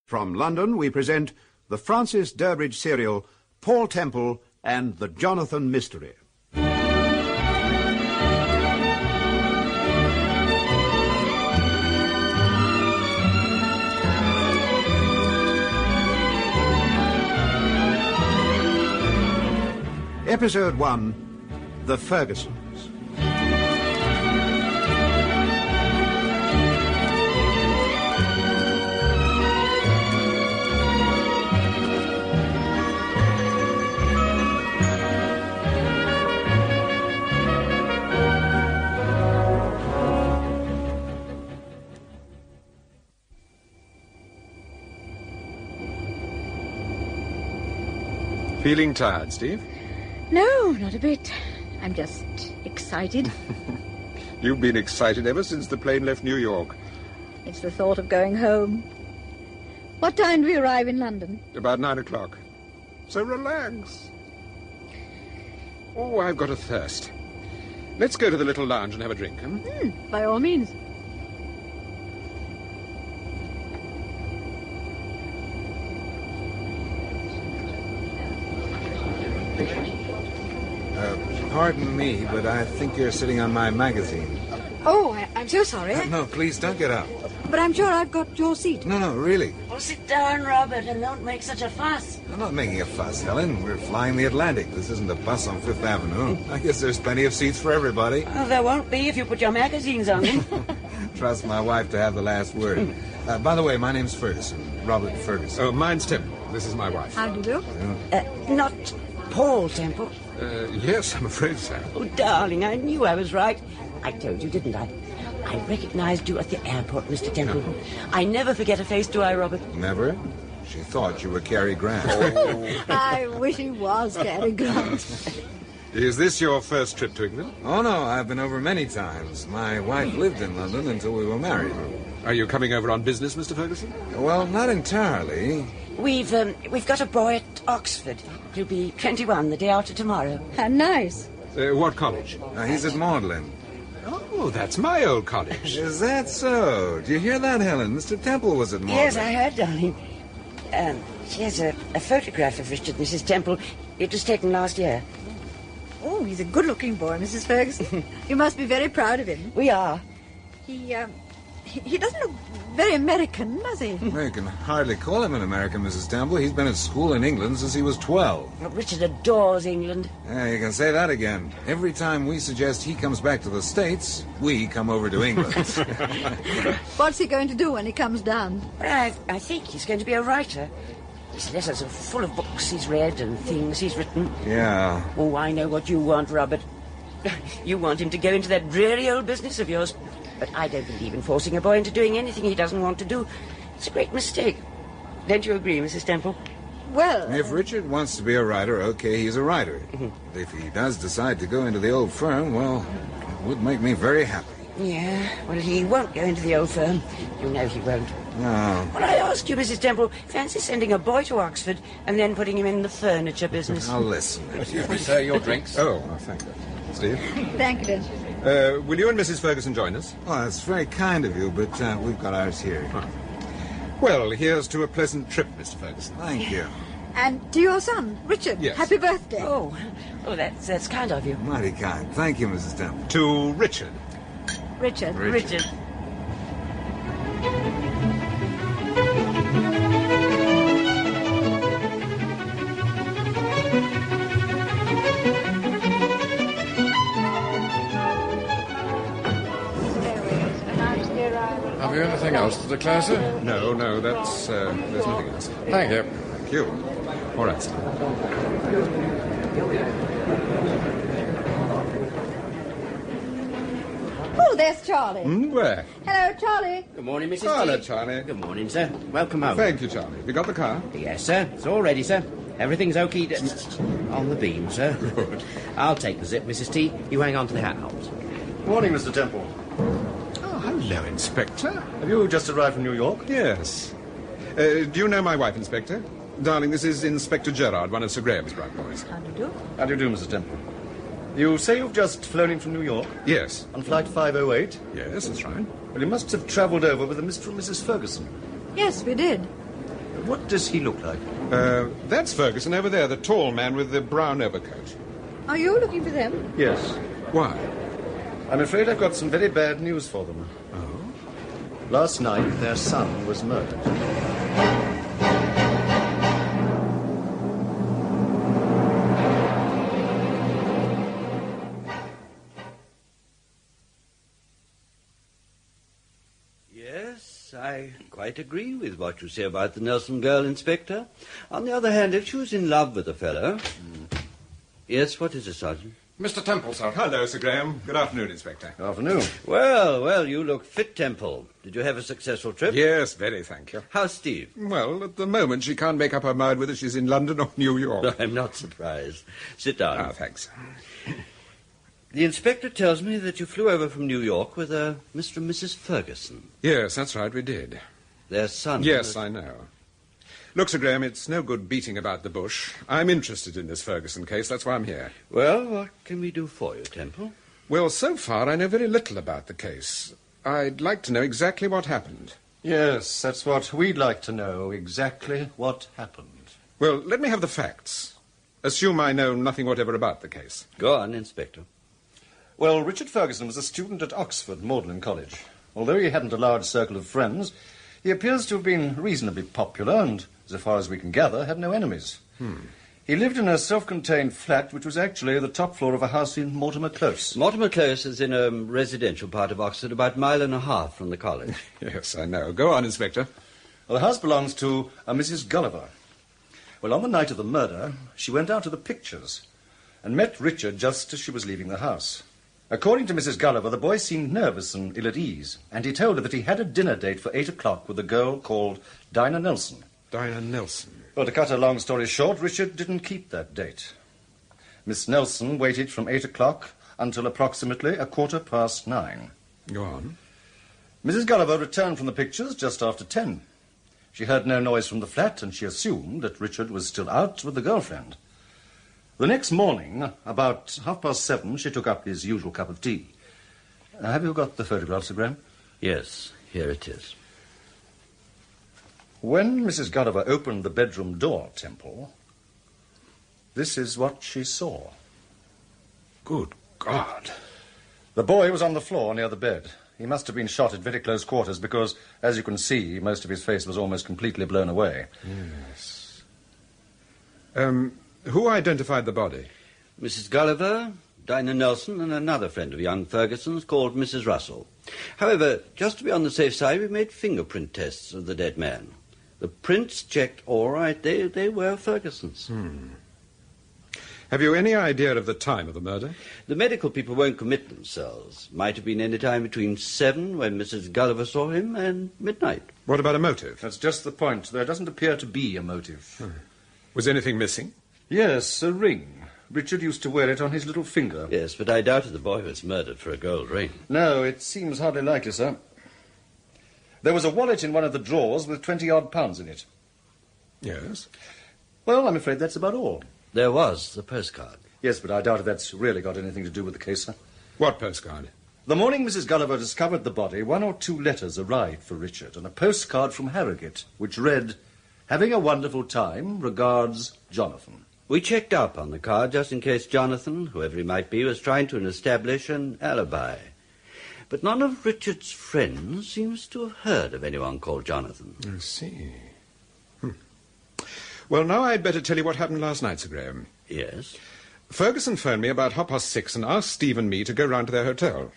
From London, we present the Francis Durbridge serial, Paul Temple and the Jonathon Mystery. Episode 1, The Fergusons. Feeling tired, Steve? No, not a bit. I'm just excited. You've been excited ever since the plane left New York. It's the thought of going home. What time do we arrive in London? About 9 o'clock. So relax. Oh, I've got a thirst. Let's go to the little lounge and have a drink, huh? By all means. Pardon me, but I think you're sitting on my magazine. Oh, I'm so sorry. No, please, don't get up. But I'm sure I've got your seat. No, really. Oh, sit down, Robert, and don't make such a fuss. I'm not making a fuss, Helen. We're flying the Atlantic. This isn't a bus on Fifth Avenue. I guess there's plenty of seats for everybody. Oh, there won't be if you put your magazines on them. Trust my wife to have the last word. By the way, my name's Ferguson, Robert Ferguson. Oh, mine's Temple. This is my wife. How do you do? Not Paul Temple. Yes, I'm afraid so. Oh, darling, I knew I was right. I told you, didn't I? I recognized you at the airport, Mr. Temple. No. I never forget a face, do I, Robert? Never? She thought you were Cary Grant. I wish he was Cary Grant. Is this your first trip to England? Oh, no, I've been over many times. My wife lived in London until we were married. Are you coming over on business, Mr. Ferguson? Well, not entirely. We've got a boy at Oxford. He'll be 21 the day after tomorrow. How nice. What college? He's at Magdalen. Oh, that's my old college. Is that so? Do you hear that, Helen? Mr. Temple was at Magdalen. Yes, I heard, darling. Here's a photograph of Richard, Mrs. Temple. It was taken last year. Oh, he's a good-looking boy, Mrs. Ferguson. You must be very proud of him. We are. He doesn't look very American, does he? Well, you can hardly call him an American, Mrs. Temple. He's been at school in England since he was 12. Well, Richard adores England. Yeah, you can say that again. Every time we suggest he comes back to the States, we come over to England. What's he going to do when he comes down? Well, I think he's going to be a writer. His letters are full of books he's read and things he's written. Yeah. Oh, I know what you want, Robert. You want him to go into that dreary old business of yours. But I don't believe in forcing a boy into doing anything he doesn't want to do. It's a great mistake. Don't you agree, Mrs. Temple? Well... If Richard wants to be a writer, okay, he's a writer. If he does decide to go into the old firm, well, it would make me very happy. Yeah, well, he won't go into the old firm. You know he won't. No. Well, I ask you, Mrs. Temple, fancy sending a boy to Oxford and then putting him in the furniture business? Now listen. Excuse me, sir, your drinks. Oh, thank you. Steve? Thank you, Dennis. Will you and Mrs. Ferguson join us? Oh, that's very kind of you, but we've got ours here. Well, here's to a pleasant trip, Mr. Ferguson. Thank you. And to your son, Richard. Yes. Happy birthday. Oh, that's kind of you. Mighty kind. Thank you, Mrs. Temple. To Richard. Richard. Richard. Have you anything else to declare, sir? No, that's, there's nothing else. Thank you. Thank you. All right, sir. Oh, there's Charlie. Where? Hello, Charlie. Good morning, Mrs. Hello, T. Charlie. Good morning, sir. Welcome home. Thank you, Charlie. You got the car? Yes, sir. It's all ready, sir. Everything's okay on the beam, sir. Good. I'll take the zip, Mrs. T. You hang on to the hat holes. Morning, Mr. Temple. Oh, hello, Inspector. Have you just arrived from New York? Yes. Do you know my wife, Inspector? Darling, this is Inspector Gerard, one of Sir Graham's bright boys. How do you do? How do you do, Mr. Temple? You say you've just flown in from New York? Yes. On flight 508? Yes, that's right. Well, you must have travelled over with a Mr. and Mrs. Ferguson. Yes, we did. What does he look like? That's Ferguson over there, the tall man with the brown overcoat. Are you looking for them? Yes. Why? I'm afraid I've got some very bad news for them. Oh? Last night, their son was murdered. Yes, I quite agree with what you say about the Nelson girl, Inspector. On the other hand, if she was in love with a fellow... Yes, what is it, Sergeant? Mr. Temple, sir. Hello, Sir Graham. Good afternoon, Inspector. Afternoon. Well, you look fit, Temple. Did you have a successful trip? Yes, very, thank you. How's Steve? Well, at the moment, she can't make up her mind whether she's in London or New York. I'm not surprised. Sit down. Ah, thanks. The inspector tells me that you flew over from New York with Mr. and Mrs. Ferguson. Yes, that's right, we did. Their son... Yes, I know. Look, Sir Graham, it's no good beating about the bush. I'm interested in this Ferguson case. That's why I'm here. Well, what can we do for you, Temple? Well, so far, I know very little about the case. I'd like to know exactly what happened. Yes, that's what we'd like to know, exactly what happened. Well, let me have the facts. Assume I know nothing whatever about the case. Go on, Inspector. Well, Richard Ferguson was a student at Oxford, Magdalen College. Although he hadn't a large circle of friends, he appears to have been reasonably popular and, so far as we can gather, had no enemies. He lived in a self-contained flat which was actually the top floor of a house in Mortimer Close. Mortimer Close is in a residential part of Oxford, about a mile and a half from the college. Yes, I know. Go on, Inspector. Well, the house belongs to a Mrs. Gulliver. Well, on the night of the murder, she went out to the pictures and met Richard just as she was leaving the house. According to Mrs. Gulliver, the boy seemed nervous and ill at ease, and he told her that he had a dinner date for 8 o'clock with a girl called Dinah Nelson. Dinah Nelson. Well, to cut a long story short, Richard didn't keep that date. Miss Nelson waited from 8 o'clock until approximately 9:15. Go on. Mrs. Gulliver returned from the pictures just after 10. She heard no noise from the flat, and she assumed that Richard was still out with the girlfriend. The next morning, about 7:30, she took up his usual cup of tea. Have you got the photograph, Sir Graham? Yes, here it is. When Mrs. Gulliver opened the bedroom door, Temple, this is what she saw. Good God. The boy was on the floor near the bed. He must have been shot at very close quarters because, as you can see, most of his face was almost completely blown away. Yes. Who identified the body? Mrs. Gulliver, Dinah Nelson, and another friend of young Ferguson's called Mrs. Russell. However, just to be on the safe side, we made fingerprint tests of the dead man. The prints checked all right. They were Ferguson's. Have you any idea of the time of the murder? The medical people won't commit themselves. Might have been any time between 7, when Mrs. Gulliver saw him, and midnight. What about a motive? That's just the point. There doesn't appear to be a motive. Was anything missing? Yes, a ring. Richard used to wear it on his little finger. Yes, but I doubted the boy was murdered for a gold ring. No, it seems hardly likely, sir. There was a wallet in one of the drawers with 20-odd pounds in it. Yes. Well, I'm afraid that's about all. There was the postcard. Yes, but I doubt if that's really got anything to do with the case, sir. What postcard? The morning Mrs. Gulliver discovered the body, 1 or 2 letters arrived for Richard, and a postcard from Harrogate, which read, "Having a wonderful time, regards, Jonathon." We checked up on the card just in case Jonathon, whoever he might be, was trying to establish an alibi. But none of Richard's friends seems to have heard of anyone called Jonathon. I see. Well, now I'd better tell you what happened last night, Sir Graham. Yes? Ferguson phoned me about 6:30 and asked Steve and me to go round to their hotel.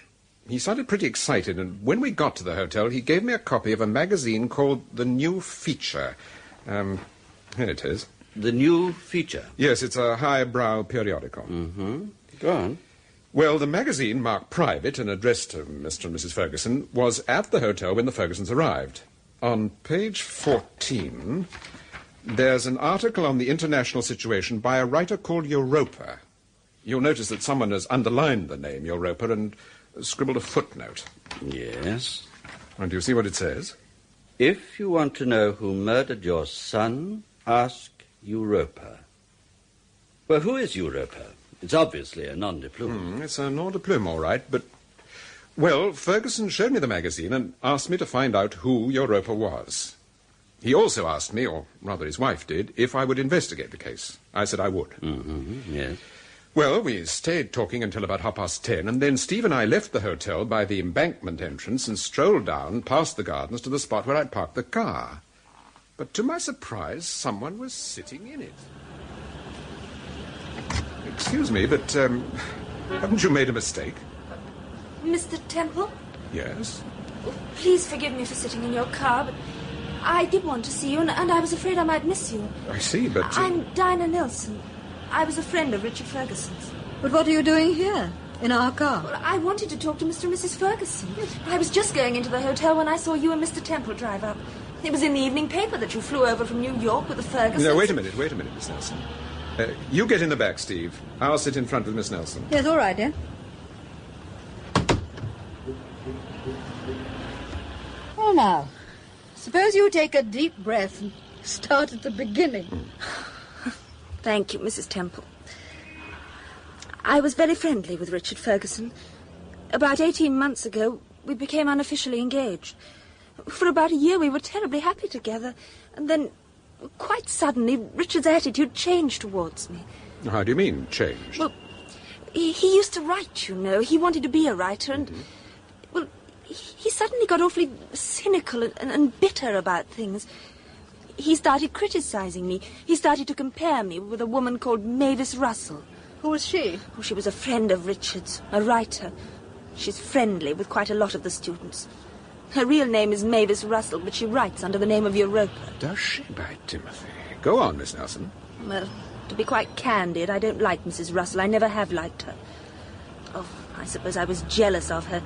He sounded pretty excited, and when we got to the hotel, he gave me a copy of a magazine called The New Feature. Here it is. The New Feature? Yes, it's a highbrow periodical. Go on. Well, the magazine, marked private and addressed to Mr. and Mrs. Ferguson, was at the hotel when the Fergusons arrived. On page 14, there's an article on the international situation by a writer called Europa. You'll notice that someone has underlined the name Europa and scribbled a footnote. Yes. And do you see what it says? If you want to know who murdered your son, ask Europa. Well, who is Europa? It's obviously a nom de plume. It's a nom de plume, all right, but... Well, Ferguson showed me the magazine and asked me to find out who Europa was. He also asked me, or rather his wife did, if I would investigate the case. I said I would. Mm-hmm, yes. Well, we stayed talking until about 10:30, and then Steve and I left the hotel by the embankment entrance and strolled down past the gardens to the spot where I'd parked the car. But to my surprise, someone was sitting in it. Excuse me, but, haven't you made a mistake? Mr. Temple? Yes? Please forgive me for sitting in your car, but I did want to see you, and I was afraid I might miss you. I see, but... I'm Dinah Nelson. I was a friend of Richard Ferguson's. But what are you doing here, in our car? Well, I wanted to talk to Mr. and Mrs. Ferguson. I was just going into the hotel when I saw you and Mr. Temple drive up. It was in the evening paper that you flew over from New York with the Fergusons. No, wait a minute, Miss Nelson. You get in the back, Steve. I'll sit in front with Miss Nelson. Yes, all right, dear. Well, now, suppose you take a deep breath and start at the beginning. Thank you, Mrs. Temple. I was very friendly with Richard Ferguson. About 18 months ago, we became unofficially engaged. For about a year, we were terribly happy together. And then, quite suddenly, Richard's attitude changed towards me. How do you mean, changed? Well, he used to write, you know. He wanted to be a writer, and... Well, he suddenly got awfully cynical and bitter about things. He started criticizing me. He started to compare me with a woman called Mavis Russell. Who was she? Oh, she was a friend of Richard's, a writer. She's friendly with quite a lot of the students. Her real name is Mavis Russell, but she writes under the name of Europa. Does she, by Timothy? Go on, Miss Nelson. Well, to be quite candid, I don't like Mrs. Russell. I never have liked her. Oh, I suppose I was jealous of her.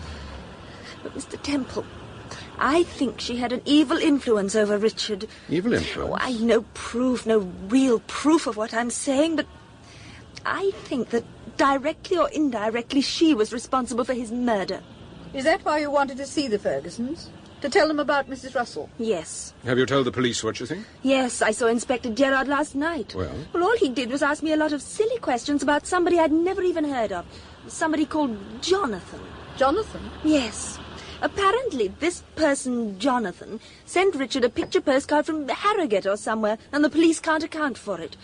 But, Mr. Temple, I think she had an evil influence over Richard. Evil influence? Oh, I no proof, no real proof of what I'm saying, but I think that directly or indirectly she was responsible for his murder. Is that why you wanted to see the Fergusons? To tell them about Mrs. Russell? Yes. Have you told the police what you think? Yes, I saw Inspector Gerard last night. Well, all he did was ask me a lot of silly questions about somebody I'd never even heard of. Somebody called Jonathon. Jonathon? Yes. Apparently, this person, Jonathon, sent Richard a picture postcard from Harrogate or somewhere, and the police can't account for it.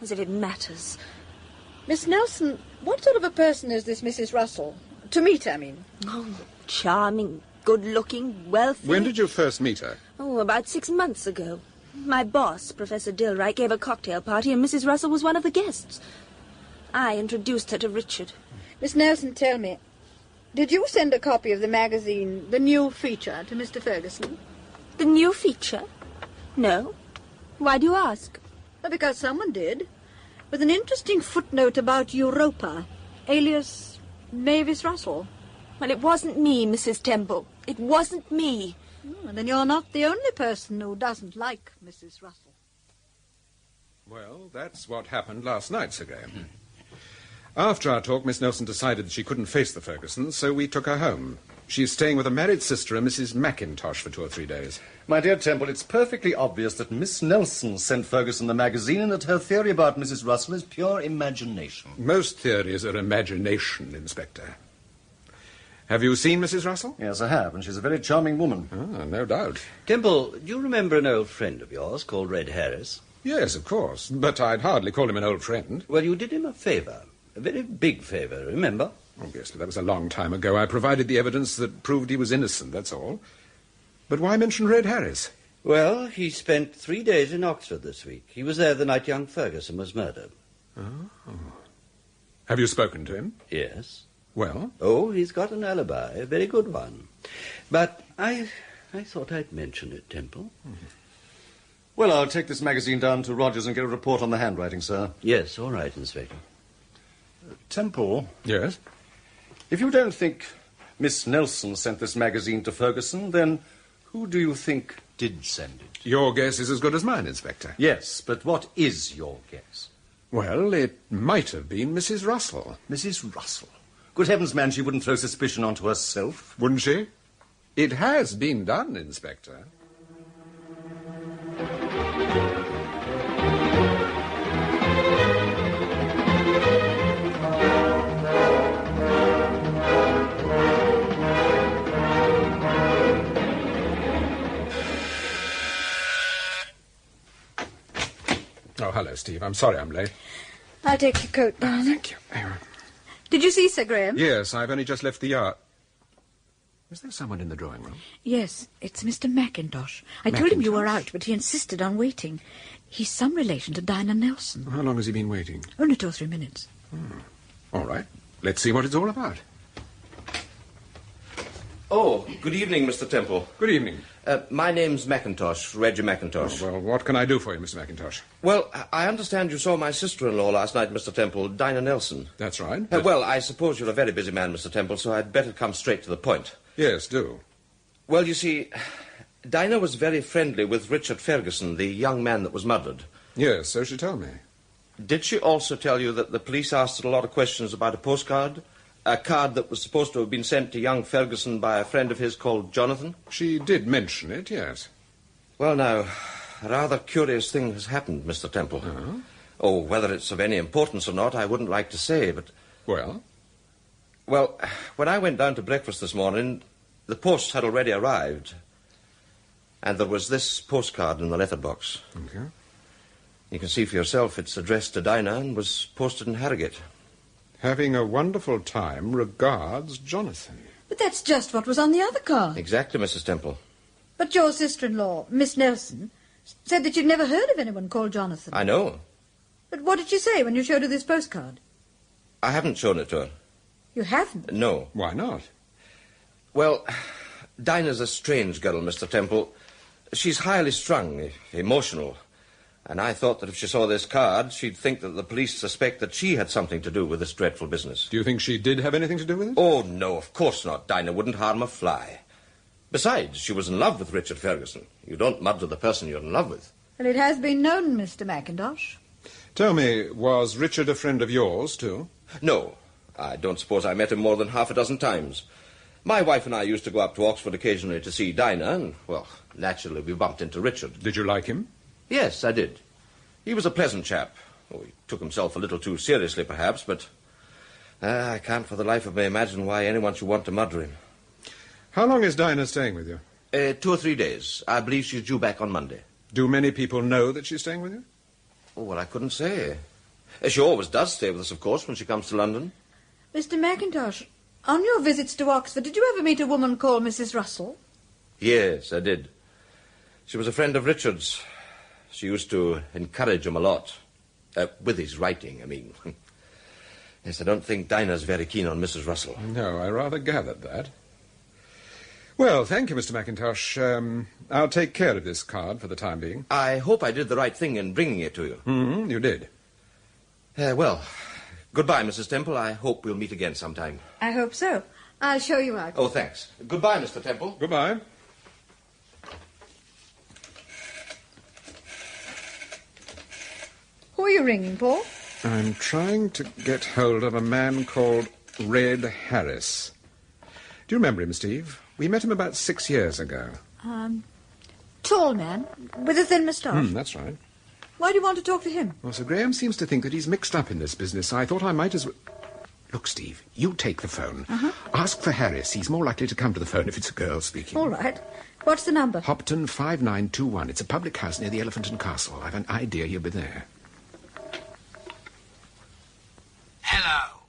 As if it matters. Miss Nelson, what sort of a person is this Mrs. Russell? To meet, I mean. Oh, charming, good-looking, wealthy. when did you first meet her? Oh, about 6 months ago. My boss, Professor Dilright, gave a cocktail party, and Mrs. Russell was one of the guests. I introduced her to Richard. Miss Nelson, tell me, did you send a copy of the magazine, The New Feature, to Mr. Ferguson? The new feature? No. Why do you ask? Well, because someone did. With an interesting footnote about Europa, alias Mavis Russell. Well, it wasn't me, Mrs. Temple. It wasn't me. Oh, then you're not the only person who doesn't like Mrs. Russell. Well, that's what happened last night, Sir Graham. After our talk, Miss Nelson decided that she couldn't face the Fergusons, so we took her home. She's staying with a married sister, a Mrs. Mackintosh, for 2 or 3 days. My dear Temple, it's perfectly obvious that Miss Nelson sent Ferguson the magazine and that her theory about Mrs. Russell is pure imagination. Most theories are imagination, Inspector. Have you seen Mrs. Russell? Yes, I have, and she's a very charming woman. Ah, no doubt. Temple, do you remember an old friend of yours called Red Harris? Yes, of course, but I'd hardly call him an old friend. Well, you did him a favour. A very big favour, remember? Oh, yes, but that was a long time ago. I provided the evidence that proved he was innocent, that's all. But why mention Red Harris? Well, he spent 3 days in Oxford this week. He was there the night young Ferguson was murdered. Oh. Have you spoken to him? Yes. Well? Oh, he's got an alibi, a very good one. But I thought I'd mention it, Temple. Well, I'll take this magazine down to Rogers and get a report on the handwriting, sir. Yes, all right, Inspector. Temple? Yes? If you don't think Miss Nelson sent this magazine to Ferguson, then who do you think did send it? Your guess is as good as mine, Inspector. Yes, but what is your guess? Well, it might have been Mrs. Russell. Mrs. Russell? Good heavens, man, she wouldn't throw suspicion onto herself. Wouldn't she? It has been done, Inspector. Oh, hello, Steve. I'm sorry I'm late. I'll take your coat, darling. Thank you. Did you see Sir Graham? Yes, I've only just left the yard. Is there someone in the drawing room? Yes, it's Mr. Mackintosh. I told him you were out, but he insisted on waiting. He's some relation to Dinah Nelson. How long has he been waiting? Only 2 or 3 minutes. All right. Let's see what it's all about. Oh, good evening, Mr. Temple. Good evening. My name's Mackintosh, Reggie Mackintosh. Oh, well, what can I do for you, Mr. Mackintosh? Well, I understand you saw my sister-in-law last night, Mr. Temple, Dinah Nelson. That's right. Well, I suppose you're a very busy man, Mr. Temple, so I'd better come straight to the point. Yes, do. Well, you see, Dinah was very friendly with Richard Ferguson, the young man that was murdered. Yes, so she told me. Did she also tell you that the police asked her a lot of questions about a postcard? A card that was supposed to have been sent to young Ferguson by a friend of his called Jonathon? She did mention it, yes. Well, now, a rather curious thing has happened, Mr. Temple. Uh-huh. Oh, whether it's of any importance or not, I wouldn't like to say, but... Well? Well, when I went down to breakfast this morning, the post had already arrived. And there was this postcard in the letterbox. Okay. You can see for yourself it's addressed to Dinah and was posted in Harrogate. Having a wonderful time, regards, Jonathon. But that's just what was on the other card. Exactly, Mrs. Temple. But your sister-in-law, Miss Nelson, said that you'd never heard of anyone called Jonathon. I know. But what did she say when you showed her this postcard? I haven't shown it to her. You haven't? No. Why not? Well, Dinah's a strange girl, Mr. Temple. She's highly strung, emotional. And I thought that if she saw this card, she'd think that the police suspect that she had something to do with this dreadful business. Do you think she did have anything to do with it? Oh, no, of course not. Dinah wouldn't harm a fly. Besides, she was in love with Richard Ferguson. You don't murder the person you're in love with. Well, it has been known, Mr. Mackintosh. Tell me, was Richard a friend of yours, too? No. I don't suppose I met him more than half a dozen times. My wife and I used to go up to Oxford occasionally to see Dinah, and, well, naturally we bumped into Richard. Did you like him? Yes, I did. He was a pleasant chap. Oh, he took himself a little too seriously, perhaps, but I can't for the life of me imagine why anyone should want to murder him. How long is Dinah staying with you? 2 or 3 days. I believe she's due back on Monday. Do many people know that she's staying with you? Oh, well, I couldn't say. She always does stay with us, of course, when she comes to London. Mr. Mackintosh, on your visits to Oxford, did you ever meet a woman called Mrs. Russell? Yes, I did. She was a friend of Richard's. She used to encourage him a lot. With his writing, I mean. Yes, I don't think Dinah's very keen on Mrs. Russell. No, I rather gathered that. Well, thank you, Mr. Mackintosh. I'll take care of this card for the time being. I hope I did the right thing in bringing it to you. Mm-hmm, you did. Well, goodbye, Mrs. Temple. I hope we'll meet again sometime. I hope so. I'll show you out. Oh, thanks. Goodbye, Mr. Temple. Goodbye. Who are you ringing, Paul? I'm trying to get hold of a man called Red Harris. Do you remember him, Steve? We met him about 6 years ago. Tall man, with a thin moustache. That's right. Why do you want to talk to him? Well, Sir Graham seems to think that he's mixed up in this business. I thought I might as well... Look, Steve, you take the phone. Ask for Harris. He's more likely to come to the phone if it's a girl speaking. All right. What's the number? Hopton 5921. It's a public house near the Elephant and Castle. I've an idea he'll be there. Hello.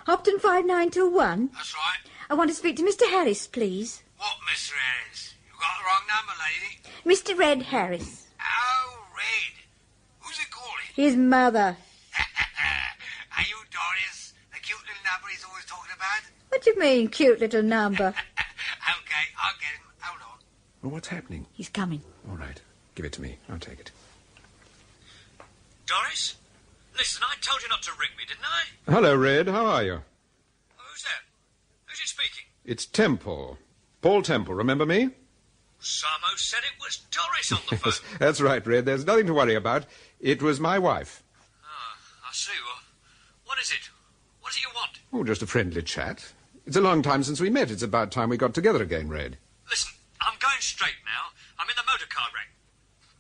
Hopton 5921? That's right. I want to speak to Mr. Harris, please. What, Mr. Harris? You got the wrong number, lady. Mr. Red Harris. Oh, Red. Who's it calling? His mother. Are you Doris? The cute little number he's always talking about? What do you mean, cute little number? Okay, I'll get him. Hold on. Well, what's happening? He's coming. All right. Give it to me. I'll take it. Doris? Listen, I told you not to ring me, didn't I? Hello, Red. How are you? Who's that? Who's it speaking? It's Temple. Paul Temple. Remember me? Simo said it was Doris on the phone. Yes, that's right, Red. There's nothing to worry about. It was my wife. I see. Well, what is it? What do you want? Oh, just a friendly chat. It's a long time since we met. It's about time we got together again, Red. Listen, I'm going straight now. I'm in the motor car wreck.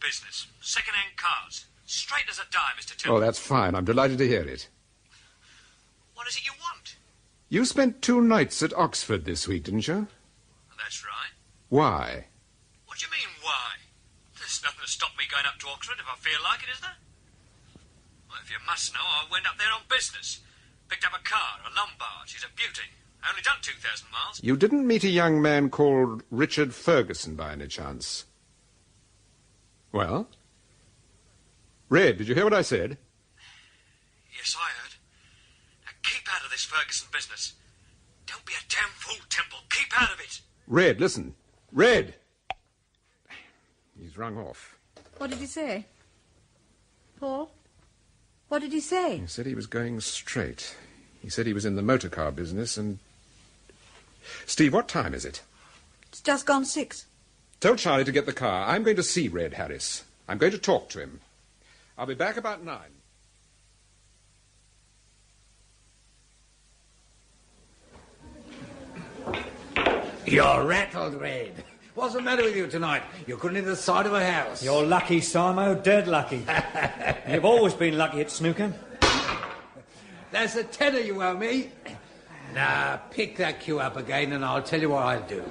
Business. Second-hand cars. Straight as a die, Mr. Temple. Oh, that's fine. I'm delighted to hear it. What is it you want? You spent 2 nights at Oxford this week, didn't you? That's right. Why? What do you mean, why? There's nothing to stop me going up to Oxford if I feel like it, is there? Well, if you must know, I went up there on business. Picked up a car, a Lombard. She's a beauty. Only done 2,000 miles. You didn't meet a young man called Richard Ferguson by any chance? Well? Red, did you hear what I said? Yes, I heard. Now keep out of this Ferguson business. Don't be a damn fool, Temple. Keep out of it. Red, listen. Red! He's rung off. What did he say? Paul? What did he say? He said he was going straight. He said he was in the motor car business and... Steve, what time is it? It's just gone 6. Tell Charlie to get the car. I'm going to see Red Harris. I'm going to talk to him. I'll be back about 9. You're rattled, Red. What's the matter with you tonight? You couldn't hit the side of a house. You're lucky, Simo, dead lucky. You've always been lucky at snooker. That's a tenner you owe me. Now, pick that cue up again and I'll tell you what I'll do.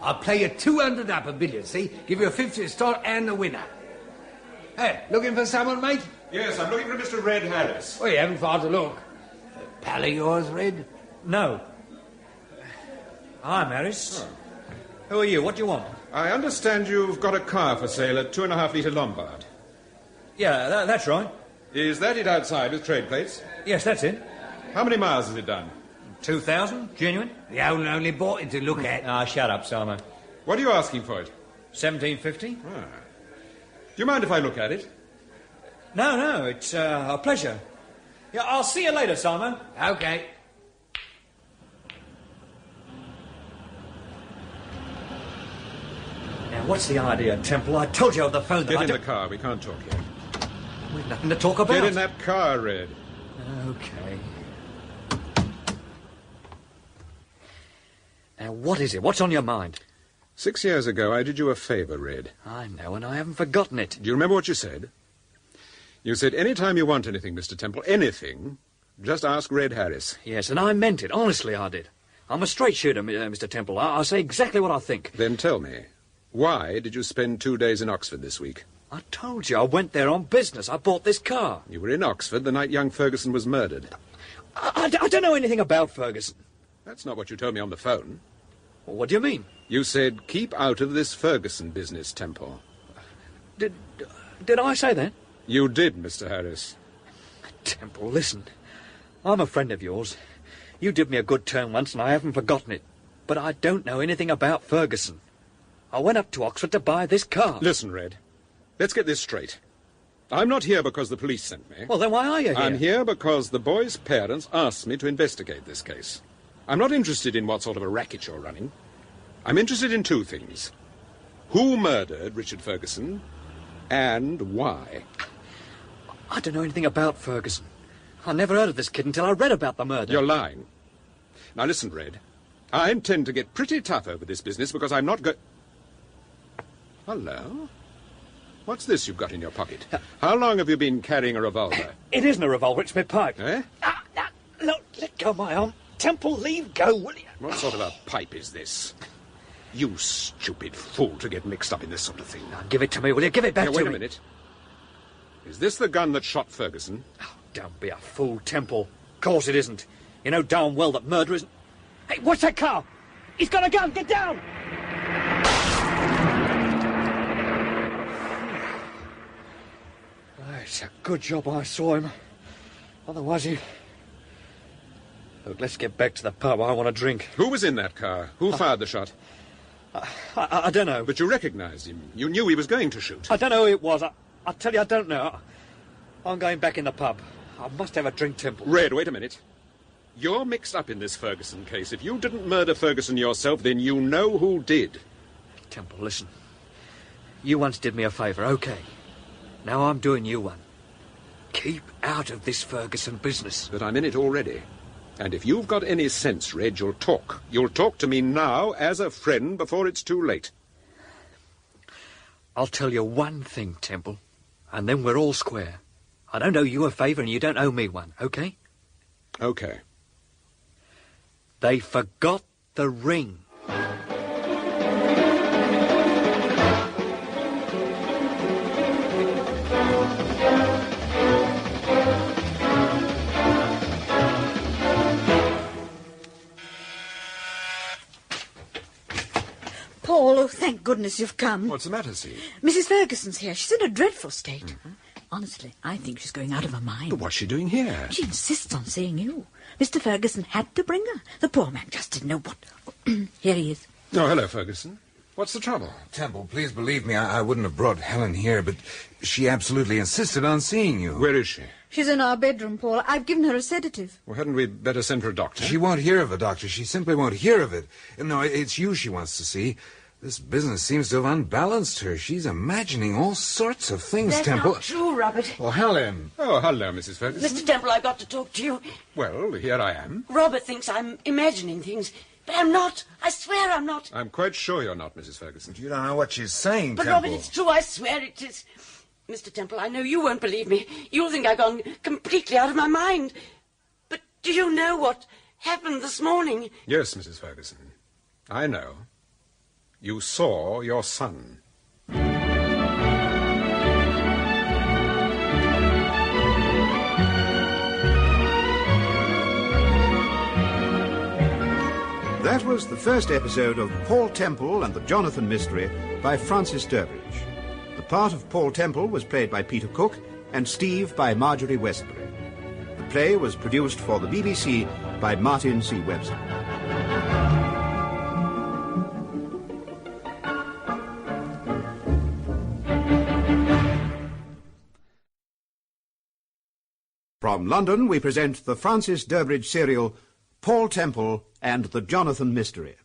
I'll play you 200 up a billion, see? Give you a 50 start and the winner. Hey, looking for someone, mate? Yes, I'm looking for Mr. Red Harris. Well, you haven't far to look. Pal of yours, Red? No. I'm Harris. Oh. Who are you? What do you want? I understand you've got a car for sale at 2.5-litre Lombard. Yeah, that's right. Is that it outside with trade plates? Yes, that's it. How many miles has it done? 2,000, genuine. The owner only bought it to look at. Ah, shut up, Simo. What are you asking for it? 1750. Ah. Do you mind if I look at it? No, it's a pleasure. Yeah, I'll see you later, Simo. OK. Now, what's the idea, Temple? I told you over the phone that Get in the car. We can't talk here. We've nothing to talk about. Get in that car, Red. OK. Now, what is it? What's on your mind? 6 years ago, I did you a favour, Red. I know, and I haven't forgotten it. Do you remember what you said? You said, any time you want anything, Mr. Temple, anything, just ask Red Harris. Yes, and I meant it. Honestly, I did. I'm a straight shooter, Mr. Temple. I'll say exactly what I think. Then tell me, why did you spend 2 days in Oxford this week? I told you, I went there on business. I bought this car. You were in Oxford the night young Ferguson was murdered. I don't know anything about Ferguson. That's not what you told me on the phone. Well, what do you mean? You said, keep out of this Ferguson business, Temple. Did I say that? You did, Mr. Harris. Temple, listen. I'm a friend of yours. You did me a good turn once, and I haven't forgotten it. But I don't know anything about Ferguson. I went up to Oxford to buy this car. Listen, Red. Let's get this straight. I'm not here because the police sent me. Well, then why are you here? I'm here because the boy's parents asked me to investigate this case. I'm not interested in what sort of a racket you're running. I'm interested in 2 things. Who murdered Richard Ferguson, and why? I don't know anything about Ferguson. I never heard of this kid until I read about the murder. You're lying. Now listen, Red. I intend to get pretty tough over this business because I'm not Hello? What's this you've got in your pocket? How long have you been carrying a revolver? It isn't a revolver, it's my pipe. Eh? Look, let go of my arm. Temple, leave go, will you? What sort of a pipe is this? You stupid fool to get mixed up in this sort of thing. Now, give it to me, will you? Give it back to me. Wait a minute. Is this the gun that shot Ferguson? Oh, don't be a fool, Temple. Of course it isn't. You know darn well that murder isn't... Hey, what's that car? He's got a gun! Get down! It's a good job I saw him. Otherwise he... Look, let's get back to the pub. I want a drink. Who was in that car? Who fired the shot? I don't know. But you recognised him. You knew he was going to shoot. I don't know who it was. I tell you, I don't know. I'm going back in the pub. I must have a drink, Temple. Red, wait a minute. You're mixed up in this Ferguson case. If you didn't murder Ferguson yourself, then you know who did. Temple, listen. You once did me a favour, OK. Now I'm doing you one. Keep out of this Ferguson business. But I'm in it already. And if you've got any sense, Reg, you'll talk. You'll talk to me now as a friend before it's too late. I'll tell you one thing, Temple, and then we're all square. I don't owe you a favour and you don't owe me one, OK? OK. They forgot the ring. goodness you've come. What's the matter, Steve? Mrs. Ferguson's here. She's in a dreadful state. Honestly, I think she's going out of her mind. But what's she doing here? She insists on seeing you. Mr. Ferguson had to bring her. The poor man just didn't know what... Here he is. Oh, hello, Ferguson. What's the trouble? Temple, please believe me, I wouldn't have brought Helen here, but she absolutely insisted on seeing you. Where is she? She's in our bedroom, Paul. I've given her a sedative. Well, hadn't we better send for a doctor? She won't hear of a doctor. She simply won't hear of it. No, it's you she wants to see. This business seems to have unbalanced her. She's imagining all sorts of things, That's Temple. not true, Robert. Oh, Helen. Oh, hello, Mrs. Ferguson. Mr. Temple, I've got to talk to you. Well, here I am. Robert thinks I'm imagining things, but I'm not. I swear I'm not. I'm quite sure you're not, Mrs. Ferguson. You don't know what she's saying, But, Temple. Robert, it's true. I swear it is. Mr. Temple, I know you won't believe me. You'll think I've gone completely out of my mind. But do you know what happened this morning? Yes, Mrs. Ferguson. I know. You saw your son. That was the first episode of Paul Temple and the Jonathon Mystery by Francis Durbridge. The part of Paul Temple was played by Peter Cook and Steve by Marjorie Westbury. The play was produced for the BBC by Martin C. Webster. From London, we present the Francis Durbridge serial Paul Temple and the Jonathon Mystery.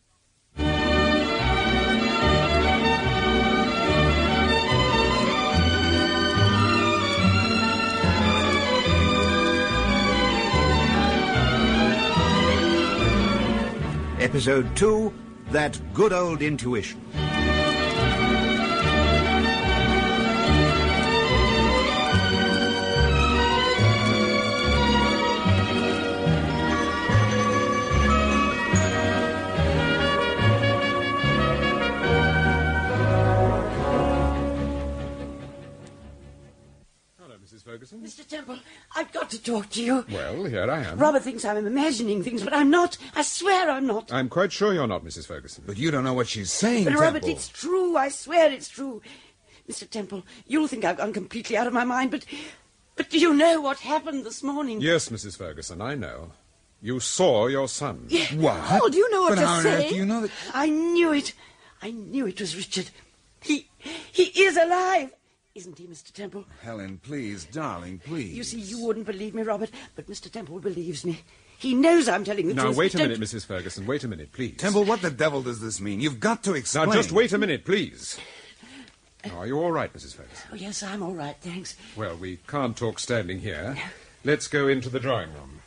Episode 2, That Good Old Intuition. Ferguson? Mr. Temple, I've got to talk to you. Well, here I am. Robert thinks I'm imagining things, but I'm not. I swear I'm not. I'm quite sure you're not, Mrs. Ferguson. But you don't know what she's saying, But, Temple. Robert, it's true. I swear it's true. Mr. Temple, you'll think I've gone completely out of my mind, but do you know what happened this morning? Yes, Mrs. Ferguson, I know. You saw your son. Yeah. What? Paul, do you know what But you're how on earth saying? do you know that... I knew it. I knew it was Richard. He is alive. Isn't he, Mr. Temple? Helen, please, darling, please. You see, you wouldn't believe me, Robert, but Mr. Temple believes me. He knows I'm telling the truth. Now, wait a Don't- minute, Mrs. Ferguson. Wait a minute, please. Temple, what the devil does this mean? You've got to explain. Now, just wait a minute, please. Now, are you all right, Mrs. Ferguson? Oh, yes, I'm all right, thanks. Well, we can't talk standing here. Let's go into the drawing room.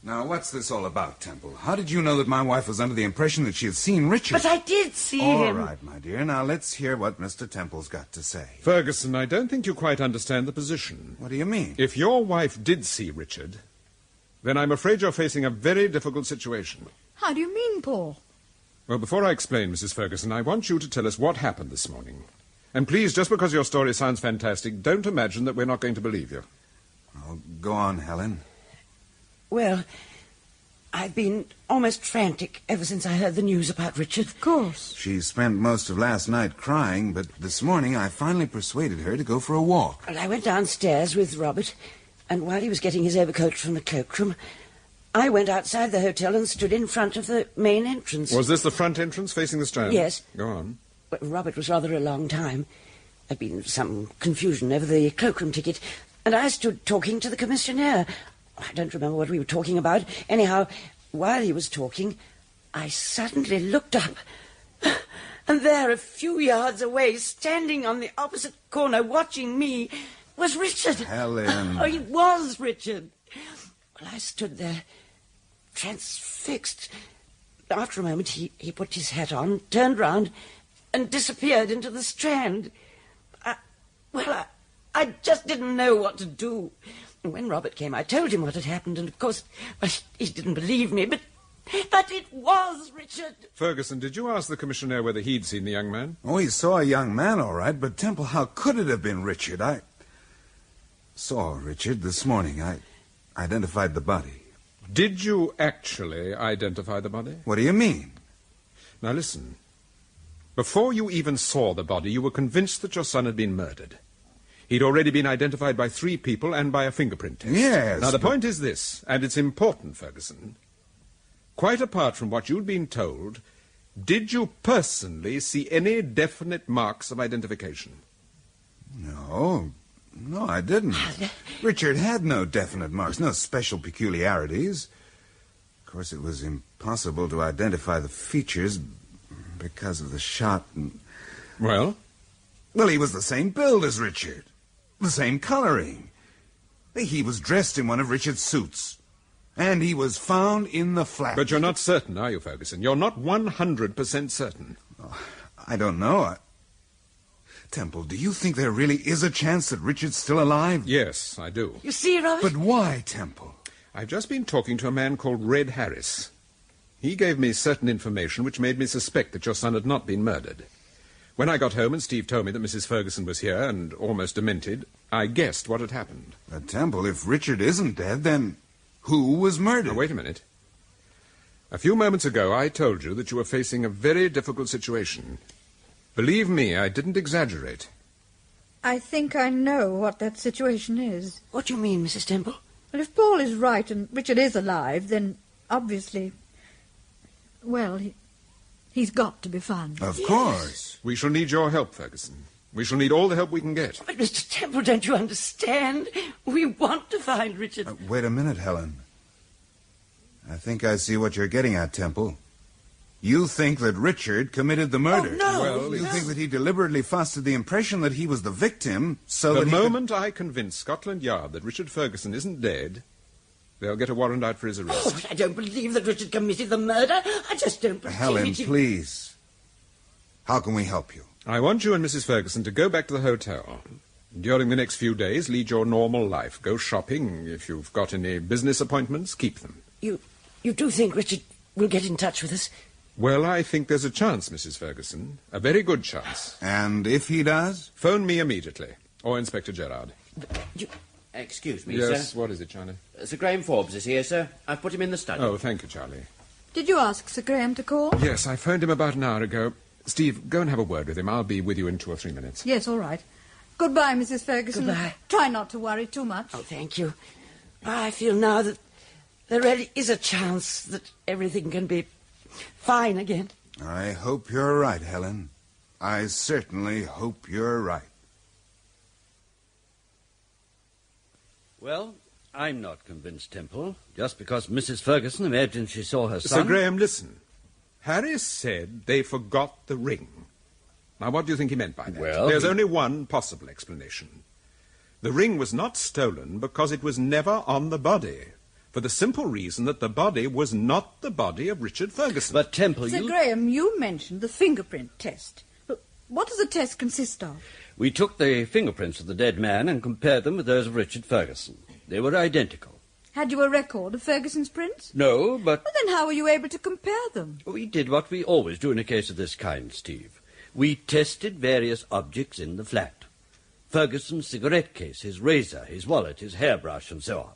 Now, what's this all about, Temple? How did you know that my wife was under the impression that she had seen Richard? But I did see All him. right, my dear. Now, let's hear what Mr. Temple's got to say. Ferguson, I don't think you quite understand the position. What do you mean? If your wife did see Richard, then I'm afraid you're facing a very difficult situation. How do you mean, Paul? Well, before I explain, Mrs. Ferguson, I want you to tell us what happened this morning. And please, just because your story sounds fantastic, don't imagine that we're not going to believe you. Oh, go on, Helen. Well, I've been almost frantic ever since I heard the news about Richard. Of course. She spent most of last night crying, but this morning I finally persuaded her to go for a walk. Well, I went downstairs with Robert, and while he was getting his overcoat from the cloakroom, I went outside the hotel and stood in front of the main entrance. Was this the front entrance facing the Strand? Yes. Go on. Well, Robert was rather a long time. There'd been some confusion over the cloakroom ticket, and I stood talking to the commissionaire. I don't remember what we were talking about. Anyhow, while he was talking, I suddenly looked up, and there, a few yards away, standing on the opposite corner, watching me, was Richard. Helen. Oh, he was Richard. Well, I stood there, transfixed. After a moment, he put his hat on, turned round, and disappeared into the Strand. I just didn't know what to do. And when Robert came, I told him what had happened, and of course, well, he didn't believe me, but it was Richard. Ferguson, did you ask the commissionaire whether he'd seen the young man? Oh, he saw a young man, all right, but Temple, how could it have been Richard? I saw Richard this morning. I identified the body. Did you actually identify the body? What do you mean? Now listen. Before you even saw the body, you were convinced that your son had been murdered. He'd already been identified by 3 people and by a fingerprint test. Yes. Now, the point is this, and it's important, Ferguson. Quite apart from what you'd been told, did you personally see any definite marks of identification? No, I didn't. Richard had no definite marks, no special peculiarities. Of course, it was impossible to identify the features because of the shot. Well? Well, he was the same build as Richard. The same coloring. He was dressed in one of Richard's suits. And he was found in the flat. But you're not certain, are you, Ferguson? You're not 100% certain. Oh, I don't know. Temple, do you think there really is a chance that Richard's still alive? Yes, I do. You see, Robert? But why, Temple? I've just been talking to a man called Red Harris. He gave me certain information which made me suspect that your son had not been murdered. When I got home and Steve told me that Mrs. Ferguson was here and almost demented, I guessed what had happened. But, Temple, if Richard isn't dead, then who was murdered? Now, wait a minute. A few moments ago, I told you that you were facing a very difficult situation. Believe me, I didn't exaggerate. I think I know what that situation is. What do you mean, Mrs. Temple? Well, if Paul is right and Richard is alive, then obviously, well, he's got to be found. Of course. We shall need your help, Ferguson. We shall need all the help we can get. But, Mr. Temple, don't you understand? We want to find Richard. Wait a minute, Helen. I think I see what you're getting at, Temple. You think that Richard committed the murder. Oh, no. Well, you think that he deliberately fostered the impression that he was the victim so the that moment I convince Scotland Yard that Richard Ferguson isn't dead, they'll get a warrant out for his arrest. Oh, I don't believe that Richard committed the murder. I just don't believe Helen, it. please. How can we help you? I want you and Mrs. Ferguson to go back to the hotel. During the next few days, lead your normal life. Go shopping. If you've got any business appointments, keep them. You do think Richard will get in touch with us? Well, I think there's a chance, Mrs. Ferguson. A very good chance. And if he does? Phone me immediately. Or Inspector Gerard. Excuse me, Yes, sir. what is it, Charlie? Sir Graham Forbes is here, sir. I've put him in the study. Oh, thank you, Charlie. Did you ask Sir Graham to call? Yes, I phoned him about an hour ago. Steve, go and have a word with him. I'll be with you in 2 or 3 minutes. Yes, all right. Goodbye, Mrs. Ferguson. Goodbye. Try not to worry too much. Oh, thank you. I feel now that there really is a chance that everything can be fine again. I hope you're right, Helen. I certainly hope you're right. Well, I'm not convinced, Temple. Just because Mrs. Ferguson imagined she saw her son... Sir Graham, listen. Harris said they forgot the ring. Now, what do you think he meant by that? Well, there's only one possible explanation. The ring was not stolen because it was never on the body, for the simple reason that the body was not the body of Richard Ferguson. But, Temple, Sir Graham, you mentioned the fingerprint test. But what does the test consist of? We took the fingerprints of the dead man and compared them with those of Richard Ferguson. They were identical. Had you a record of Ferguson's prints? No, but... Well, then how were you able to compare them? We did what we always do in a case of this kind, Steve. We tested various objects in the flat. Ferguson's cigarette case, his razor, his wallet, his hairbrush, and so on.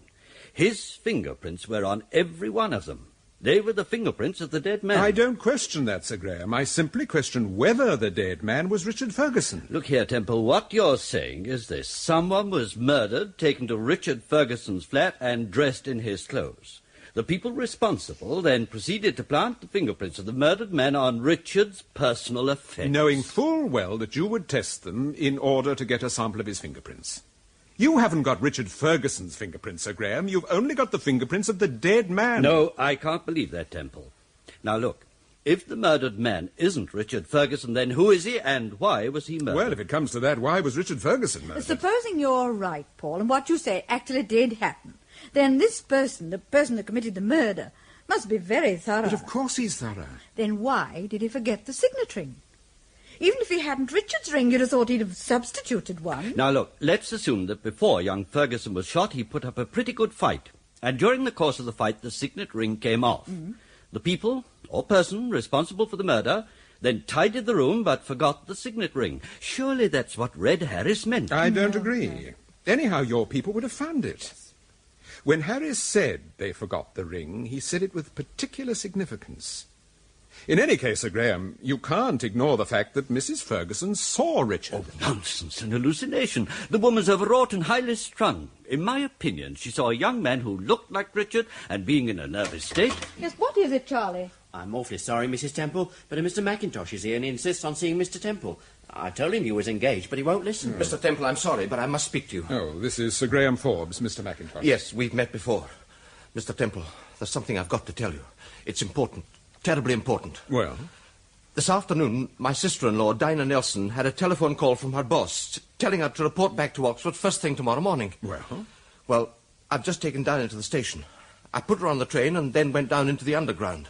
His fingerprints were on every one of them. They were the fingerprints of the dead man. I don't question that, Sir Graham. I simply question whether the dead man was Richard Ferguson. Look here, Temple, what you're saying is this. Someone was murdered, taken to Richard Ferguson's flat, and dressed in his clothes. The people responsible then proceeded to plant the fingerprints of the murdered man on Richard's personal effects. Knowing full well that you would test them in order to get a sample of his fingerprints. You haven't got Richard Ferguson's fingerprints, Sir Graham. You've only got the fingerprints of the dead man. No, I can't believe that, Temple. Now, look, if the murdered man isn't Richard Ferguson, then who is he and why was he murdered? Well, if it comes to that, why was Richard Ferguson murdered? Supposing you're right, Paul, and what you say actually did happen, then this person, the person that committed the murder, must be very thorough. But of course he's thorough. Then why did he forget the signet ring? Even if he hadn't Richard's ring, you'd have thought he'd have substituted one. Now, look, let's assume that before young Ferguson was shot, he put up a pretty good fight. And during the course of the fight, the signet ring came off. Mm-hmm. The people, or person, responsible for the murder, then tidied the room but forgot the signet ring. Surely that's what Red Harris meant. I don't agree. Anyhow, your people would have found it. When Harris said they forgot the ring, he said it with particular significance. In any case, Sir Graham, you can't ignore the fact that Mrs. Ferguson saw Richard. Oh, nonsense, an hallucination. The woman's overwrought and highly strung. In my opinion, she saw a young man who looked like Richard, and being in a nervous state... Yes, what is it, Charlie? I'm awfully sorry, Mrs. Temple, but Mr. Mackintosh is here and he insists on seeing Mr. Temple. I told him you was engaged, but he won't listen. Mr. Temple, I'm sorry, but I must speak to you. Oh, this is Sir Graham Forbes, Mr. Mackintosh. Yes, we've met before. Mr. Temple, there's something I've got to tell you. It's important. Terribly important. Well? This afternoon, my sister-in-law, Dinah Nelson, had a telephone call from her boss telling her to report back to Oxford first thing tomorrow morning. Well? Well, I've just taken Dinah to the station. I put her on the train and then went down into the underground.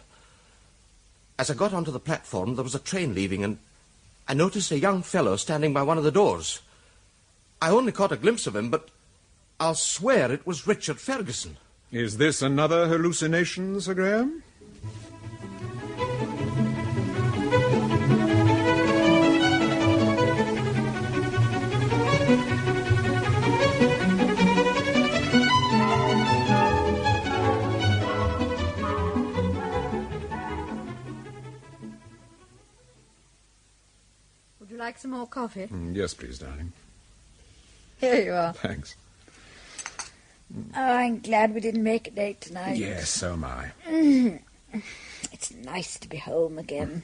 As I got onto the platform, there was a train leaving, and I noticed a young fellow standing by one of the doors. I only caught a glimpse of him, but I'll swear it was Richard Ferguson. Is this another hallucination, Sir Graham? Would you like some more coffee? Yes, please, darling. Here you are. Thanks. Oh, I'm glad we didn't make it late tonight. Yes, so am I. It's nice to be home again.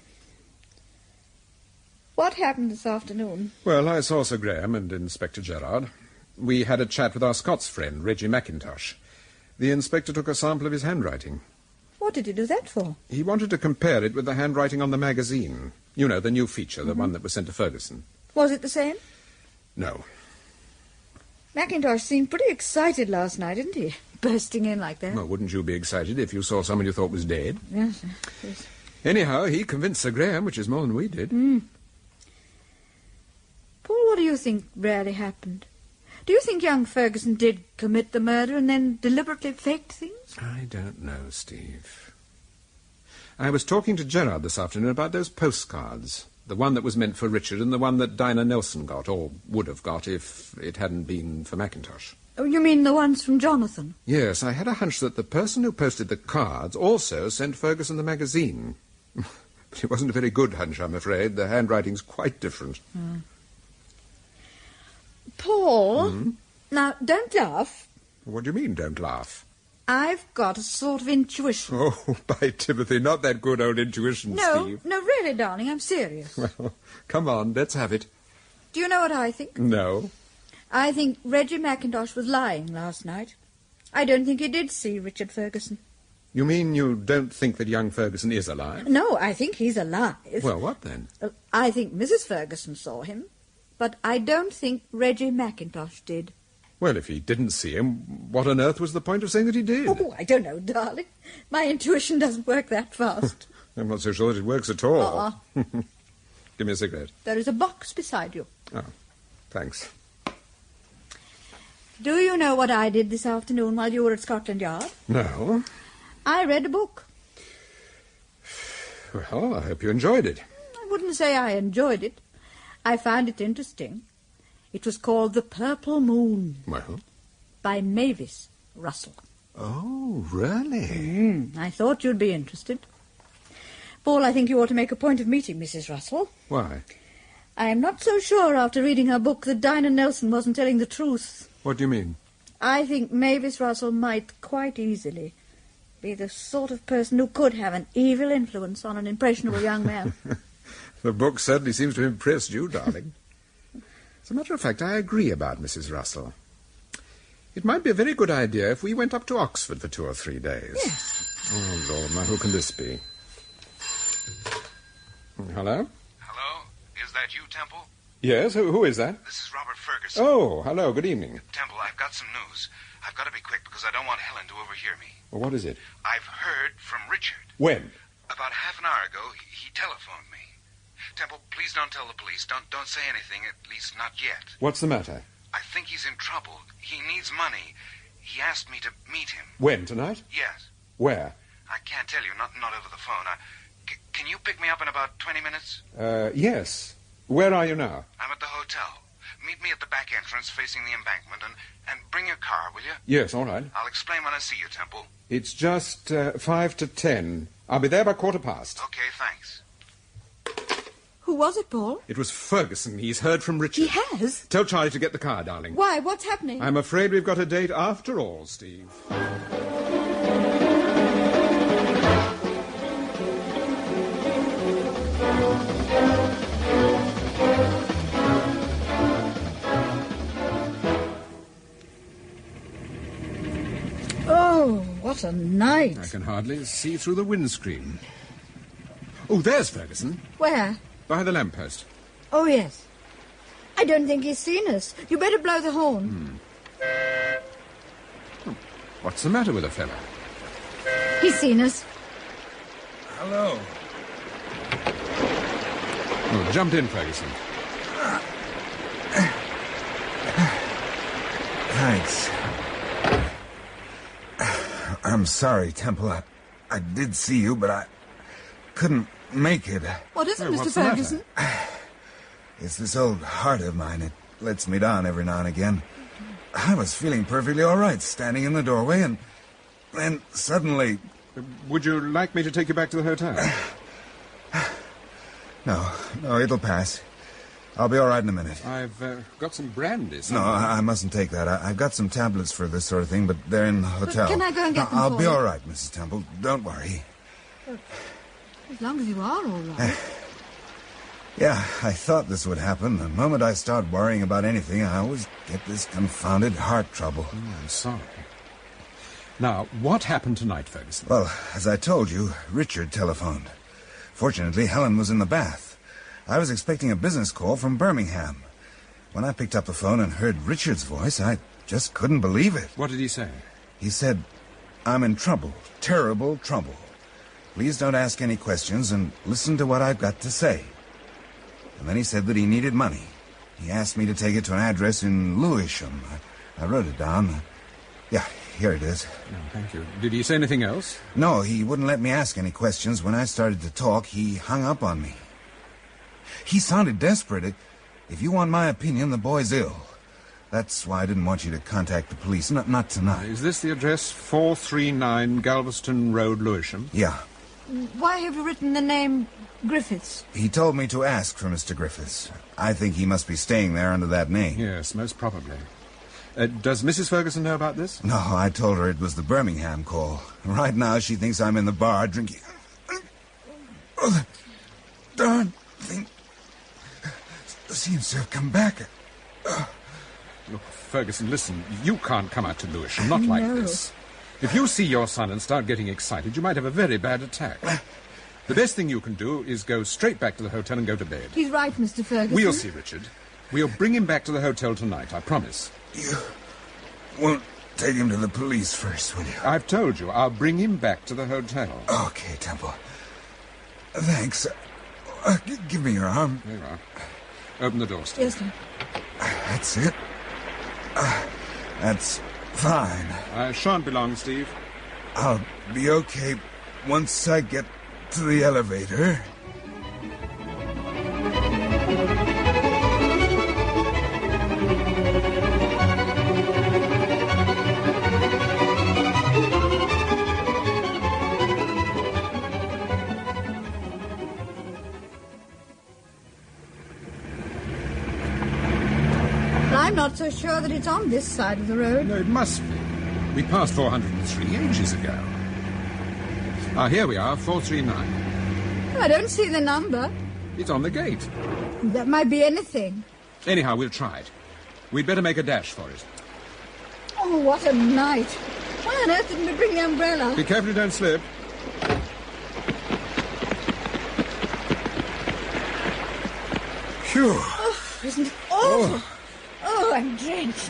What happened this afternoon? Well, I saw Sir Graham and Inspector Gerard. We had a chat with our Scots friend, Reggie Mackintosh. The inspector took a sample of his handwriting. What did he do that for? He wanted to compare it with the handwriting on the magazine. You know, the new feature, the one that was sent to Ferguson. Was it the same? No. Mackintosh seemed pretty excited last night, didn't he? Bursting in like that. Well, wouldn't you be excited if you saw someone you thought was dead? Yes, yes. Anyhow, he convinced Sir Graham, which is more than we did. Paul, what do you think really happened? Do you think young Ferguson did commit the murder and then deliberately faked things? I don't know, Steve. I was talking to Gerard this afternoon about those postcards. The one that was meant for Richard and the one that Dinah Nelson got, or would have got if it hadn't been for Mackintosh. Oh, you mean the ones from Jonathon? Yes, I had a hunch that the person who posted the cards also sent Ferguson the magazine. But it wasn't a very good hunch, I'm afraid. The handwriting's quite different. Paul, now, don't laugh. What do you mean, don't laugh? I've got a sort of intuition. Oh, by Timothy, not that good old intuition, Steve. No, really, darling, I'm serious. Well, come on, let's have it. Do you know what I think? No. I think Reggie Mackintosh was lying last night. I don't think he did see Richard Ferguson. You mean you don't think that young Ferguson is alive? No, I think he's alive. Well, what then? I think Mrs. Ferguson saw him, but I don't think Reggie Mackintosh did. Well, if he didn't see him, what on earth was the point of saying that he did? Oh, I don't know, darling. My intuition doesn't work that fast. I'm not so sure that it works at all. Give me a cigarette. There is a box beside you. Oh, thanks. Do you know what I did this afternoon while you were at Scotland Yard? No. I read a book. Well, I hope you enjoyed it. I wouldn't say I enjoyed it. I found it interesting. It was called The Purple Moon. Well? By Mavis Russell. Oh, really? I thought you'd be interested. Paul, I think you ought to make a point of meeting Mrs. Russell. Why? I am not so sure after reading her book that Dinah Nelson wasn't telling the truth. What do you mean? I think Mavis Russell might quite easily be the sort of person who could have an evil influence on an impressionable young man. The book certainly seems to have impressed you, darling. As a matter of fact, I agree about Mrs. Russell. It might be a very good idea if we went up to Oxford for 2 or 3 days. Yes. Oh, Lord, now who can this be? Hello? Hello? Is that you, Temple? Yes, who is that? This is Robert Ferguson. Oh, hello, good evening. Temple, I've got some news. I've got to be quick because I don't want Helen to overhear me. Well, what is it? I've heard from Richard. When? About half an hour ago, he telephoned me. Temple, please don't tell the police. Don't say anything, at least not yet. What's the matter? I think he's in trouble. He needs money. He asked me to meet him. When, tonight? Yes. Where? I can't tell you, not over the phone. Can you pick me up in about 20 minutes? Yes. Where are you now? I'm at the hotel. Meet me at the back entrance facing the embankment and bring your car, will you? Yes, all right. I'll explain when I see you, Temple. It's just 5 to 10. I'll be there by 1:15. Okay, thanks. Who was it, Paul? It was Ferguson. He's heard from Richard. He has? Tell Charlie to get the car, darling. Why? What's happening? I'm afraid we've got a date after all, Steve. Oh, what a night. I can hardly see through the windscreen. Oh, there's Ferguson. Where? By the lamppost. Oh, yes. I don't think he's seen us. You better blow the horn. What's the matter with the fellow? He's seen us. Hello. Oh, jumped in, Ferguson. Thanks. I'm sorry, Temple. I did see you, but I couldn't make it. What is it, Mr. what's the matter? Ferguson? It's this old heart of mine. It lets me down every now and again. I was feeling perfectly all right standing in the doorway, and then suddenly... Would you like me to take you back to the hotel? No, it'll pass. I'll be all right in a minute. I've got some brandy. No, I mustn't take that. I've got some tablets for this sort of thing, but they're in the hotel. Can I go and get them I'll for be you? all right, Mrs. Temple. Don't worry. As long as you are all right. Yeah, I thought this would happen. The moment I start worrying about anything, I always get this confounded heart trouble. Oh, I'm sorry. Now, what happened tonight, Ferguson? Well, as I told you, Richard telephoned. Fortunately, Helen was in the bath. I was expecting a business call from Birmingham. When I picked up the phone and heard Richard's voice, I just couldn't believe it. What did he say? He said, "I'm in trouble, terrible trouble. Please don't ask any questions and listen to what I've got to say." And then he said that he needed money. He asked me to take it to an address in Lewisham. I wrote it down. Yeah, here it is. Oh, thank you. Did he say anything else? No, he wouldn't let me ask any questions. When I started to talk, he hung up on me. He sounded desperate. If you want my opinion, the boy's ill. That's why I didn't want you to contact the police. Not tonight. Is this the address 439 Galveston Road, Lewisham? Yeah. Why have you written the name Griffiths? He told me to ask for Mr. Griffiths. I think he must be staying there under that name. Yes, most probably. Does Mrs. Ferguson know about this? No, I told her it was the Birmingham call. Right now, she thinks I'm in the bar drinking... Oh, the darn thing seems to have come back. Look, Ferguson, listen. You can't come out to Lewisham, not like No. this. If you see your son and start getting excited, you might have a very bad attack. The best thing you can do is go straight back to the hotel and go to bed. He's right, Mr. Ferguson. We'll see, Richard. We'll bring him back to the hotel tonight, I promise. You won't take him to the police first, will you? I've told you, I'll bring him back to the hotel. Okay, Temple. Thanks. Give me your arm. There you are. Open the door, Steve. Yes, sir. That's it. That's fine. I shan't be long, Steve. I'll be okay once I get to the elevator. I'm not so sure that it's on this side of the road. No, it must be. We passed 403 ages ago. Ah, here we are, 439. I don't see the number. It's on the gate. That might be anything. Anyhow, we'll try it. We'd better make a dash for it. Oh, what a night. Why on earth didn't we bring the umbrella? Be careful you don't slip. Phew. Oh, isn't it awful? Oh, I'm drenched.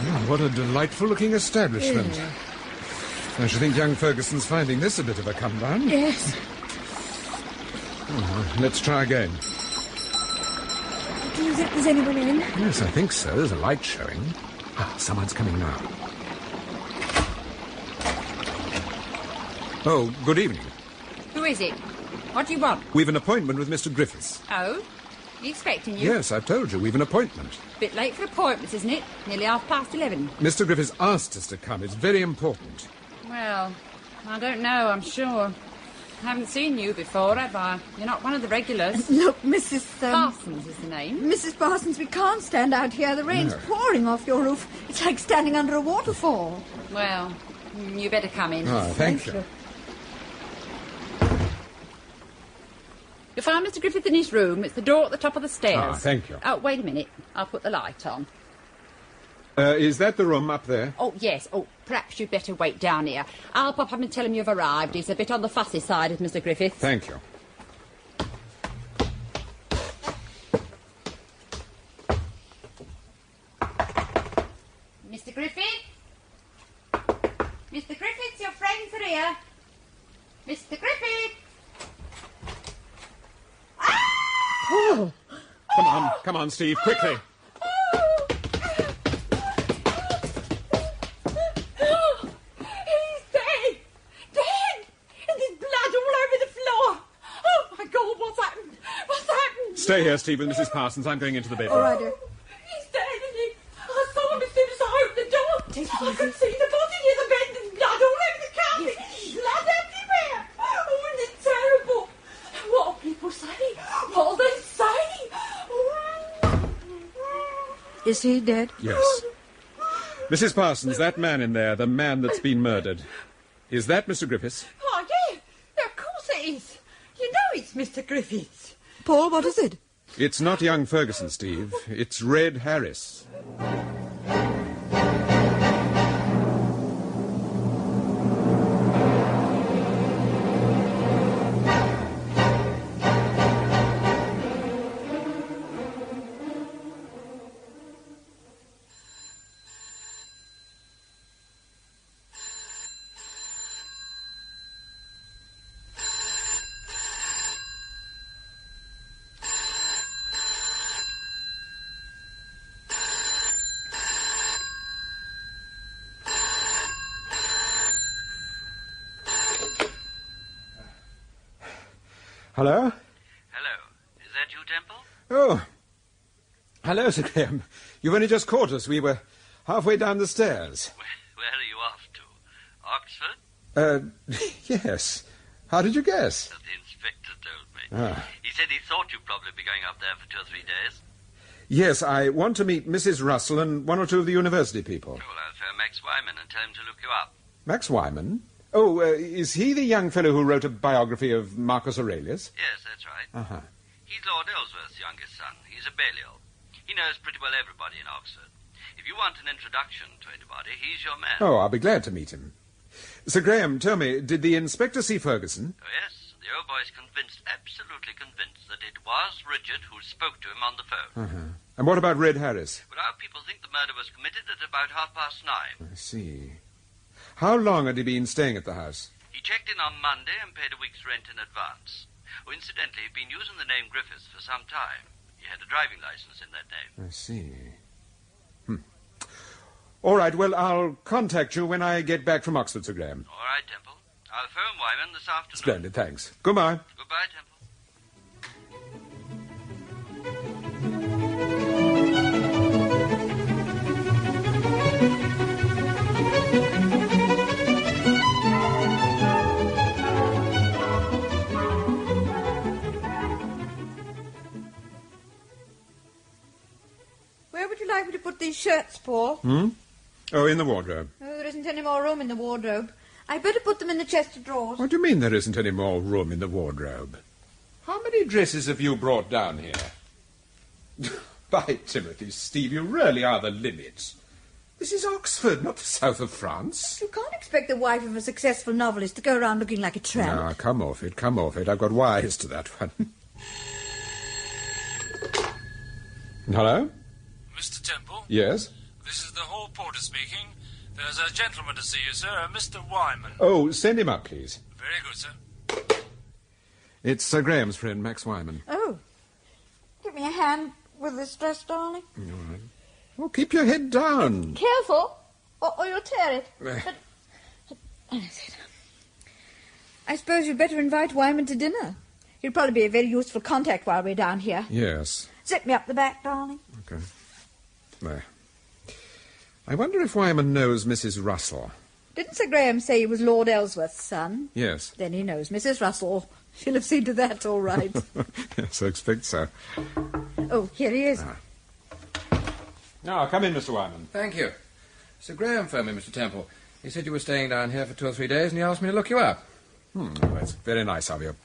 Oh, what a delightful-looking establishment. Yeah. I should think young Ferguson's finding this a bit of a come-down. Yes. Oh, let's try again. Do you think there's anyone in? Yes, I think so. There's a light showing. Ah, someone's coming now. Oh, good evening. Who is it? What do you want? We've an appointment with Mr. Griffiths. Oh? You expecting you? Yes, I've told you. We've an appointment. Bit late for appointments, isn't it? Nearly 11:30. Mr. Griffiths asked us to come. It's very important. Well, I don't know, I'm sure. I haven't seen you before, have I? You're not one of the regulars. Look, Mrs. Parsons is the name. Mrs. Parsons, we can't stand out here. The rain's pouring off your roof. It's like standing under a waterfall. Well, you better come in. Ah, thank you. You'll find Mr. Griffith in his room. It's the door at the top of the stairs. Ah, thank you. Oh, wait a minute. I'll put the light on. Is that the room up there? Oh, yes. Oh, perhaps you'd better wait down here. I'll pop up and tell him you've arrived. He's a bit on the fussy side of Mr. Griffith. Thank you. Mr. Griffith? Mr. Griffith, your friends are here. Mr. Griffith! Oh! Come on, Steve, quickly. He's dead! Dead! And there's blood all over the floor! Oh, my God, what's happened? What's happened? Stay here, Steve, with Mrs. Parsons. I'm going into the bedroom. All right, dear. He's dead, isn't he? I saw him as soon as I opened the door. I could see the body near the bed. There's blood all over the carpet. Blood everywhere. Oh, and it's terrible. What will people say? What will they say? Is he dead? Yes. Mrs. Parsons, that man in there, the man that's been murdered, is that Mr. Griffiths? Oh, yeah. Of course it is. You know it's Mr. Griffiths. Paul, what is it? It's not young Ferguson, Steve. It's Red Harris. Hello? Hello. Is that you, Temple? Oh. Hello, Sir Graham. You've only just caught us. We were halfway down the stairs. Where are you off to? Oxford? Yes. How did you guess? The inspector told me. Ah. He said he thought you'd probably be going up there for 2 or 3 days. Yes, I want to meet Mrs. Russell and one or two of the university people. Well, I'll phone Max Wyman and tell him to look you up. Max Wyman? Oh, is he the young fellow who wrote a biography of Marcus Aurelius? Yes, that's right. Uh-huh. He's Lord Ellsworth's youngest son. He's a Balliol. He knows pretty well everybody in Oxford. If you want an introduction to anybody, he's your man. Oh, I'll be glad to meet him. Sir Graham, tell me, did the inspector see Ferguson? Oh, yes. The old boy's convinced, absolutely convinced, that it was Richard who spoke to him on the phone. Uh-huh. And what about Red Harris? But our people think the murder was committed at about 9:30. I see. How long had he been staying at the house? He checked in on Monday and paid a week's rent in advance. Oh, incidentally, he'd been using the name Griffiths for some time. He had a driving license in that name. I see. All right, well, I'll contact you when I get back from Oxford, Sir Graham. All right, Temple. I'll phone Wyman this afternoon. Splendid, thanks. Goodbye. Goodbye, Temple. Where would you like me to put these shirts, Paul? Oh, in the wardrobe. Oh, there isn't any more room in the wardrobe. I'd better put them in the chest of drawers. What do you mean there isn't any more room in the wardrobe? How many dresses have you brought down here? By Timothy, Steve, you really are the limit. This is Oxford, not the south of France. You can't expect the wife of a successful novelist to go around looking like a tramp. No, come off it, come off it. I've got wires to that one. Hello? Mr. Temple? Yes? This is the hall porter speaking. There's a gentleman to see you, sir, a Mr. Wyman. Oh, send him up, please. Very good, sir. It's Sir Graham's friend, Max Wyman. Oh. Give me a hand with this dress, darling. All right. Oh, keep your head down. Careful, or you'll tear it. But, I suppose you'd better invite Wyman to dinner. He'll probably be a very useful contact while we're down here. Yes. Zip me up the back, darling. Okay. There. I wonder if Wyman knows Mrs. Russell. Didn't Sir Graham say he was Lord Ellsworth's son? Yes. Then he knows Mrs. Russell. She'll have seen to that, all right. Yes, I expect so. Oh, here he is. Now, come in, Mr. Wyman. Thank you. Sir Graham phoned me, Mr. Temple. He said you were staying down here for 2 or 3 days, and he asked me to look you up. Oh, that's very nice of you.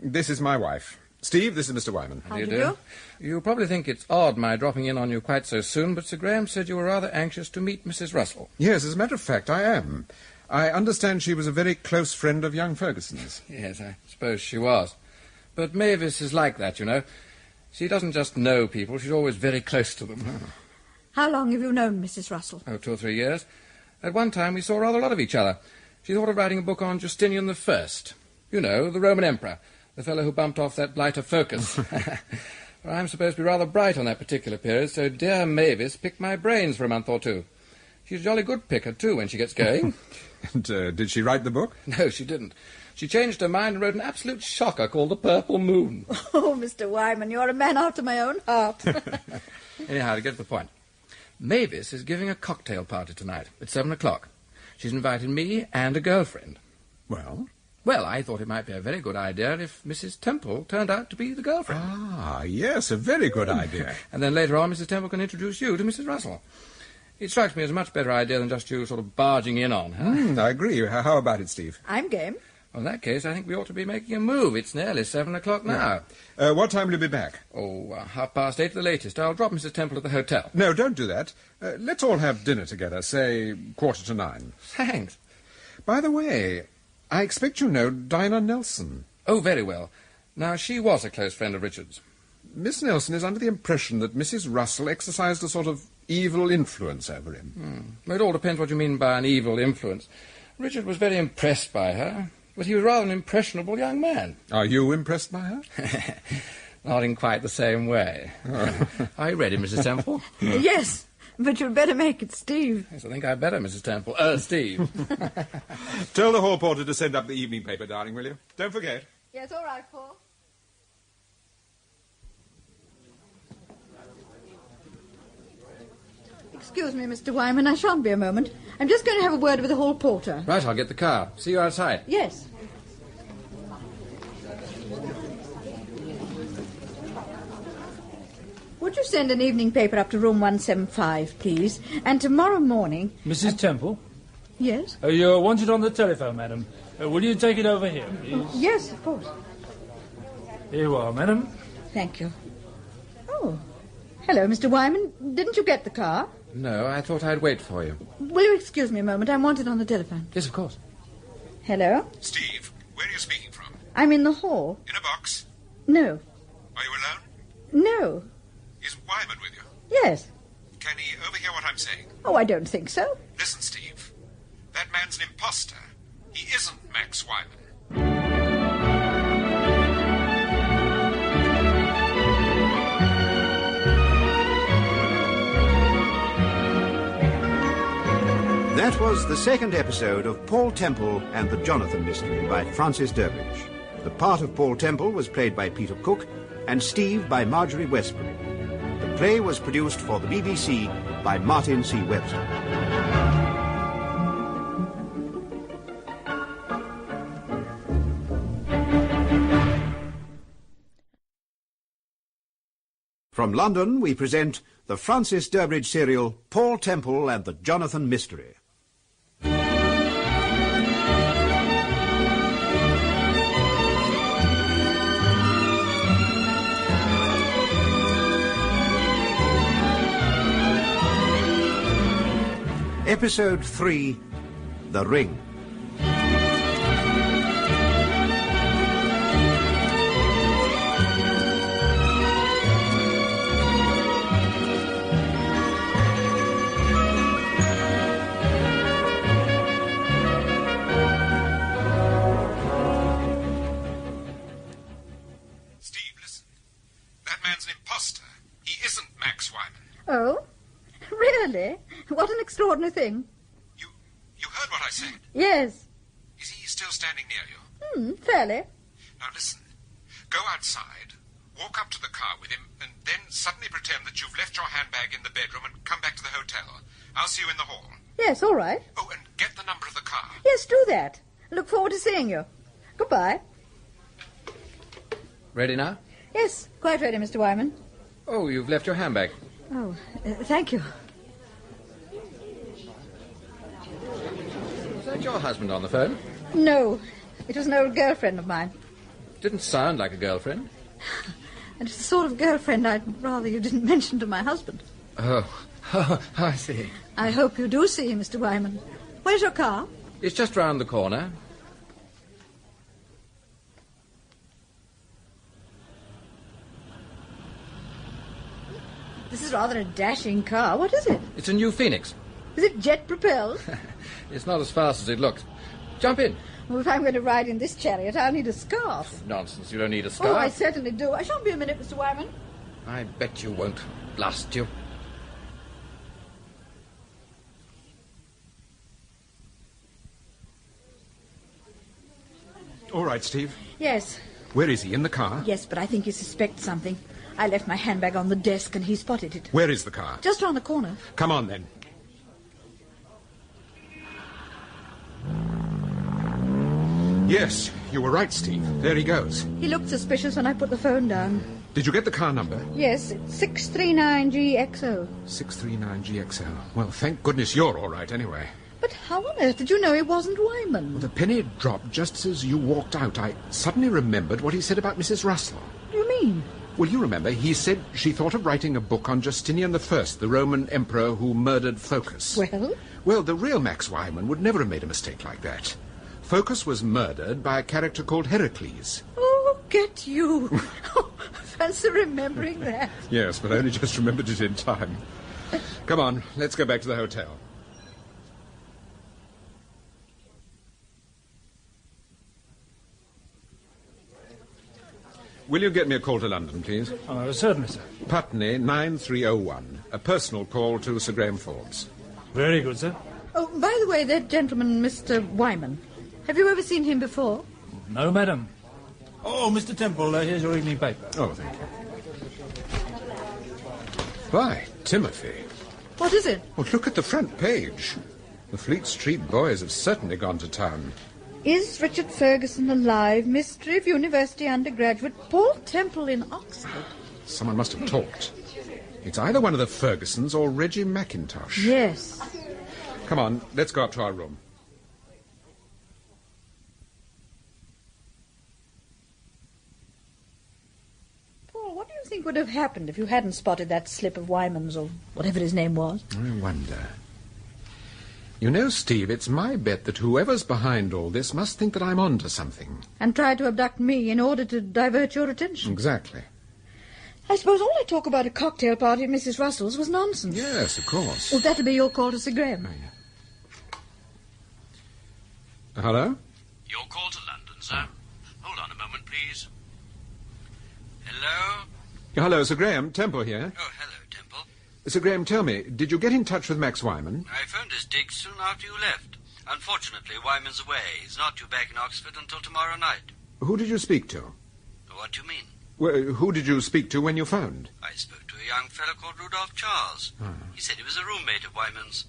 This is my wife. Steve, this is Mr. Wyman. How do you do? You probably think it's odd my dropping in on you quite so soon, but Sir Graham said you were rather anxious to meet Mrs. Russell. Yes, as a matter of fact, I am. I understand she was a very close friend of young Ferguson's. Yes, I suppose she was. But Mavis is like that, you know. She doesn't just know people, she's always very close to them. How long have you known Mrs. Russell? Oh, 2 or 3 years. At one time we saw rather a lot of each other. She thought of writing a book on Justinian I. You know, the Roman emperor, the fellow who bumped off that blighter Phocas. Well, I'm supposed to be rather bright on that particular period, so dear Mavis picked my brains for a month or two. She's a jolly good picker, too, when she gets going. And did she write the book? No, she didn't. She changed her mind and wrote an absolute shocker called The Purple Moon. Oh, Mr. Wyman, you're a man after my own heart. Anyhow, to get to the point. Mavis is giving a cocktail party tonight at 7 o'clock. She's invited me and a girlfriend. Well? Well, I thought it might be a very good idea if Mrs. Temple turned out to be the girlfriend. Ah, yes, a very good idea. And then later on, Mrs. Temple can introduce you to Mrs. Russell. It strikes me as a much better idea than just you sort of barging in on her. I agree. How about it, Steve? I'm game. Well, in that case, I think we ought to be making a move. It's nearly 7 o'clock now. Yeah. What time will you be back? Oh, 8:30 at the latest. I'll drop Mrs. Temple at the hotel. No, don't do that. Let's all have dinner together, say 9:15. Thanks. By the way, I expect you know Dinah Nelson. Oh, very well. Now, she was a close friend of Richard's. Miss Nelson is under the impression that Mrs. Russell exercised a sort of evil influence over him. Well, it all depends what you mean by an evil influence. Richard was very impressed by her, but he was rather an impressionable young man. Are you impressed by her? Not in quite the same way. Are you ready, Mrs. Temple? Yes, but you'd better make it Steve. Yes, I think I'd better, Mrs. Temple. Steve. Tell the hall porter to send up the evening paper, darling, will you? Don't forget. Yes, all right, Paul. Excuse me, Mr. Wyman, I shan't be a moment. I'm just going to have a word with the hall porter. Right, I'll get the car. See you outside. Yes. Would you send an evening paper up to room 175, please? And tomorrow morning... Mrs. Temple? Yes? You're wanted on the telephone, madam. Will you take it over here, please? Yes, of course. Here you are, madam. Thank you. Oh. Hello, Mr. Wyman. Didn't you get the car? No, I thought I'd wait for you. Will you excuse me a moment? I'm wanted on the telephone. Yes, of course. Hello? Steve, where are you speaking from? I'm in the hall. In a box? No. Are you alone? No. Is Wyman with you? Yes. Can he overhear what I'm saying? Oh, I don't think so. Listen, Steve. That man's an imposter. He isn't Max Wyman. That was the second episode of Paul Temple and the Jonathon Mystery by Francis Durbridge. The part of Paul Temple was played by Peter Cook and Steve by Marjorie Westbury. The play was produced for the BBC by Martin C. Webster. From London, we present the Francis Durbridge serial Paul Temple and the Jonathon Mystery. Episode 3, The Ring. Steve, listen. That man's an imposter. He isn't Max Wyman. Oh? Really? What an extraordinary thing. You heard what I said? Yes. Is he still standing near you? Fairly. Now listen. go outside, walk up to the car with him, and then suddenly pretend that you've left your handbag in the bedroom and come back to the hotel. I'll see you in the hall. Yes, all right. Oh, and get the number of the car. Yes, do that. Look forward to seeing you. Goodbye. Ready now? Yes, quite ready, Mr. Wyman. Oh, you've left your handbag. Oh, thank you. Is that your husband on the phone? No, it was an old girlfriend of mine. Didn't sound like a girlfriend. And it's the sort of girlfriend I'd rather you didn't mention to my husband. Oh, I see. I hope you do see him, Mr. Wyman. Where's your car? It's just round the corner. This is rather a dashing car. What is it? It's a new Phoenix. Is it jet-propelled? It's not as fast as it looks. Jump in. Well, if I'm going to ride in this chariot, I'll need a scarf. Nonsense, you don't need a scarf. Oh, I certainly do. I shan't be a minute, Mr. Wyman. I bet you won't. Blast you. All right, Steve. Yes. Where is he? In the car? Yes, but I think he suspects something. I left my handbag on the desk and he spotted it. Where is the car? Just round the corner. Come on, then. Yes, you were right, Steve. There he goes. He looked suspicious when I put the phone down. Did you get the car number? Yes, it's 639GXO. 639GXO. Well, thank goodness you're all right anyway. But how on earth did you know he wasn't Wyman? Well, the penny dropped just as you walked out. I suddenly remembered what he said about Mrs. Russell. What do you mean? Well, you remember, he said she thought of writing a book on Justinian I, the Roman emperor who murdered Focus. Well? Well, the real Max Wyman would never have made a mistake like that. Focus was murdered by a character called Heracles. Oh, get you. Oh, fancy remembering that. Yes, but I only just remembered it in time. Come on, let's go back to the hotel. Will you get me a call to London, please? Oh, certainly, sir. Putney 9301. A personal call to Sir Graham Forbes. Very good, sir. Oh, by the way, that gentleman, Mr. Wyman, have you ever seen him before? No, madam. Oh, Mr. Temple, here's your evening paper. Oh, thank you. Why, Timothy. What is it? Well, look at the front page. The Fleet Street boys have certainly gone to town. Is Richard Ferguson alive? Mystery of university undergraduate Paul Temple in Oxford. Someone must have talked. It's either one of the Fergusons or Reggie Mackintosh. Yes. Come on, let's go up to our room. Paul, what do you think would have happened if you hadn't spotted that slip of Wyman's or whatever his name was? I wonder. You know, Steve, it's my bet that whoever's behind all this must think that I'm on to something. And tried to abduct me in order to divert your attention. Exactly. I suppose all that talk about a cocktail party at Mrs. Russell's was nonsense. Yes, of course. Well, that'll be your call to Sir Graham. Oh, yeah. Hello? Your call to London, sir. Hold on a moment, please. Hello? Hello, Sir Graham. Temple here. Oh, hello, Temple. Sir Graham, tell me, did you get in touch with Max Wyman? I phoned his digs soon after you left. Unfortunately, Wyman's away. He's not due back in Oxford until tomorrow night. Who did you speak to? What do you mean? Well, who did you speak to when you phoned? I spoke to a young fellow called Rudolph Charles. He said he was a roommate of Wyman's.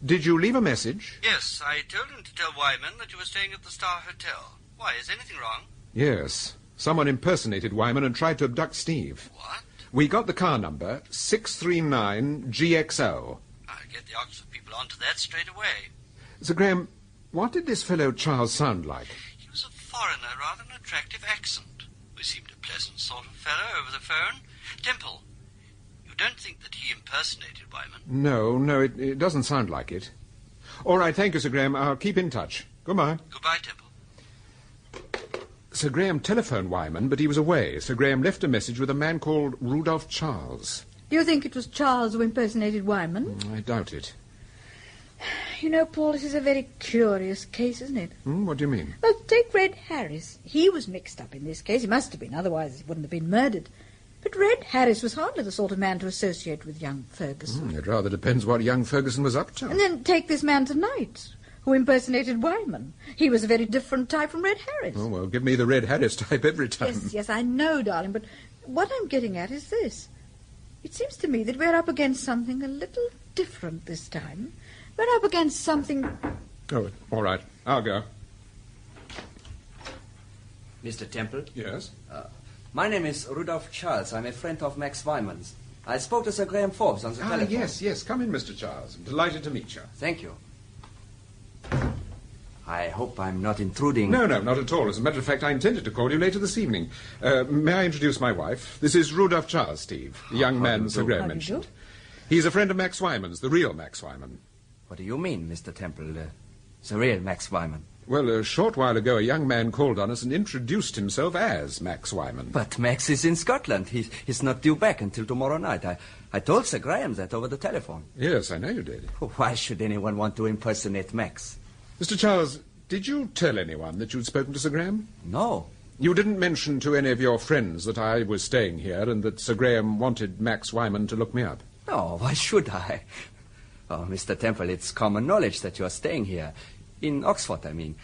Did you leave a message? Yes, I told him to tell Wyman that you were staying at the Star Hotel. Why, is anything wrong? Yes. Someone impersonated Wyman and tried to abduct Steve. What? We got the car number, 639GXO. I'll get the Oxford people onto that straight away. Sir Graham, what did this fellow Charles sound like? He was a foreigner, rather an attractive accent. He seemed a pleasant sort of fellow over the phone. Temple, you don't think that he impersonated Wyman? No, it doesn't sound like it. All right, thank you, Sir Graham. I'll keep in touch. Goodbye. Goodbye, Temple. Sir Graham telephoned Wyman, but he was away. Sir Graham left a message with a man called Rudolph Charles. Do you think it was Charles who impersonated Wyman? I doubt it. You know, Paul, this is a very curious case, isn't it? What do you mean? Well, take Red Harris. He was mixed up in this case. He must have been, otherwise he wouldn't have been murdered. But Red Harris was hardly the sort of man to associate with young Ferguson. It rather depends what young Ferguson was up to. And then take this man tonight. who impersonated Wyman. He was a very different type from Red Harris. Oh, well, give me the Red Harris type every time. Yes, I know, darling, but what I'm getting at is this. It seems to me that we're up against something a little different this time. We're up against something... Oh, all right. I'll go. Mr. Temple? Yes? My name is Rudolph Charles. I'm a friend of Max Wyman's. I spoke to Sir Graham Forbes on the telephone. Yes. Come in, Mr. Charles. I'm delighted to meet you. Thank you. I hope I'm not intruding. No, not at all. As a matter of fact, I intended to call you later this evening. May I introduce my wife? This is Rudolph Charles, Steve, the young man Sir Graham mentioned. He's a friend of Max Wyman's, the real Max Wyman. What do you mean, Mr. Temple? The real Max Wyman? Well, a short while ago, a young man called on us and introduced himself as Max Wyman. But Max is in Scotland. He's not due back until tomorrow night. I told Sir Graham that over the telephone. Yes, I know you did. Why should anyone want to impersonate Max? Mr. Charles, did you tell anyone that you'd spoken to Sir Graham? No. You didn't mention to any of your friends that I was staying here and that Sir Graham wanted Max Wyman to look me up? No, why should I? Oh, Mr. Temple, it's common knowledge that you're staying here. In Oxford, I mean.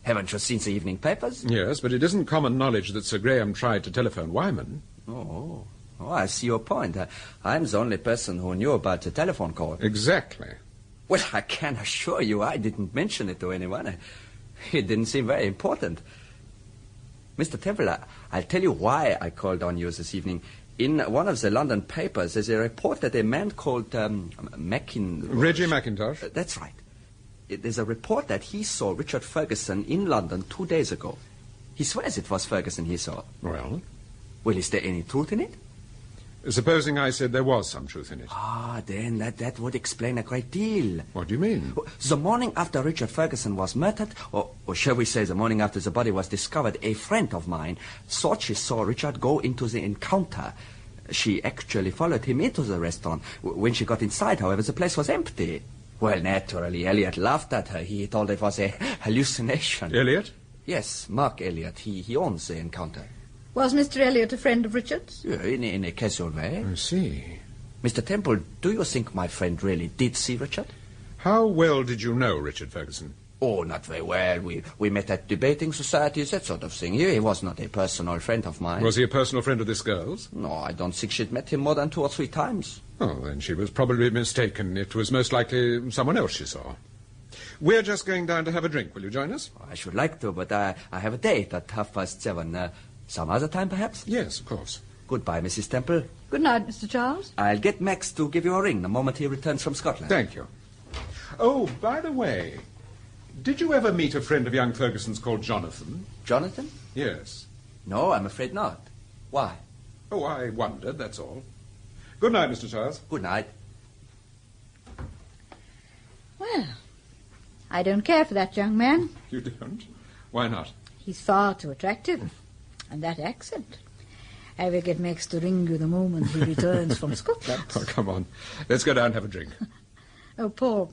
Haven't you seen the evening papers? Yes, but it isn't common knowledge that Sir Graham tried to telephone Wyman. Oh, I see your point. I'm the only person who knew about the telephone call. Exactly. Well, I can assure you I didn't mention it to anyone. It didn't seem very important. Mr. Temple, I'll tell you why I called on you this evening. In one of the London papers, there's a report that a man called Reggie Mackintosh? That's right. There's a report that he saw Richard Ferguson in London 2 days ago. He swears it was Ferguson he saw. Well? Well, is there any truth in it? Supposing I said there was some truth in it. Then that would explain a great deal. What do you mean? The morning after Richard Ferguson was murdered, or shall we say the morning after the body was discovered, a friend of mine thought she saw Richard go into the encounter. She actually followed him into the restaurant. When she got inside, however, the place was empty. Well, naturally, Elliot laughed at her. He thought it was a hallucination. Elliot? Yes, Mark Elliot. He owns the encounter. Was Mr. Elliot a friend of Richard's? Yeah, in a casual way. I see. Mr. Temple, do you think my friend really did see Richard? How well did you know Richard Ferguson? Oh, not very well. We met at debating societies, that sort of thing. He was not a personal friend of mine. Was he a personal friend of this girl's? No, I don't think she'd met him more than 2 or 3 times. Oh, then she was probably mistaken. It was most likely someone else she saw. We're just going down to have a drink. Will you join us? I should like to, but I have a date at 7:30. Some other time, perhaps? Yes, of course. Goodbye, Mrs. Temple. Good night, Mr. Charles. I'll get Max to give you a ring the moment he returns from Scotland. Thank you. Oh, by the way, did you ever meet a friend of young Ferguson's called Jonathon? Jonathon? Yes. No, I'm afraid not. Why? Oh, I wondered, that's all. Good night, Mr. Charles. Good night. Well, I don't care for that young man. You don't? Why not? He's far too attractive. And that accent. I will get Max to ring you the moment he returns from Scotland. Oh, come on. Let's go down and have a drink. Oh, Paul,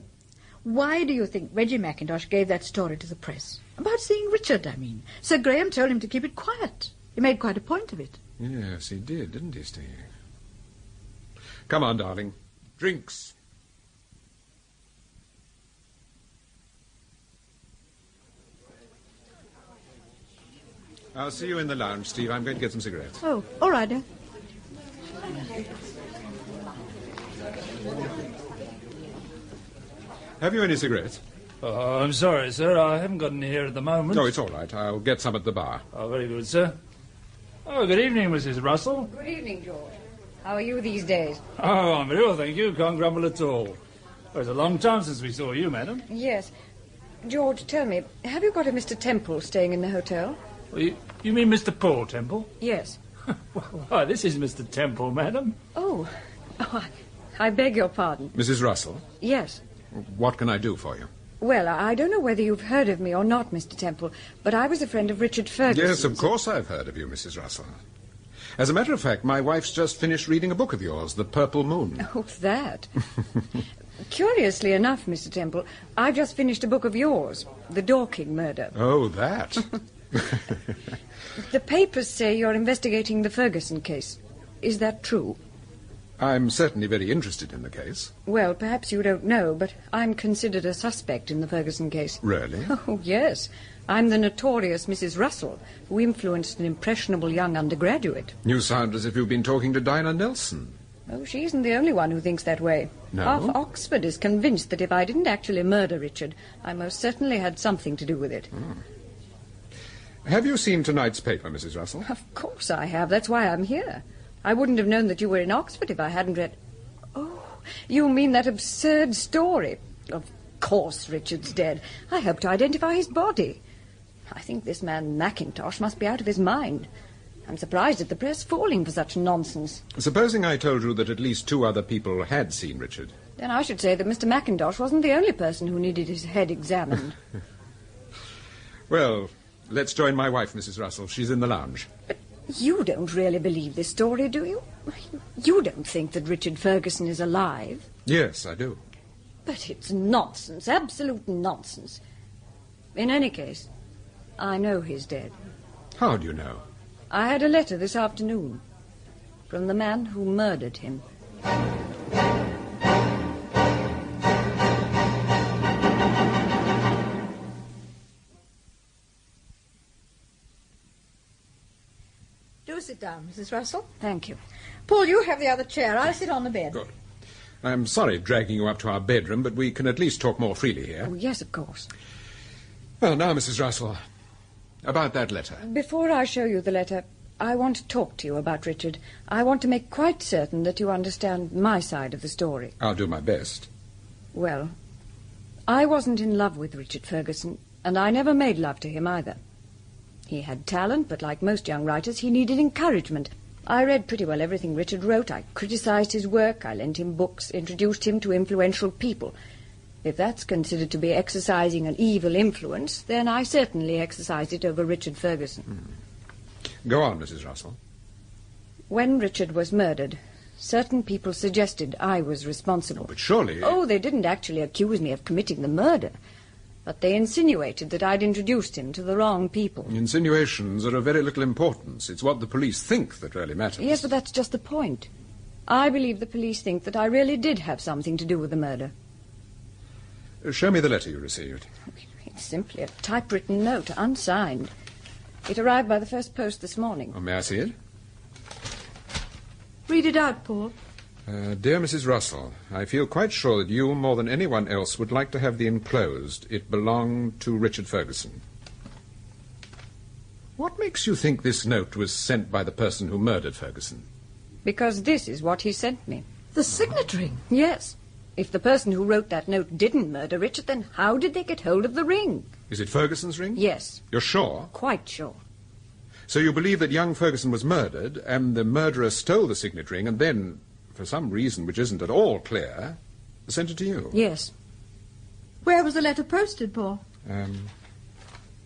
why do you think Reggie Mackintosh gave that story to the press? About seeing Richard, I mean. Sir Graham told him to keep it quiet. He made quite a point of it. Yes, he did, didn't he, Steve? Come on, darling. Drinks. I'll see you in the lounge, Steve. I'm going to get some cigarettes. Oh, all right, dear. Have you any cigarettes? Oh, I'm sorry, sir. I haven't got any here at the moment. No, it's all right. I'll get some at the bar. Oh, very good, sir. Oh, good evening, Mrs. Russell. Good evening, George. How are you these days? Oh, I'm very well, thank you. Can't grumble at all. Well, it's a long time since we saw you, madam. Yes. George, tell me, have you got a Mr. Temple staying in the hotel? Well, you mean Mr. Paul Temple? Yes. Why, this is Mr. Temple, madam. Oh, I beg your pardon. Mrs. Russell? Yes. What can I do for you? Well, I don't know whether you've heard of me or not, Mr. Temple, but I was a friend of Richard Ferguson. Yes, of course I've heard of you, Mrs. Russell. As a matter of fact, my wife's just finished reading a book of yours, The Purple Moon. Oh, that. Curiously enough, Mr. Temple, I've just finished a book of yours, The Dorking Murder. Oh, that. The papers say you're investigating the Ferguson case. Is that true? I'm certainly very interested in the case. Well, perhaps you don't know, but I'm considered a suspect in the Ferguson case. Really? Oh, yes. I'm the notorious Mrs. Russell, who influenced an impressionable young undergraduate. You sound as if you've been talking to Dinah Nelson. Oh, she isn't the only one who thinks that way. No? Half Oxford is convinced that if I didn't actually murder Richard, I most certainly had something to do with it. Have you seen tonight's paper, Mrs. Russell? Of course I have. That's why I'm here. I wouldn't have known that you were in Oxford if I hadn't read... Oh, you mean that absurd story? Of course Richard's dead. I hope to identify his body. I think this man Mackintosh must be out of his mind. I'm surprised at the press falling for such nonsense. Supposing I told you that at least 2 other people had seen Richard. Then I should say that Mr. Mackintosh wasn't the only person who needed his head examined. Well, let's join my wife, Mrs. Russell. She's in the lounge. But you don't really believe this story, do you? You don't think that Richard Ferguson is alive? Yes, I do. But it's nonsense, absolute nonsense. In any case, I know he's dead. How do you know? I had a letter this afternoon from the man who murdered him. Do sit down, Mrs. Russell. Thank you. Paul, you have the other chair. I'll sit on the bed. Good. I'm sorry dragging you up to our bedroom, but we can at least talk more freely here. Oh, yes, of course. Well, now, Mrs. Russell, about that letter. Before I show you the letter, I want to talk to you about Richard. I want to make quite certain that you understand my side of the story. I'll do my best. Well, I wasn't in love with Richard Ferguson, and I never made love to him either. He had talent, but like most young writers, he needed encouragement. I read pretty well everything Richard wrote. I criticised his work. I lent him books, introduced him to influential people. If that's considered to be exercising an evil influence, then I certainly exercised it over Richard Ferguson. Go on, Mrs. Russell. When Richard was murdered, certain people suggested I was responsible. But surely... Oh, they didn't actually accuse me of committing the murder, but they insinuated that I'd introduced him to the wrong people. Insinuations are of very little importance. It's what the police think that really matters. Yes, but that's just the point. I believe the police think that I really did have something to do with the murder. Show me the letter you received. It's simply a typewritten note, unsigned. It arrived by the first post this morning. Oh, may I see it? Read it out, Paul. Dear Mrs. Russell, I feel quite sure that you, more than anyone else, would like to have the enclosed. It belonged to Richard Ferguson. What makes you think this note was sent by the person who murdered Ferguson? Because this is what he sent me. The signet ring? Yes. If the person who wrote that note didn't murder Richard, then how did they get hold of the ring? Is it Ferguson's ring? Yes. You're sure? Quite sure. So you believe that young Ferguson was murdered, and the murderer stole the signet ring, and then, for some reason which isn't at all clear, sent it to you? Yes. Where was the letter posted, Paul?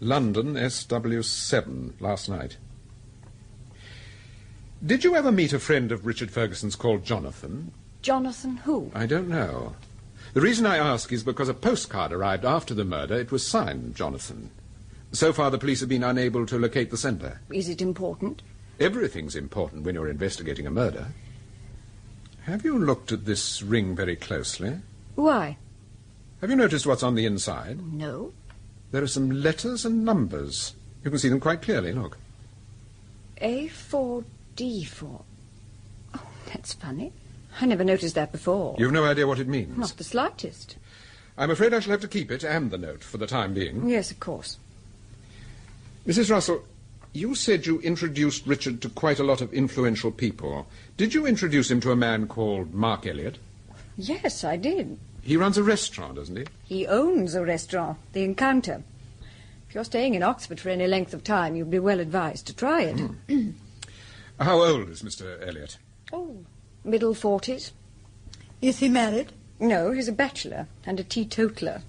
London, SW7, last night. Did you ever meet a friend of Richard Ferguson's called Jonathon? Jonathon who? I don't know. The reason I ask is because a postcard arrived after the murder. It was signed Jonathon. So far, the police have been unable to locate the sender. Is it important? Everything's important when you're investigating a murder. Have you looked at this ring very closely? Why? Have you noticed what's on the inside? No. There are some letters and numbers. You can see them quite clearly, look. A4D4. Oh, that's funny. I never noticed that before. You've no idea what it means? Not the slightest. I'm afraid I shall have to keep it and the note for the time being. Yes, of course. Mrs. Russell, you said you introduced Richard to quite a lot of influential people. Did you introduce him to a man called Mark Elliot? Yes, I did. He runs a restaurant, doesn't he? He owns a restaurant, the Encounter. If you're staying in Oxford for any length of time, you'd be well advised to try it. How old is Mr. Elliot? Oh, middle 40s. Is he married? No, he's a bachelor and a teetotaler.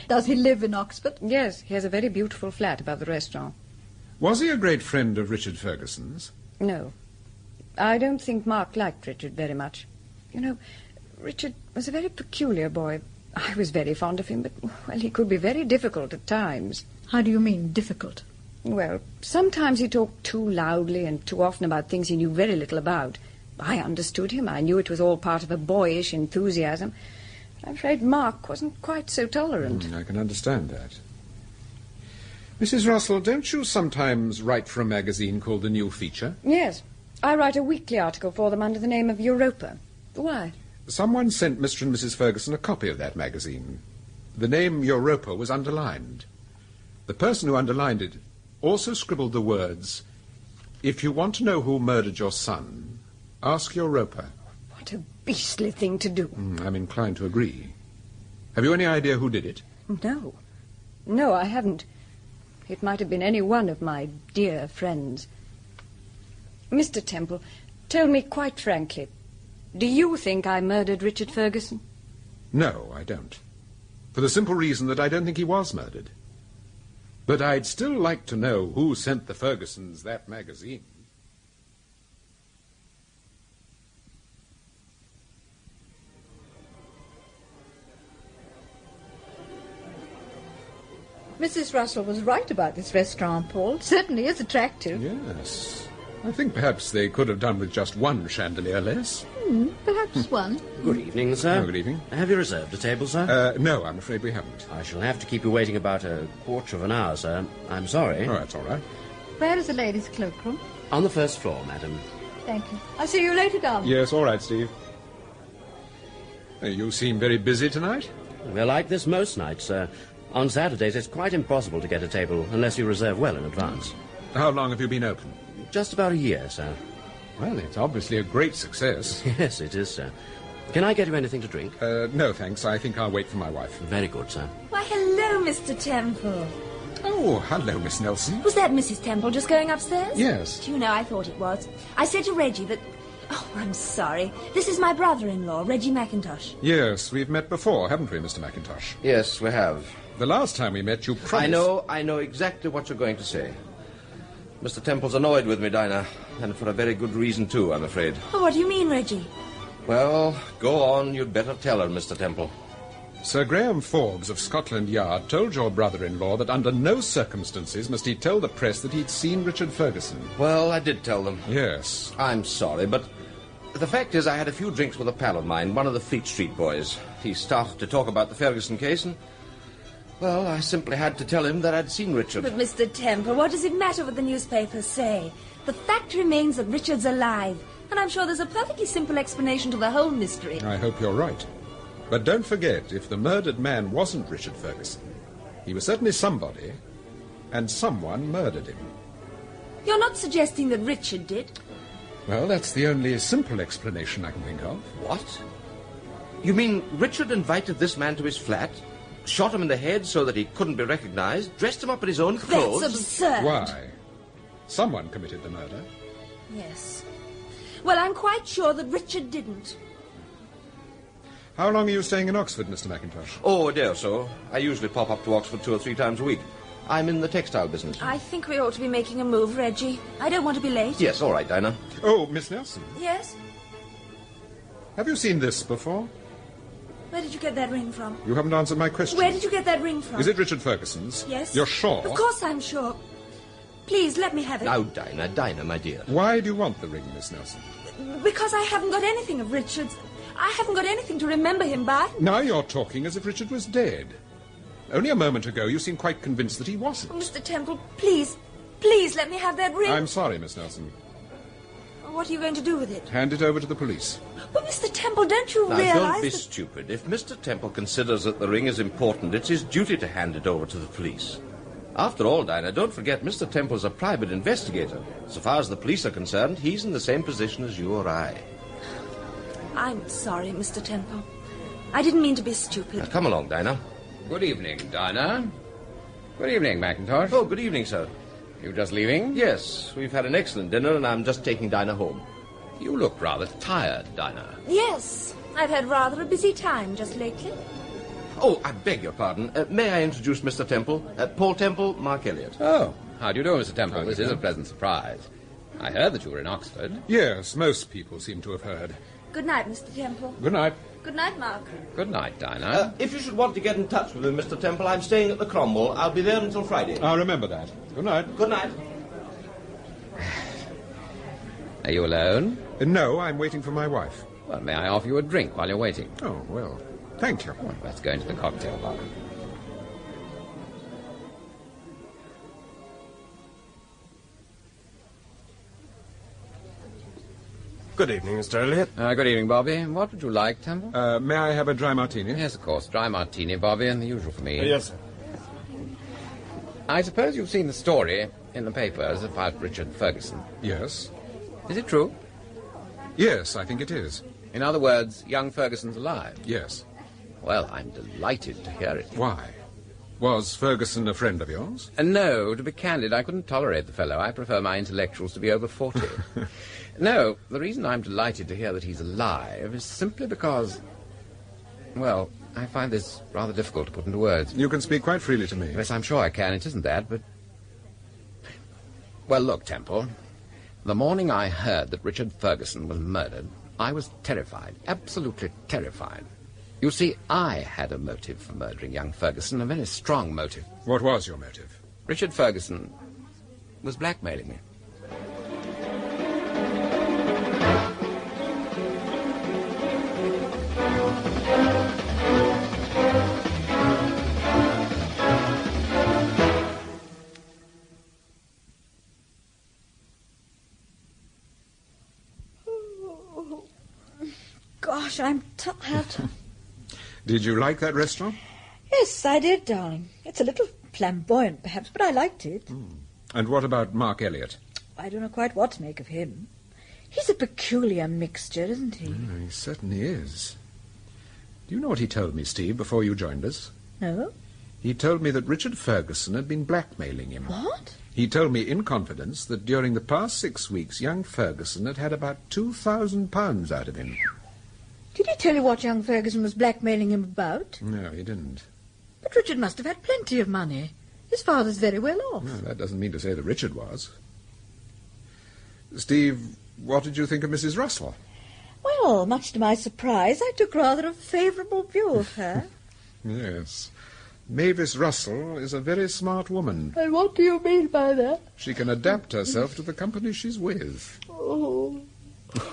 Does he live in Oxford? Yes, he has a very beautiful flat above the restaurant. Was he a great friend of Richard Ferguson's? No. I don't think Mark liked Richard very much. You know, Richard was a very peculiar boy. I was very fond of him, but, well, he could be very difficult at times. How do you mean, difficult? Well, sometimes he talked too loudly and too often about things he knew very little about. I understood him. I knew it was all part of a boyish enthusiasm. I'm afraid Mark wasn't quite so tolerant. I can understand that. Mrs. Russell, don't you sometimes write for a magazine called The New Feature? Yes. I write a weekly article for them under the name of Europa. Why? Someone sent Mr. and Mrs. Ferguson a copy of that magazine. The name Europa was underlined. The person who underlined it also scribbled the words, "If you want to know who murdered your son, ask Europa." What a beastly thing to do. I'm inclined to agree. Have you any idea who did it? No. No, I haven't. It might have been any one of my dear friends. Mr. Temple, tell me quite frankly, do you think I murdered Richard Ferguson? No, I don't. For the simple reason that I don't think he was murdered. But I'd still like to know who sent the Fergusons that magazine. Mrs. Russell was right about this restaurant, Paul. It certainly is attractive. Yes. I think perhaps they could have done with just one chandelier less. Perhaps one. Good evening, sir. Oh, good evening. Have you reserved a table, sir? No, I'm afraid we haven't. I shall have to keep you waiting about a quarter of an hour, sir. I'm sorry. Oh, that's all right. Where is the ladies' cloakroom? On the first floor, madam. Thank you. I'll see you later, darling. Yes, all right, Steve. You seem very busy tonight? We're like this most nights, sir. On Saturdays, it's quite impossible to get a table unless you reserve well in advance. How long have you been open? Just about a year, sir. Well, it's obviously a great success. Yes, it is, sir. Can I get you anything to drink? No, thanks. I think I'll wait for my wife. Very good, sir. Why, hello, Mr. Temple. Oh, hello, Miss Nelson. Was that Mrs. Temple just going upstairs? Yes. Do you know, I thought it was. I said to Reggie that... Oh, I'm sorry. This is my brother-in-law, Reggie Mackintosh. Yes, we've met before, haven't we, Mr. Mackintosh? Yes, we have. The last time we met, you promised... I know exactly what you're going to say. Mr. Temple's annoyed with me, Dinah, and for a very good reason, too, I'm afraid. Oh, what do you mean, Reggie? Well, go on. You'd better tell her, Mr. Temple. Sir Graham Forbes of Scotland Yard told your brother-in-law that under no circumstances must he tell the press that he'd seen Richard Ferguson. Well, I did tell them. Yes. I'm sorry, but the fact is I had a few drinks with a pal of mine, one of the Fleet Street boys. He started to talk about the Ferguson case, and, well, I simply had to tell him that I'd seen Richard. But, Mr. Temple, what does it matter what the newspapers say? The fact remains that Richard's alive, and I'm sure there's a perfectly simple explanation to the whole mystery. I hope you're right. But don't forget, if the murdered man wasn't Richard Ferguson, he was certainly somebody, and someone murdered him. You're not suggesting that Richard did? Well, that's the only simple explanation I can think of. What? You mean Richard invited this man to his flat, shot him in the head so that he couldn't be recognized, dressed him up in his own clothes... That's absurd. Why? Someone committed the murder. Yes. Well, I'm quite sure that Richard didn't. How long are you staying in Oxford, Mr. Mackintosh? Oh, a day or so. I usually pop up to Oxford 2 or 3 times a week. I'm in the textile business. I think we ought to be making a move, Reggie. I don't want to be late. Yes, all right, Dinah. Oh, Miss Nelson. Yes? Have you seen this before? Where did you get that ring from? You haven't answered my question. Where did you get that ring from? Is it Richard Ferguson's? Yes. You're sure? Of course I'm sure. Please, let me have it. Now, Dinah, my dear. Why do you want the ring, Miss Nelson? Because I haven't got anything of Richard's. I haven't got anything to remember him by. Now you're talking as if Richard was dead. Only a moment ago you seemed quite convinced that he wasn't. Oh, Mr. Temple, please, please let me have that ring. I'm sorry, Miss Nelson. What are you going to do with it? Hand it over to the police. But, Mr. Temple, don't you Now, realize don't be that... stupid. If Mr. Temple considers that the ring is important, it's his duty to hand it over to the police. After all, Dinah, don't forget Mr. Temple's a private investigator. So far as the police are concerned, he's in the same position as you or I. I'm sorry, Mr. Temple. I didn't mean to be stupid. Now, come along, Dinah. Good evening, Dinah. Good evening, Mackintosh. Oh, good evening, sir. You just leaving? Yes, we've had an excellent dinner, and I'm just taking Dinah home. You look rather tired, Dinah. Yes, I've had rather a busy time just lately. Oh, I beg your pardon. May I introduce Mr. Temple? Paul Temple, Mark Elliot. Oh, how do you do, Mr. Temple? This is a pleasant surprise. I heard that you were in Oxford. Yes, most people seem to have heard. Good night, Mr. Temple. Good night. Good night, Mark. Good night, Dinah. If you should want to get in touch with me, Mr. Temple, I'm staying at the Cromwell. I'll be there until Friday. I'll remember that. Good night. Good night. Are you alone? No, I'm waiting for my wife. Well, may I offer you a drink while you're waiting? Oh, well, thank you. Well, let's go into the cocktail bar. Good evening, Mr. Elliot. Good evening, Bobby. What would you like, Temple? May I have a dry martini? Yes, of course. Dry martini, Bobby, and the usual for me. Yes, sir. I suppose you've seen the story in the papers about Richard Ferguson. Yes. Is it true? Yes, I think it is. In other words, young Ferguson's alive? Yes. Well, I'm delighted to hear it. Why? Was Ferguson a friend of yours? No, to be candid, I couldn't tolerate the fellow. I prefer my intellectuals to be over 40. No, the reason I'm delighted to hear that he's alive is simply because, well, I find this rather difficult to put into words. You can speak quite freely to me. Yes, I'm sure I can. It isn't that, but... Well, look, Temple, the morning I heard that Richard Ferguson was murdered, I was terrified, absolutely terrified. You see, I had a motive for murdering young Ferguson, a very strong motive. What was your motive? Richard Ferguson was blackmailing me. Gosh, I'm tired. Did you like that restaurant? Yes, I did, darling. It's a little flamboyant, perhaps, but I liked it. And what about Mark Elliot? I don't know quite what to make of him. He's a peculiar mixture, isn't he? He certainly is. Do you know what he told me, Steve, before you joined us? No? He told me that Richard Ferguson had been blackmailing him. What? He told me in confidence that during the past 6 weeks, young Ferguson had had about £2,000 out of him. Did he tell you what young Ferguson was blackmailing him about? No, he didn't. But Richard must have had plenty of money. His father's very well off. No, that doesn't mean to say that Richard was. Steve, what did you think of Mrs. Russell? Well, much to my surprise, I took rather a favourable view of her. Yes. Mavis Russell is a very smart woman. And what do you mean by that? She can adapt herself to the company she's with. Oh,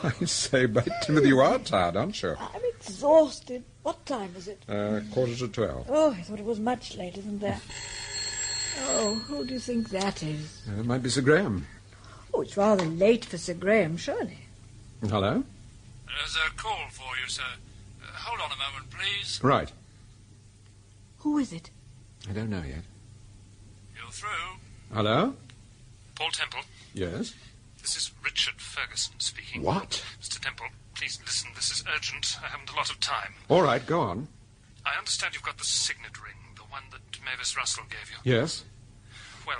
I say, by Timothy, you are tired, aren't you? I'm exhausted. What time is it? 11:45. Oh, I thought it was much later than that. Oh, who do you think that is? It might be Sir Graham. Oh, it's rather late for Sir Graham, surely. Hello? There's a call for you, sir. Hold on a moment, please. Right. Who is it? I don't know yet. You're through. Hello? Paul Temple. Yes? This is Richard Ferguson speaking. What? Mr. Temple, please listen. This is urgent. I haven't a lot of time. All right, go on. I understand you've got the signet ring, the one that Mavis Russell gave you. Yes? Well,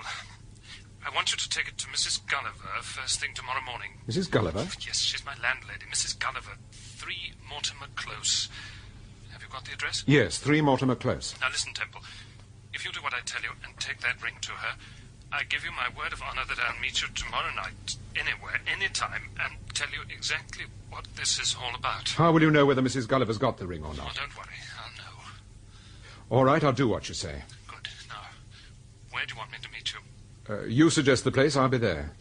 I want you to take it to Mrs. Gulliver first thing tomorrow morning. Mrs. Gulliver? Yes, she's my landlady. Mrs. Gulliver, 3 Mortimer Close. Have you got the address? Yes, 3 Mortimer Close. Now listen, Temple. If you do what I tell you and take that ring to her, I give you my word of honor that I'll meet you tomorrow night, anywhere, anytime, and tell you exactly what this is all about. How will you know whether Mrs. Gulliver's got the ring or not? Oh, don't worry. I'll know. All right, I'll do what you say. Good. Now, where do you want me to meet you? You suggest the place, I'll be there.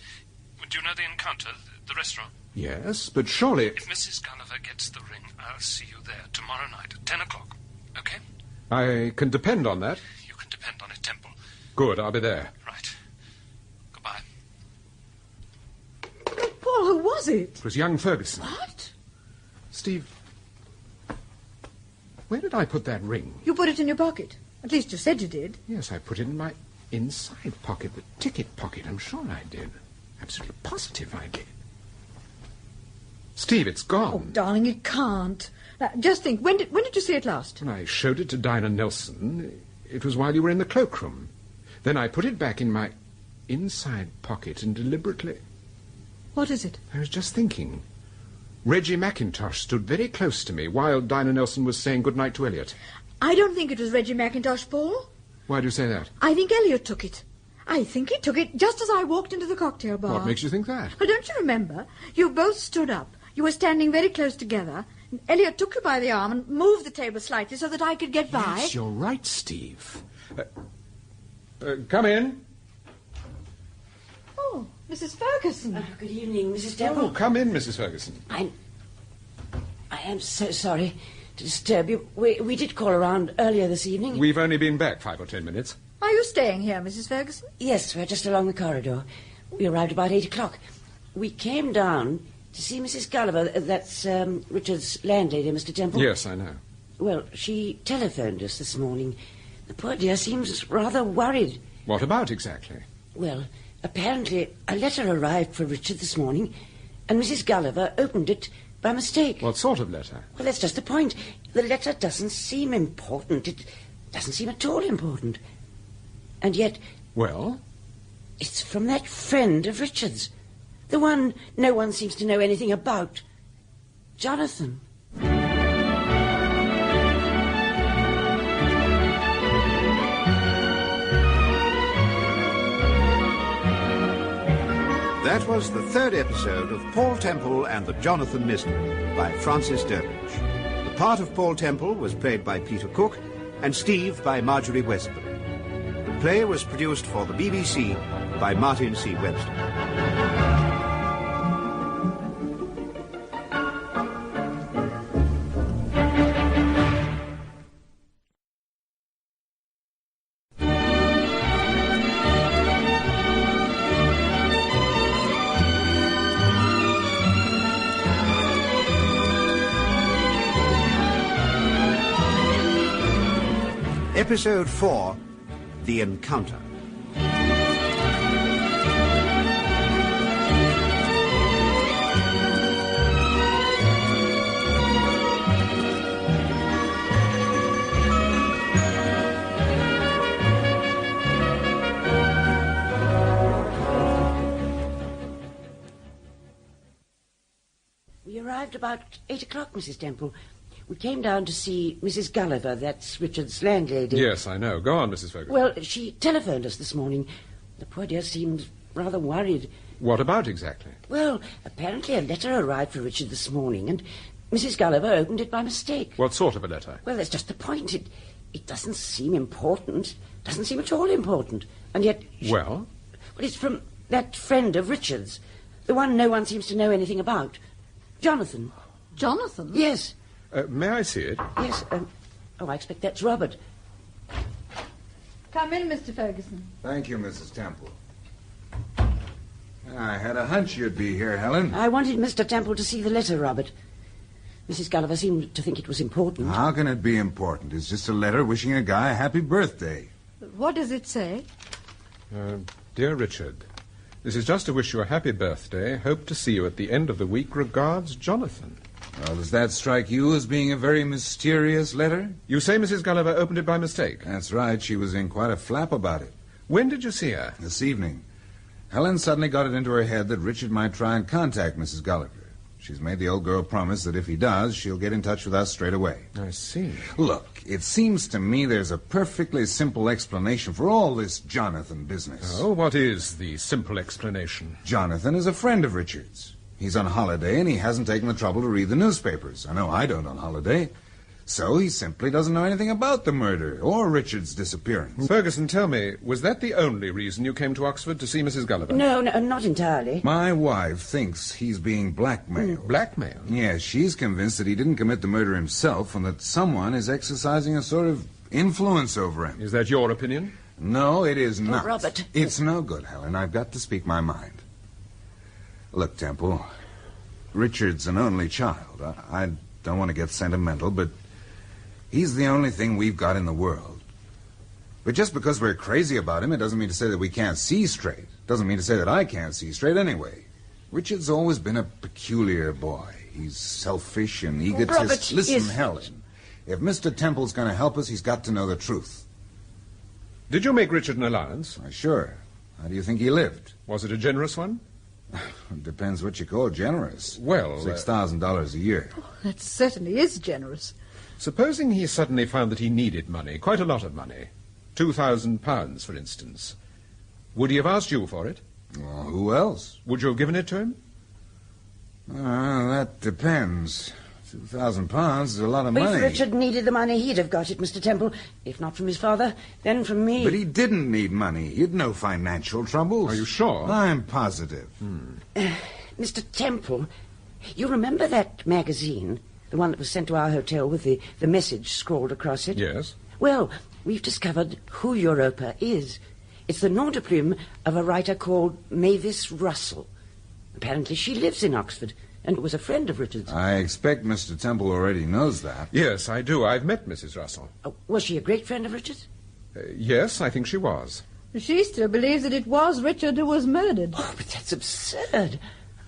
Do you know the Encounter, the restaurant? Yes, but surely... If Mrs. Gulliver gets the ring, I'll see you there tomorrow night at 10 o'clock. Okay? I can depend on that. You can depend on it, Temple. Good, I'll be there. Right. Goodbye. Paul, who was it? It was young Ferguson. What? Steve, where did I put that ring? You put it in your pocket. At least you said you did. Yes, I put it in my inside pocket, the ticket pocket. I'm sure I did. Absolutely positive I did. Steve, it's gone. Oh, darling, it can't. Now, just think, when did you see it last? When I showed it to Dinah Nelson, it was while you were in the cloakroom. Then I put it back in my inside pocket and deliberately... What is it? I was just thinking. Reggie Mackintosh stood very close to me while Dinah Nelson was saying goodnight to Elliot. I don't think it was Reggie Mackintosh, Paul. Why do you say that? I think Elliot took it. I think he took it just as I walked into the cocktail bar. What makes you think that? Oh, don't you remember? You both stood up. You were standing very close together. And Elliot took you by the arm and moved the table slightly so that I could get by. Yes, you're right, Steve. Come in. Oh, Mrs. Ferguson. Good evening, Mrs. Temple. Oh, come in, Mrs. Ferguson. I am so sorry to disturb you. We did call around earlier this evening. We've only been back 5 or 10 minutes. Are you staying here, Mrs. Ferguson? Yes, we're just along the corridor. We arrived about 8 o'clock. We came down to see Mrs. Gulliver. That's Richard's landlady, Mr. Temple. Yes, I know. Well, she telephoned us this morning. The poor dear seems rather worried. What about exactly? Well, apparently a letter arrived for Richard this morning, and Mrs. Gulliver opened it by mistake. What sort of letter? Well, that's just the point. The letter doesn't seem important. It doesn't seem at all important. And yet... Well? It's from that friend of Richard's. The one no one seems to know anything about. Jonathon. That was the third episode of Paul Temple and the Jonathon Mystery by Francis Durbridge. The part of Paul Temple was played by Peter Cook and Steve by Marjorie Westbury. The play was produced for the BBC by Martin C. Webster. Episode 4, The Encounter. We arrived about 8 o'clock, Mrs. Temple. We came down to see Mrs. Gulliver, that's Richard's landlady. Yes, I know. Go on, Mrs. Ferguson. Well, she telephoned us this morning. The poor dear seemed rather worried. What about exactly? Well, apparently a letter arrived for Richard this morning, and Mrs. Gulliver opened it by mistake. What sort of a letter? Well, that's just the point. It doesn't seem important. Doesn't seem at all important. And yet... Well? Well, it's from that friend of Richard's. The one no one seems to know anything about. Jonathon. Jonathon? Yes. May I see it? Yes. I expect that's Robert. Come in, Mr. Ferguson. Thank you, Mrs. Temple. I had a hunch you'd be here, Helen. I wanted Mr. Temple to see the letter, Robert. Mrs. Gulliver seemed to think it was important. How can it be important? It's just a letter wishing a guy a happy birthday. What does it say? Dear Richard, this is just to wish you a happy birthday. Hope to see you at the end of the week. Regards, Jonathon. Well, does that strike you as being a very mysterious letter? You say Mrs. Gulliver opened it by mistake? That's right. She was in quite a flap about it. When did you see her? This evening. Helen suddenly got it into her head that Richard might try and contact Mrs. Gulliver. She's made the old girl promise that if he does, she'll get in touch with us straight away. I see. Look, it seems to me there's a perfectly simple explanation for all this Jonathon business. Oh, what is the simple explanation? Jonathon is a friend of Richard's. He's on holiday, and he hasn't taken the trouble to read the newspapers. I know I don't on holiday. So he simply doesn't know anything about the murder or Richard's disappearance. Ferguson, tell me, was that the only reason you came to Oxford to see Mrs. Gulliver? No, not entirely. My wife thinks he's being blackmailed. Blackmailed? Yes, she's convinced that he didn't commit the murder himself and that someone is exercising a sort of influence over him. Is that your opinion? No, it is not. Robert. It's no good, Helen. I've got to speak my mind. Look, Temple, Richard's an only child. I don't want to get sentimental, but he's the only thing we've got in the world. But just because we're crazy about him, it doesn't mean to say that we can't see straight. Doesn't mean to say that I can't see straight anyway. Richard's always been a peculiar boy. He's selfish and egotist. Robert, Listen, yes. Helen, if Mr. Temple's going to help us, he's got to know the truth. Did you make Richard an allowance? Why, sure. How do you think he lived? Was it a generous one? It depends what you call generous. Well, $6,000 a year. Oh, that certainly is generous. Supposing he suddenly found that he needed money, quite a lot of money, £2,000, for instance, would he have asked you for it? Well, who else? Would you have given it to him? That depends. £2,000 is a lot of If money. Richard needed the money, he'd have got it, Mr. Temple. If not from his father, then from me. But he didn't need money. He had no financial troubles. Are you sure? I'm positive. Mr. Temple, you remember that magazine? The one that was sent to our hotel with the message scrawled across it? Yes. Well, we've discovered who Europa is. It's the nom de plume of a writer called Mavis Russell. Apparently she lives in Oxford and was a friend of Richard's. I expect Mr. Temple already knows that. Yes, I do. I've met Mrs. Russell. Was she a great friend of Richard's? Yes, I think she was. She still believes that it was Richard who was murdered. Oh, but that's absurd.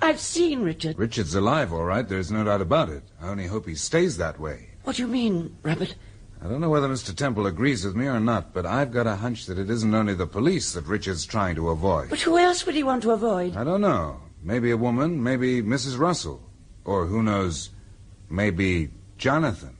I've seen Richard. Richard's alive, all right. There's no doubt about it. I only hope he stays that way. What do you mean, Robert? I don't know whether Mr. Temple agrees with me or not, but I've got a hunch that it isn't only the police that Richard's trying to avoid. But who else would he want to avoid? I don't know. Maybe a woman, maybe Mrs. Russell. Or who knows, maybe Jonathon.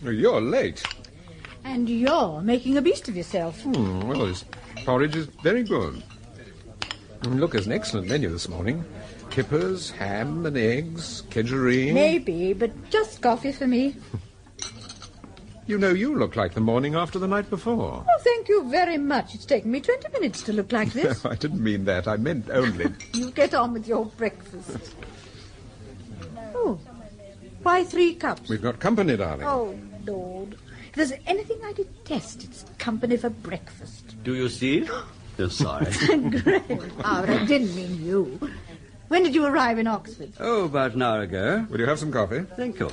You're late. And you're making a beast of yourself. Well, this porridge is very good. Look, there's an excellent menu this morning. Kippers, ham and eggs, kedgeree. Maybe, but just coffee for me. You know, you look like the morning after the night before. Oh, thank you very much. It's taken me 20 minutes to look like this. I didn't mean that. I meant only... You get on with your breakfast. Oh, why 3 cups? We've got company, darling. Oh, Lord. If there's anything I detest, it's company for breakfast. Do you see? Oh, sorry. Great. Oh, I didn't mean you. When did you arrive in Oxford? Oh, about an hour ago. Will you have some coffee? Thank you.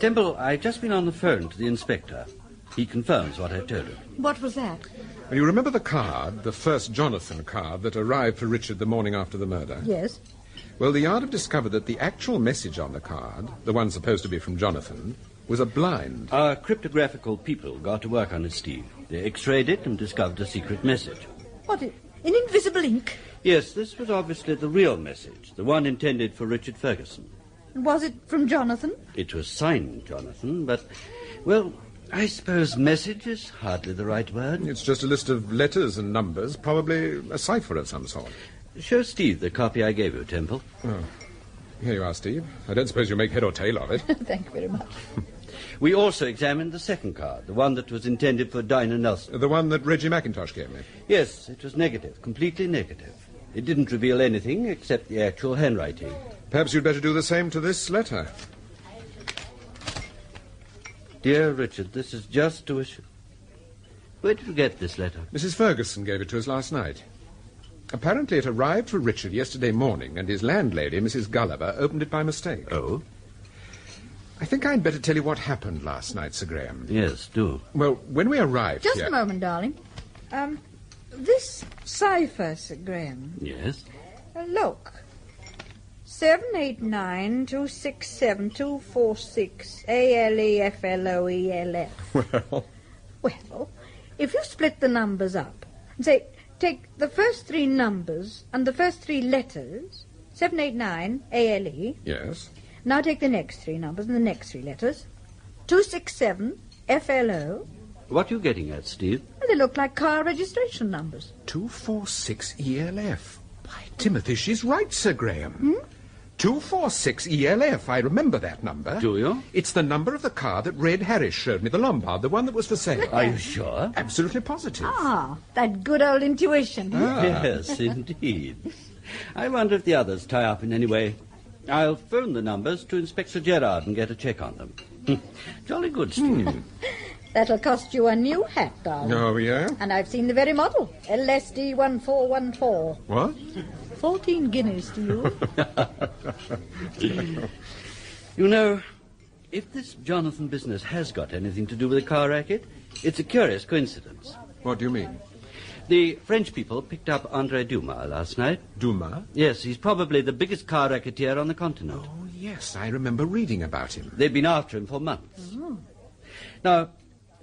Temple, I've just been on the phone to the inspector. He confirms what I told him. What was that? Well, you remember the card, the first Jonathon card that arrived for Richard the morning after the murder? Yes. Well, the Yard have discovered that the actual message on the card, the one supposed to be from Jonathon, was a blind. Our cryptographical people got to work on it, Steve. They x-rayed it and discovered a secret message. What, in invisible ink? Yes, this was obviously the real message, the one intended for Richard Ferguson. Was it from Jonathon? It was signed Jonathon, but, well, I suppose message is hardly the right word. It's just a list of letters and numbers, probably a cipher of some sort. Show Steve the copy I gave you, Temple. Oh. Here you are, Steve. I don't suppose you'll make head or tail of it. Thank you very much. We also examined the second card, the one that was intended for Dinah Nelson. The one that Reggie Mackintosh gave me? Yes, it was negative, completely negative. It didn't reveal anything except the actual handwriting. Perhaps you'd better do the same to this letter. Dear Richard, this is just to assure... Where did you get this letter? Mrs. Ferguson gave it to us last night. Apparently it arrived for Richard yesterday morning, and his landlady, Mrs. Gulliver, opened it by mistake. Oh? I think I'd better tell you what happened last night, Sir Graham. Yes, do. Well, when we arrived Just here... a moment, darling. This cipher, Sir Graham. Yes? Look. 789267246 ALEFLOELF. Well, if you split the numbers up and say, take the first 3 numbers and the first 3 letters, 789 ALE. Yes. Now take the next 3 numbers and the next 3 letters, 267 FLO. What are you getting at, Steve? Well, they look like car registration numbers. 246 ELF. By Timothy, she's right, Sir Graham. 246 ELF. I remember that number. Do you? It's the number of the car that Red Harris showed me, the Lombard, the one that was for sale. Are you sure? Absolutely positive. Ah, that good old intuition. Yes, indeed. I wonder if the others tie up in any way. I'll phone the numbers to Inspector Gerard and get a check on them. Jolly good, Steve. That'll cost you a new hat, darling. Oh, yeah? And I've seen the very model. LSD 1414. What? 14 guineas to you. You know, if this Jonathon business has got anything to do with the car racket, it's a curious coincidence. What do you mean? The French people picked up André Dumas last night. Dumas? Yes, he's probably the biggest car racketeer on the continent. Oh, yes, I remember reading about him. They've been after him for months. Now,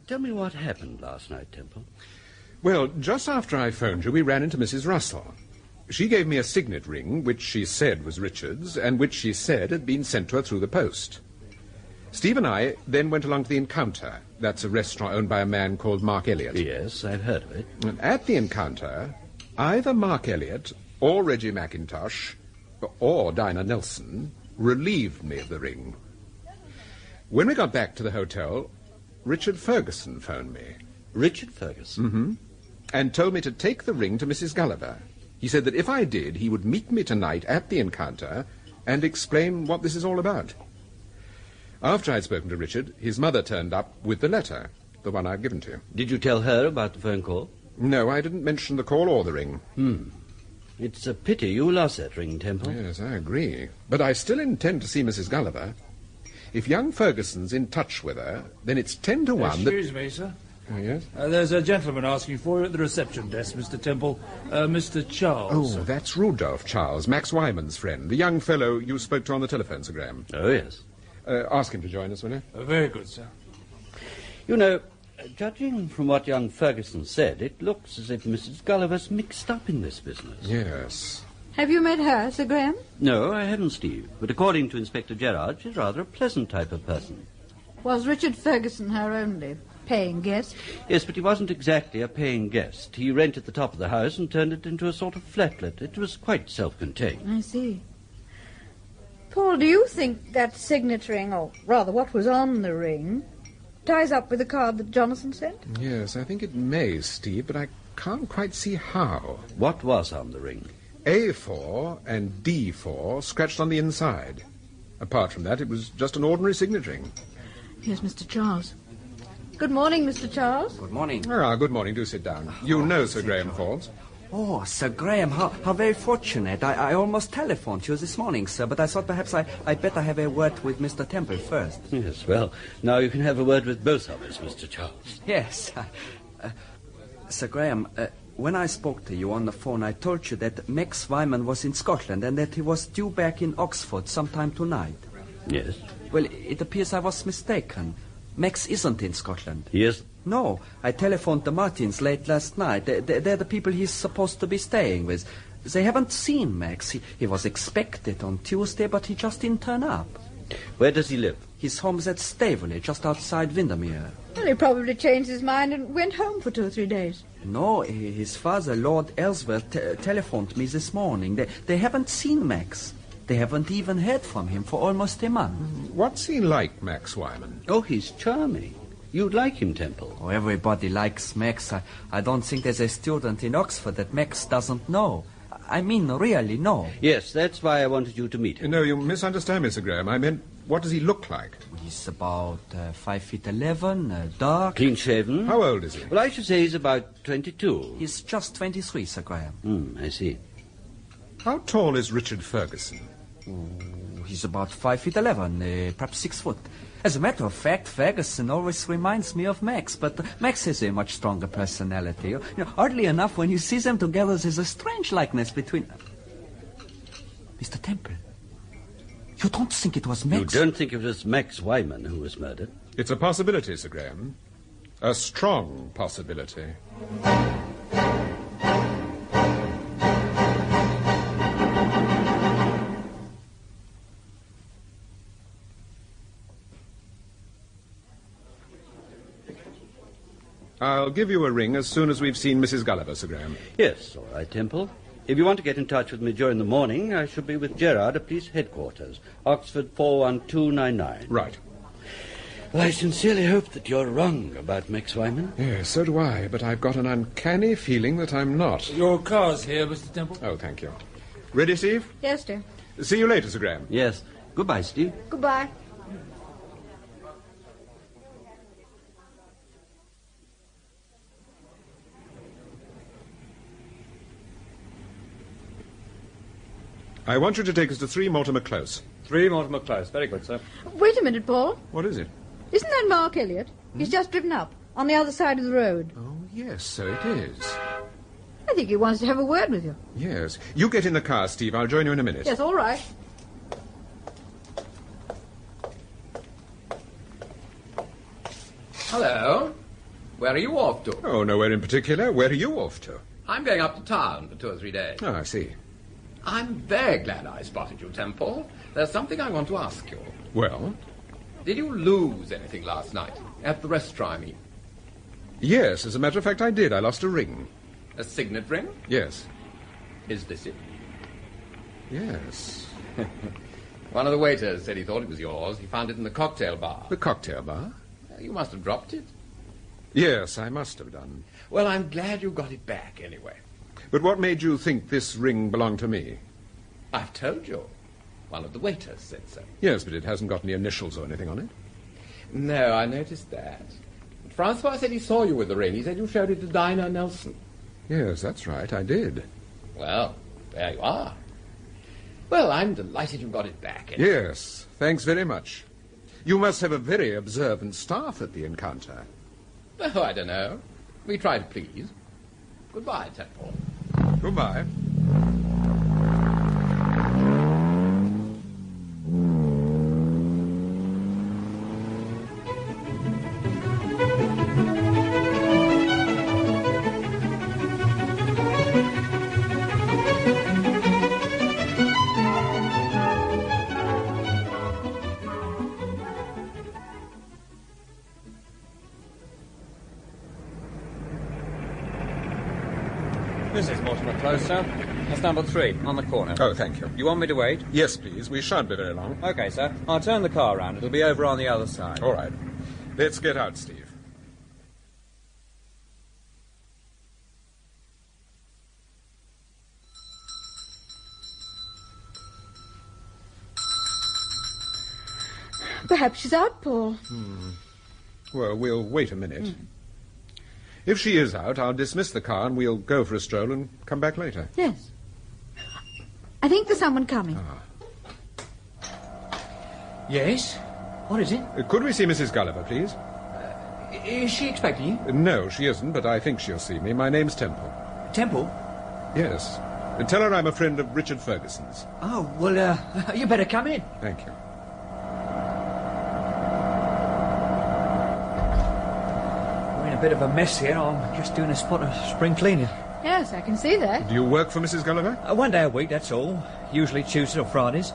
tell me what happened last night, Temple. Well, just after I phoned you, we ran into Mrs. Russell. She gave me a signet ring, which she said was Richard's, and which she said had been sent to her through the post. Steve and I then went along to the Encounter. That's a restaurant owned by a man called Mark Elliott. Yes, I've heard of it. And at the Encounter, either Mark Elliott or Reggie Mackintosh or Dinah Nelson relieved me of the ring. When we got back to the hotel, Richard Ferguson phoned me. Richard Ferguson? Mm-hmm. And told me to take the ring to Mrs. Gulliver. He said that if I did, he would meet me tonight at the Encounter and explain what this is all about. After I'd spoken to Richard, his mother turned up with the letter, the one I've given to you. Did you tell her about the phone call? No, I didn't mention the call or the ring. It's a pity you lost that ring, Temple. Yes, I agree. But I still intend to see Mrs. Gulliver. If young Ferguson's in touch with her, then it's 10 to 1 that... Excuse me, sir. Oh, yes? There's a gentleman asking for you at the reception desk, Mr. Temple. Mr. Charles. Oh, that's Rudolph Charles, Max Wyman's friend, the young fellow you spoke to on the telephone, Sir Graham. Oh, yes. Ask him to join us, will you? Very good, sir. You know, judging from what young Ferguson said, it looks as if Mrs. Gulliver's mixed up in this business. Yes. Have you met her, Sir Graham? No, I haven't, Steve. But according to Inspector Gerard, she's rather a pleasant type of person. Was Richard Ferguson her only paying guest? Yes, but he wasn't exactly a paying guest. He rented the top of the house and turned it into a sort of flatlet. It was quite self-contained. I see. Paul, do you think that signet ring, or rather what was on the ring, ties up with the card that Jonathon sent? Yes, I think it may, Steve, but I can't quite see how. What was on the ring? A4 and D4 scratched on the inside. Apart from that, it was just an ordinary signet ring. Here's Mr. Charles. Good morning, Mr. Charles. Good morning. Good morning. Do sit down. You know Sir Graham Forbes. Oh, Sir Graham, how very fortunate. I almost telephoned you this morning, sir, but I thought perhaps I'd better have a word with Mr. Temple first. Yes, well, now you can have a word with both of us, Mr. Charles. Yes. Sir Graham, when I spoke to you on the phone, I told you that Max Wyman was in Scotland and that he was due back in Oxford sometime tonight. Yes. Well, it appears I was mistaken. Max isn't in Scotland. Yes? No, I telephoned the Martins late last night. They're the people he's supposed to be staying with. They haven't seen Max. He was expected on Tuesday, but he just didn't turn up. Where does he live? His home's at Staveley, just outside Windermere. Well, he probably changed his mind and went home for 2 or 3 days. No, his father, Lord Ellsworth, telephoned me this morning. They haven't seen Max. They haven't even heard from him for almost a month. What's he like, Max Wyman? Oh, he's charming. You'd like him, Temple. Oh, everybody likes Max. I don't think there's a student in Oxford that Max doesn't know. I mean, really know. Yes, that's why I wanted you to meet him. No, you misunderstand, Mr. Graham. I meant, what does he look like? He's about 5'11", dark. Clean-shaven. How old is he? Well, I should say he's about 22. He's just 23, Sir Graham. I see. How tall is Richard Ferguson? He's about 5'11", perhaps 6 foot. As a matter of fact, Ferguson always reminds me of Max, but Max has a much stronger personality. You know, oddly enough, when you see them together, there's a strange likeness between... Mr. Temple, you don't think it was Max? You don't think it was Max Wyman who was murdered? It's a possibility, Sir Graham. A strong possibility. I'll give you a ring as soon as we've seen Mrs. Gulliver, Sir Graham. Yes, all right, Temple. If you want to get in touch with me during the morning, I shall be with Gerard at police headquarters, Oxford 41299. Right. Well, I sincerely hope that you're wrong about Max Wyman. Yes, so do I, but I've got an uncanny feeling that I'm not. Your car's here, Mr. Temple. Oh, thank you. Ready, Steve? Yes, dear. See you later, Sir Graham. Yes. Goodbye, Steve. Goodbye. I want you to take us to 3 Mortimer Close. 3 Mortimer Close. Very good, sir. Wait a minute, Paul. What is it? Isn't that Mark Elliott? He's just driven up, on the other side of the road. Oh, yes, so it is. I think he wants to have a word with you. Yes. You get in the car, Steve. I'll join you in a minute. Yes, all right. Hello. Where are you off to? Oh, nowhere in particular. Where are you off to? I'm going up to town for 2 or 3 days. Oh, I see. I'm very glad I spotted you, Temple. There's something I want to ask you. Well? Did you lose anything last night? At the restaurant, I mean. Yes, as a matter of fact, I did. I lost a ring. A signet ring? Yes. Is this it? Yes. One of the waiters said he thought it was yours. He found it in the cocktail bar. The cocktail bar? You must have dropped it. Yes, I must have done. Well, I'm glad you got it back, anyway. But what made you think this ring belonged to me? I've told you. One of the waiters said so. Yes, but it hasn't got any initials or anything on it. No, I noticed that. Francois said he saw you with the ring. He said you showed it to Dinah Nelson. Yes, that's right, I did. Well, there you are. Well, I'm delighted you got it back. Anyway. Yes, thanks very much. You must have a very observant staff at the encounter. Oh, I don't know. We try to please. Goodbye, Temple. Goodbye. This is Mortimer Close, sir. That's number 3, on the corner. Oh, thank you. You want me to wait? Yes, please. We shan't be very long. OK, sir. I'll turn the car around. It'll be over on the other side. All right. Let's get out, Steve. Perhaps she's out, Paul. Well, we'll wait a minute. If she is out, I'll dismiss the car and we'll go for a stroll and come back later. Yes. I think there's someone coming. Yes? What is it? Could we see Mrs. Gulliver, please? Is she expecting you? No, she isn't, but I think she'll see me. My name's Temple. Temple? Yes. Tell her I'm a friend of Richard Ferguson's. Oh, well, you better come in. Thank you. We're in a bit of a mess here. I'm just doing a spot of spring cleaning. Yes, I can see that. Do you work for Mrs. Gulliver? 1 day a week, that's all. Usually Tuesdays or Fridays.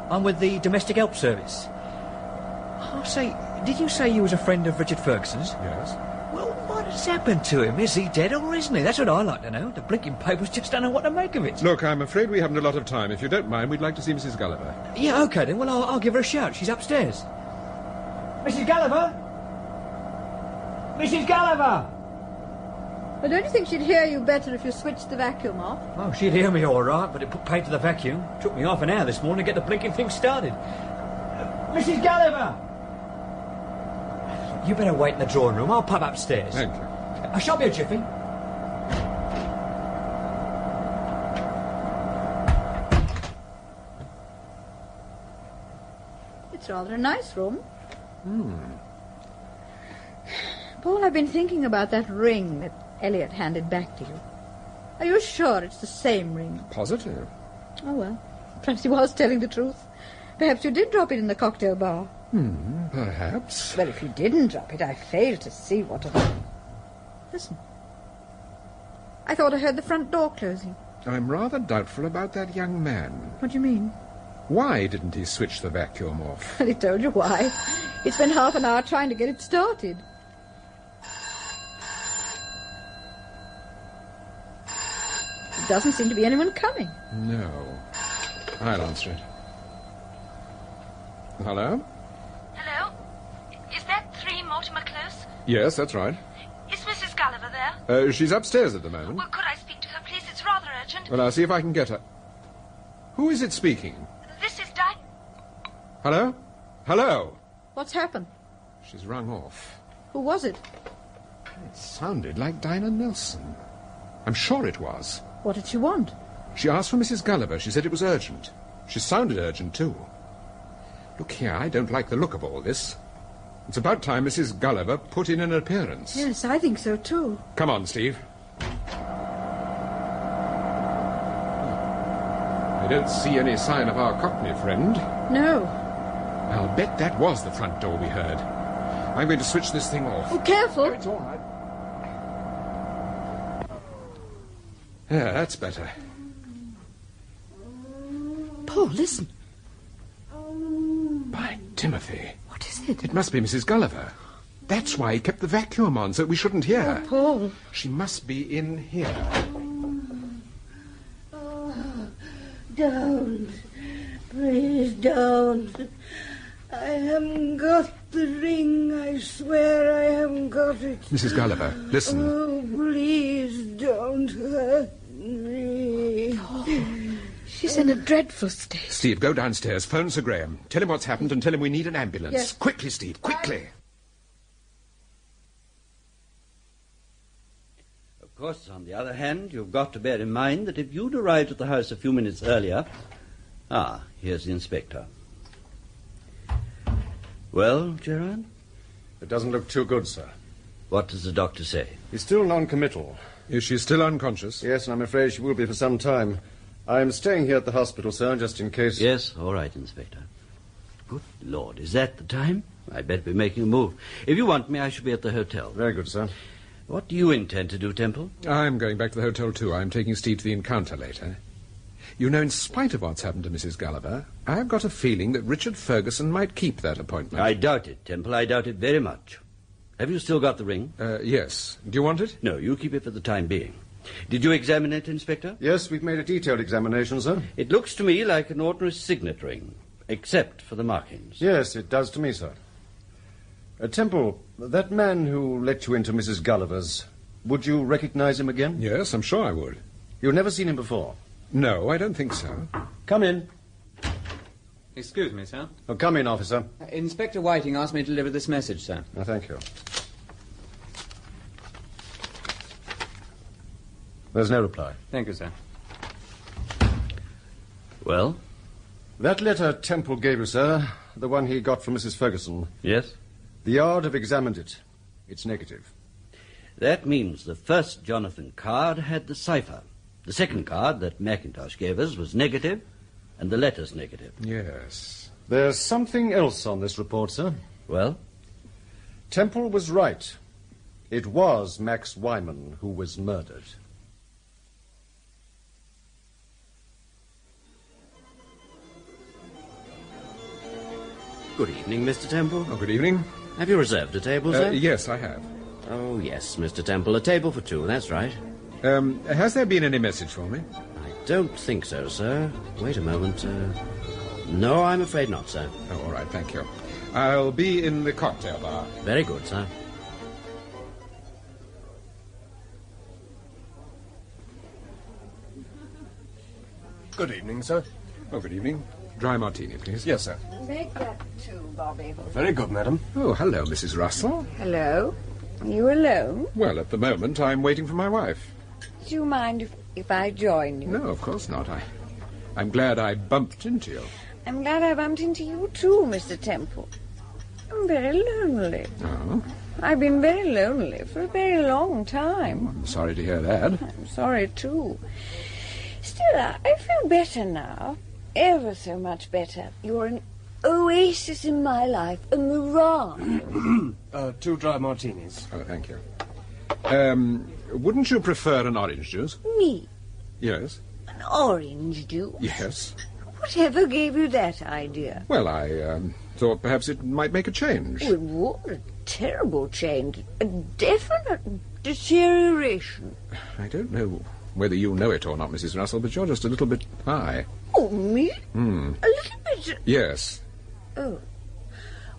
I'm with the Domestic Help Service. Oh, say, did you say you was a friend of Richard Ferguson's? Yes. Well, what has happened to him? Is he dead or isn't he? That's what I like to know. The blinking papers just don't know what to make of it. Look, I'm afraid we haven't a lot of time. If you don't mind, we'd like to see Mrs. Gulliver. Yeah, OK, then. Well, I'll give her a shout. She's upstairs. Mrs. Gulliver? Mrs. Gulliver! But don't you think she'd hear you better if you switched the vacuum off? Oh, she'd hear me all right, but it put paid to the vacuum. Took me half an hour this morning to get the blinking thing started. Mrs. Gulliver! You better wait in the drawing room. I'll pop upstairs. Thank you. I shan't be a jiffy. It's rather a nice room. Paul, I've been thinking about that ring that Elliot handed back to you. Are you sure it's the same ring? Positive. Oh, well, perhaps he was telling the truth. Perhaps you did drop it in the cocktail bar. Perhaps. Well, if you didn't drop it, I fail to see what... Listen. I thought I heard the front door closing. I'm rather doubtful about that young man. What do you mean? Why didn't he switch the vacuum off? Well, he told you why. He spent half an hour trying to get it started. There doesn't seem to be anyone coming. No. I'll answer it. Hello? Hello? Is that 3 Mortimer Close? Yes, that's right. Is Mrs. Gulliver there? She's upstairs at the moment. Well, could I speak to her, please? It's rather urgent. Well, I'll see if I can get her. Who is it speaking? This is Dinah. Hello? Hello? What's happened? She's rung off. Who was it? It sounded like Dinah Nelson. I'm sure it was. What did she want? She asked for Mrs. Gulliver. She said it was urgent. She sounded urgent, too. Look here, I don't like the look of all this. It's about time Mrs. Gulliver put in an appearance. Yes, I think so, too. Come on, Steve. I don't see any sign of our Cockney friend. No. I'll bet that was the front door we heard. I'm going to switch this thing off. Oh, careful. Oh, it's all right. Yeah, that's better. Paul, listen. By Timothy. What is it? It must be Mrs. Gulliver. That's why he kept the vacuum on, so we shouldn't hear her. Oh, Paul. She must be in here. Oh, don't. Please don't. I haven't got the ring. I swear I haven't got it. Mrs. Gulliver, listen. Oh, please don't hurt me. She's in a dreadful state. Steve, go downstairs. Phone Sir Graham. Tell him what's happened and tell him we need an ambulance. Yes. Quickly, Steve, quickly. Of course, on the other hand, you've got to bear in mind that if you'd arrived at the house a few minutes earlier... here's the inspector. Well, Gerard? It doesn't look too good, sir. What does the doctor say? He's still non-committal. Is she still unconscious? Yes, and I'm afraid she will be for some time. I'm staying here at the hospital, sir, just in case... Yes, all right, Inspector. Good Lord, is that the time? I'd better be making a move. If you want me, I shall be at the hotel. Very good, sir. What do you intend to do, Temple? I'm going back to the hotel, too. I'm taking Steve to the encounter later. You know, in spite of what's happened to Mrs. Gulliver, I've got a feeling that Richard Ferguson might keep that appointment. I doubt it, Temple. I doubt it very much. Have you still got the ring? Yes. Do you want it? No, you keep it for the time being. Did you examine it, Inspector? Yes, we've made a detailed examination, sir. It looks to me like an ordinary signet ring, except for the markings. Yes, it does to me, sir. Temple, that man who let you into Mrs. Gulliver's, would you recognize him again? Yes, I'm sure I would. You've never seen him before? No, I don't think so. Come in. Excuse me, sir. Oh, come in, officer. Inspector Whiting asked me to deliver this message, sir. Oh, thank you. There's no reply. Thank you, sir. Well? That letter Temple gave you, sir, the one he got from Mrs. Ferguson. Yes? The Yard have examined it. It's negative. That means the first Jonathon card had the cipher. The second card that Mackintosh gave us was negative, and the letter's negative. Yes. There's something else on this report, sir. Well? Temple was right. It was Max Wyman who was murdered. Good evening, Mr. Temple. Oh, good evening. Have you reserved a table, sir? Yes, I have. Oh, yes, Mr. Temple. A table for two, that's right. Has there been any message for me? I don't think so, sir. Wait a moment. No, I'm afraid not, sir. Oh, all right, thank you. I'll be in the cocktail bar. Very good, sir. Good evening, sir. Oh, good evening. Dry martini, please. Yes, sir. Make that too, Bobby. Very good, madam. Oh, hello, Mrs. Russell. Hello. Are you alone? Well, at the moment, I'm waiting for my wife. Do you mind if I join you? No, of course not. I'm glad I bumped into you. I'm glad I bumped into you too, Mr. Temple. I'm very lonely. Oh? I've been very lonely for a very long time. I'm sorry to hear that. I'm sorry too. Still, I feel better now. Ever so much better. You're an oasis in my life, a mirage. 2 dry martinis. Oh, thank you. Wouldn't you prefer an orange juice? Me? Yes. An orange juice? Yes. Whatever gave you that idea? Well, I thought perhaps it might make a change. It would. A terrible change. A definite deterioration. I don't know whether you know it or not, Mrs. Russell, but you're just a little bit high. Oh, me? A little bit... Yes. Oh.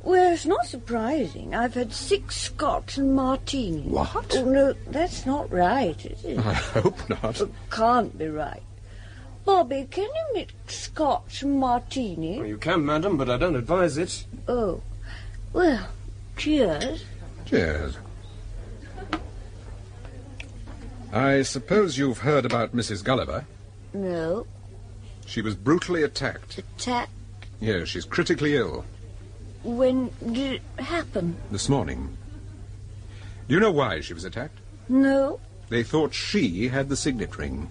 Well, it's not surprising. I've had 6 Scotch and martinis. What? Oh, no, that's not right, is it? I hope not. It can't be right. Bobby, can you mix Scotch and martini? Well, you can, madam, but I don't advise it. Oh. Well, cheers. Cheers. I suppose you've heard about Mrs. Gulliver? No. She was brutally attacked. Attacked? Yes, she's critically ill. When did it happen? This morning. Do you know why she was attacked? No. They thought she had the signet ring.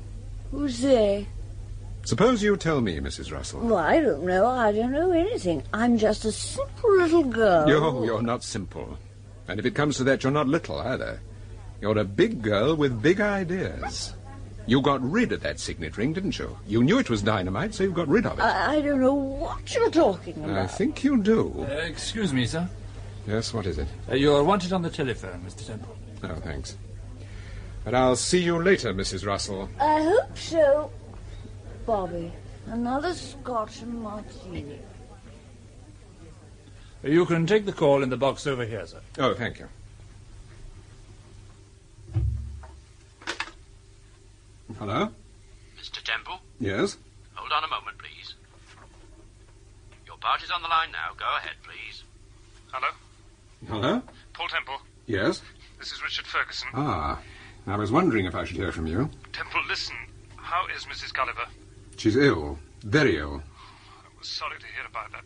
Who's they? Suppose you tell me, Mrs. Russell. Well, I don't know. I don't know anything. I'm just a simple little girl. You're not simple. And if it comes to that, you're not little either. You're a big girl with big ideas. You got rid of that signet ring, didn't you? You knew it was dynamite, so you got rid of it. I don't know what you're talking about. I think you do. Excuse me, sir. Yes, what is it? You're wanted on the telephone, Mr. Temple. Oh, thanks. But I'll see you later, Mrs. Russell. I hope so. Bobby, another Scotch and martini. You can take the call in the box over here, sir. Oh, thank you. Hello? Mr. Temple? Yes? Hold on a moment, please. Your party's on the line now. Go ahead, please. Hello? Hello? Paul Temple. Yes? This is Richard Ferguson. Ah, I was wondering if I should hear from you. Temple, listen. How is Mrs. Gulliver? She's ill. Very ill. I was sorry to hear about that.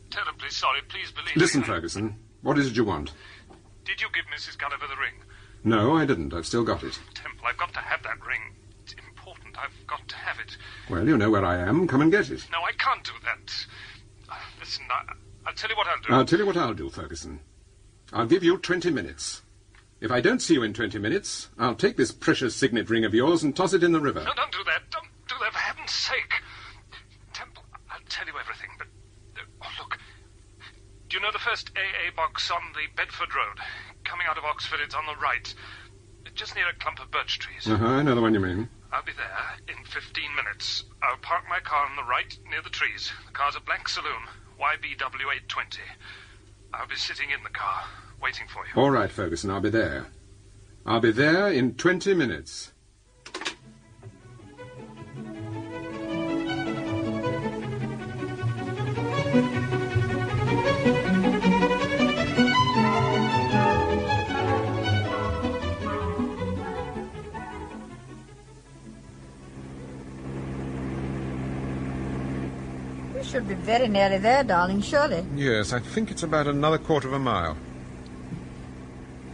Terribly sorry. Please believe Listen, me. Ferguson. What is it you want? Did you give Mrs. Gulliver the ring? No, I didn't. I've still got it. Temple, I've got to have that ring. It's important. I've got to have it. Well, you know where I am. Come and get it. No, I can't do that. Listen, I'll tell you what I'll do. I'll tell you what I'll do, Ferguson. I'll give you 20 minutes. If I don't see you in 20 minutes, I'll take this precious signet ring of yours and toss it in the river. No, don't do that. Don't do that, for heaven's sake. Temple, I'll tell you everything, but... oh, look. Do you know the first AA box on the Bedford Road? Coming out of Oxford, it's on the right. Just near a clump of birch trees. I know the one you mean. I'll be there in 15 minutes. I'll park my car on the right near the trees. The car's a black saloon, YBW820. I'll be sitting in the car, waiting for you. All right, Ferguson, I'll be there. I'll be there in 20 minutes. Should be very nearly there, darling, surely. Yes, I think it's about another quarter of a mile.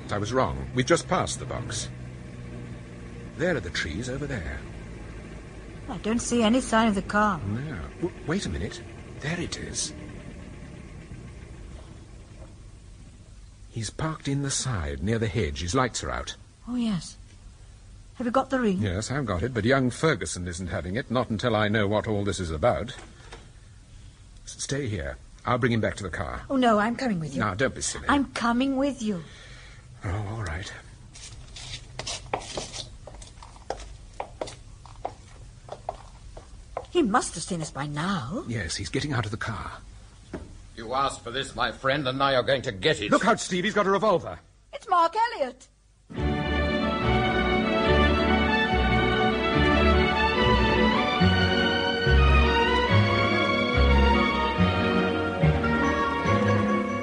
I was wrong. We've just passed the box. There are the trees over there. I don't see any sign of the car. No. Wait a minute. There it is. He's parked in the side, near the hedge. His lights are out. Oh, yes. Have you got the ring? Yes, I've got it, but young Ferguson isn't having it, not until I know what all this is about. Stay here. I'll bring him back to the car. Oh, no, I'm coming with you. Now, don't be silly. I'm coming with you. Oh, all right. He must have seen us by now. Yes, he's getting out of the car. You asked for this, my friend, and now you're going to get it. Look out, Steve. He's got a revolver. It's Mark Elliot.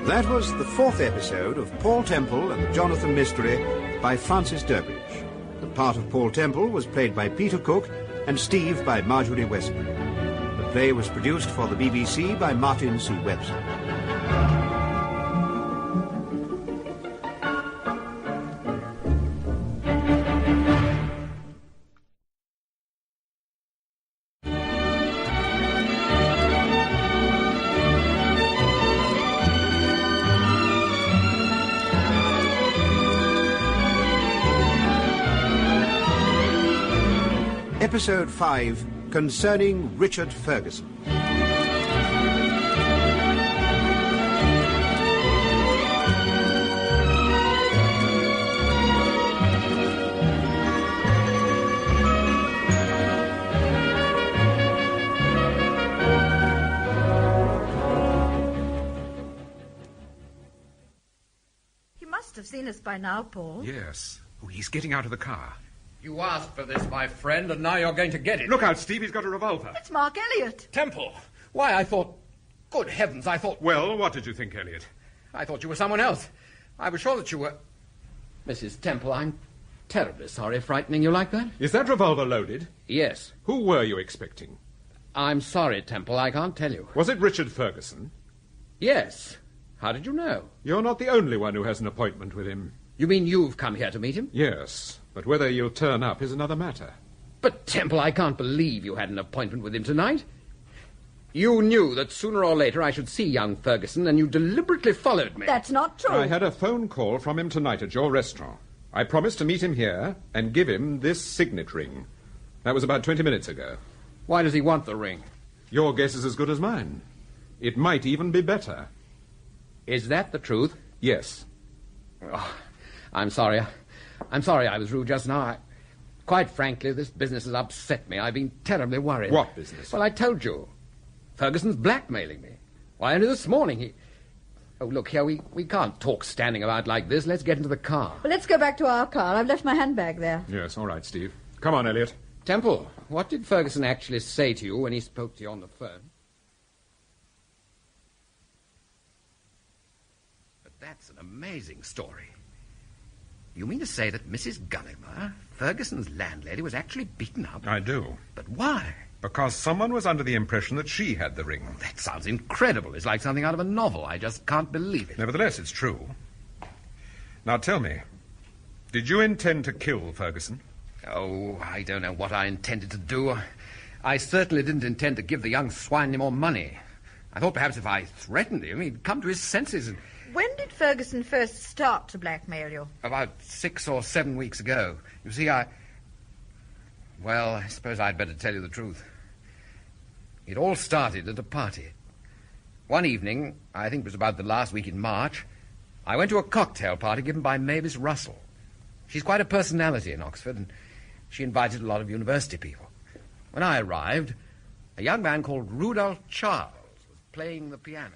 That was the 4th episode of Paul Temple and the Jonathon Mystery by Francis Durbridge. The part of Paul Temple was played by Peter Cook and Steve by Marjorie Westbury. The play was produced for the BBC by Martin C. Webster. Episode 5, concerning Richard Ferguson. He must have seen us by now, Paul. Yes. Oh, he's getting out of the car. You asked for this, my friend, and now you're going to get it. Look out, Steve. He's got a revolver. It's Mark Elliot. Temple. Why, I thought... Good heavens, I thought... Well, what did you think, Elliot? I thought you were someone else. I was sure that you were... Mrs. Temple, I'm terribly sorry frightening you like that. Is that revolver loaded? Yes. Who were you expecting? I'm sorry, Temple, I can't tell you. Was it Richard Ferguson? Yes. How did you know? You're not the only one who has an appointment with him. You mean you've come here to meet him? Yes, but whether you'll turn up is another matter. But, Temple, I can't believe you had an appointment with him tonight. You knew that sooner or later I should see young Ferguson, and you deliberately followed me. That's not true. I had a phone call from him tonight at your restaurant. I promised to meet him here and give him this signet ring. That was about 20 minutes ago. Why does he want the ring? Your guess is as good as mine. It might even be better. Is that the truth? Yes. Oh, I'm sorry. I'm sorry I was rude just now. Quite frankly, this business has upset me. I've been terribly worried. What business? Well, I told you. Ferguson's blackmailing me. Why, only this morning he... Oh, look here, we can't talk standing about like this. Let's get into the car. Well, let's go back to our car. I've left my handbag there. Yes, all right, Steve. Come on, Elliot. Temple, what did Ferguson actually say to you when he spoke to you on the phone? But that's an amazing story. You mean to say that Mrs. Gulliver, Ferguson's landlady, was actually beaten up? I do. But why? Because someone was under the impression that she had the ring. That sounds incredible. It's like something out of a novel. I just can't believe it. Nevertheless, it's true. Now tell me, did you intend to kill Ferguson? Oh, I don't know what I intended to do. I certainly didn't intend to give the young swine any more money. I thought perhaps if I threatened him, he'd come to his senses. And when did Ferguson first start to blackmail you? About 6 or 7 weeks ago. You see, Well, I suppose I'd better tell you the truth. It all started at a party. One evening, I think it was about the last week in March, I went to a cocktail party given by Mavis Russell. She's quite a personality in Oxford, and she invited a lot of university people. When I arrived, a young man called Rudolph Charles was playing the piano.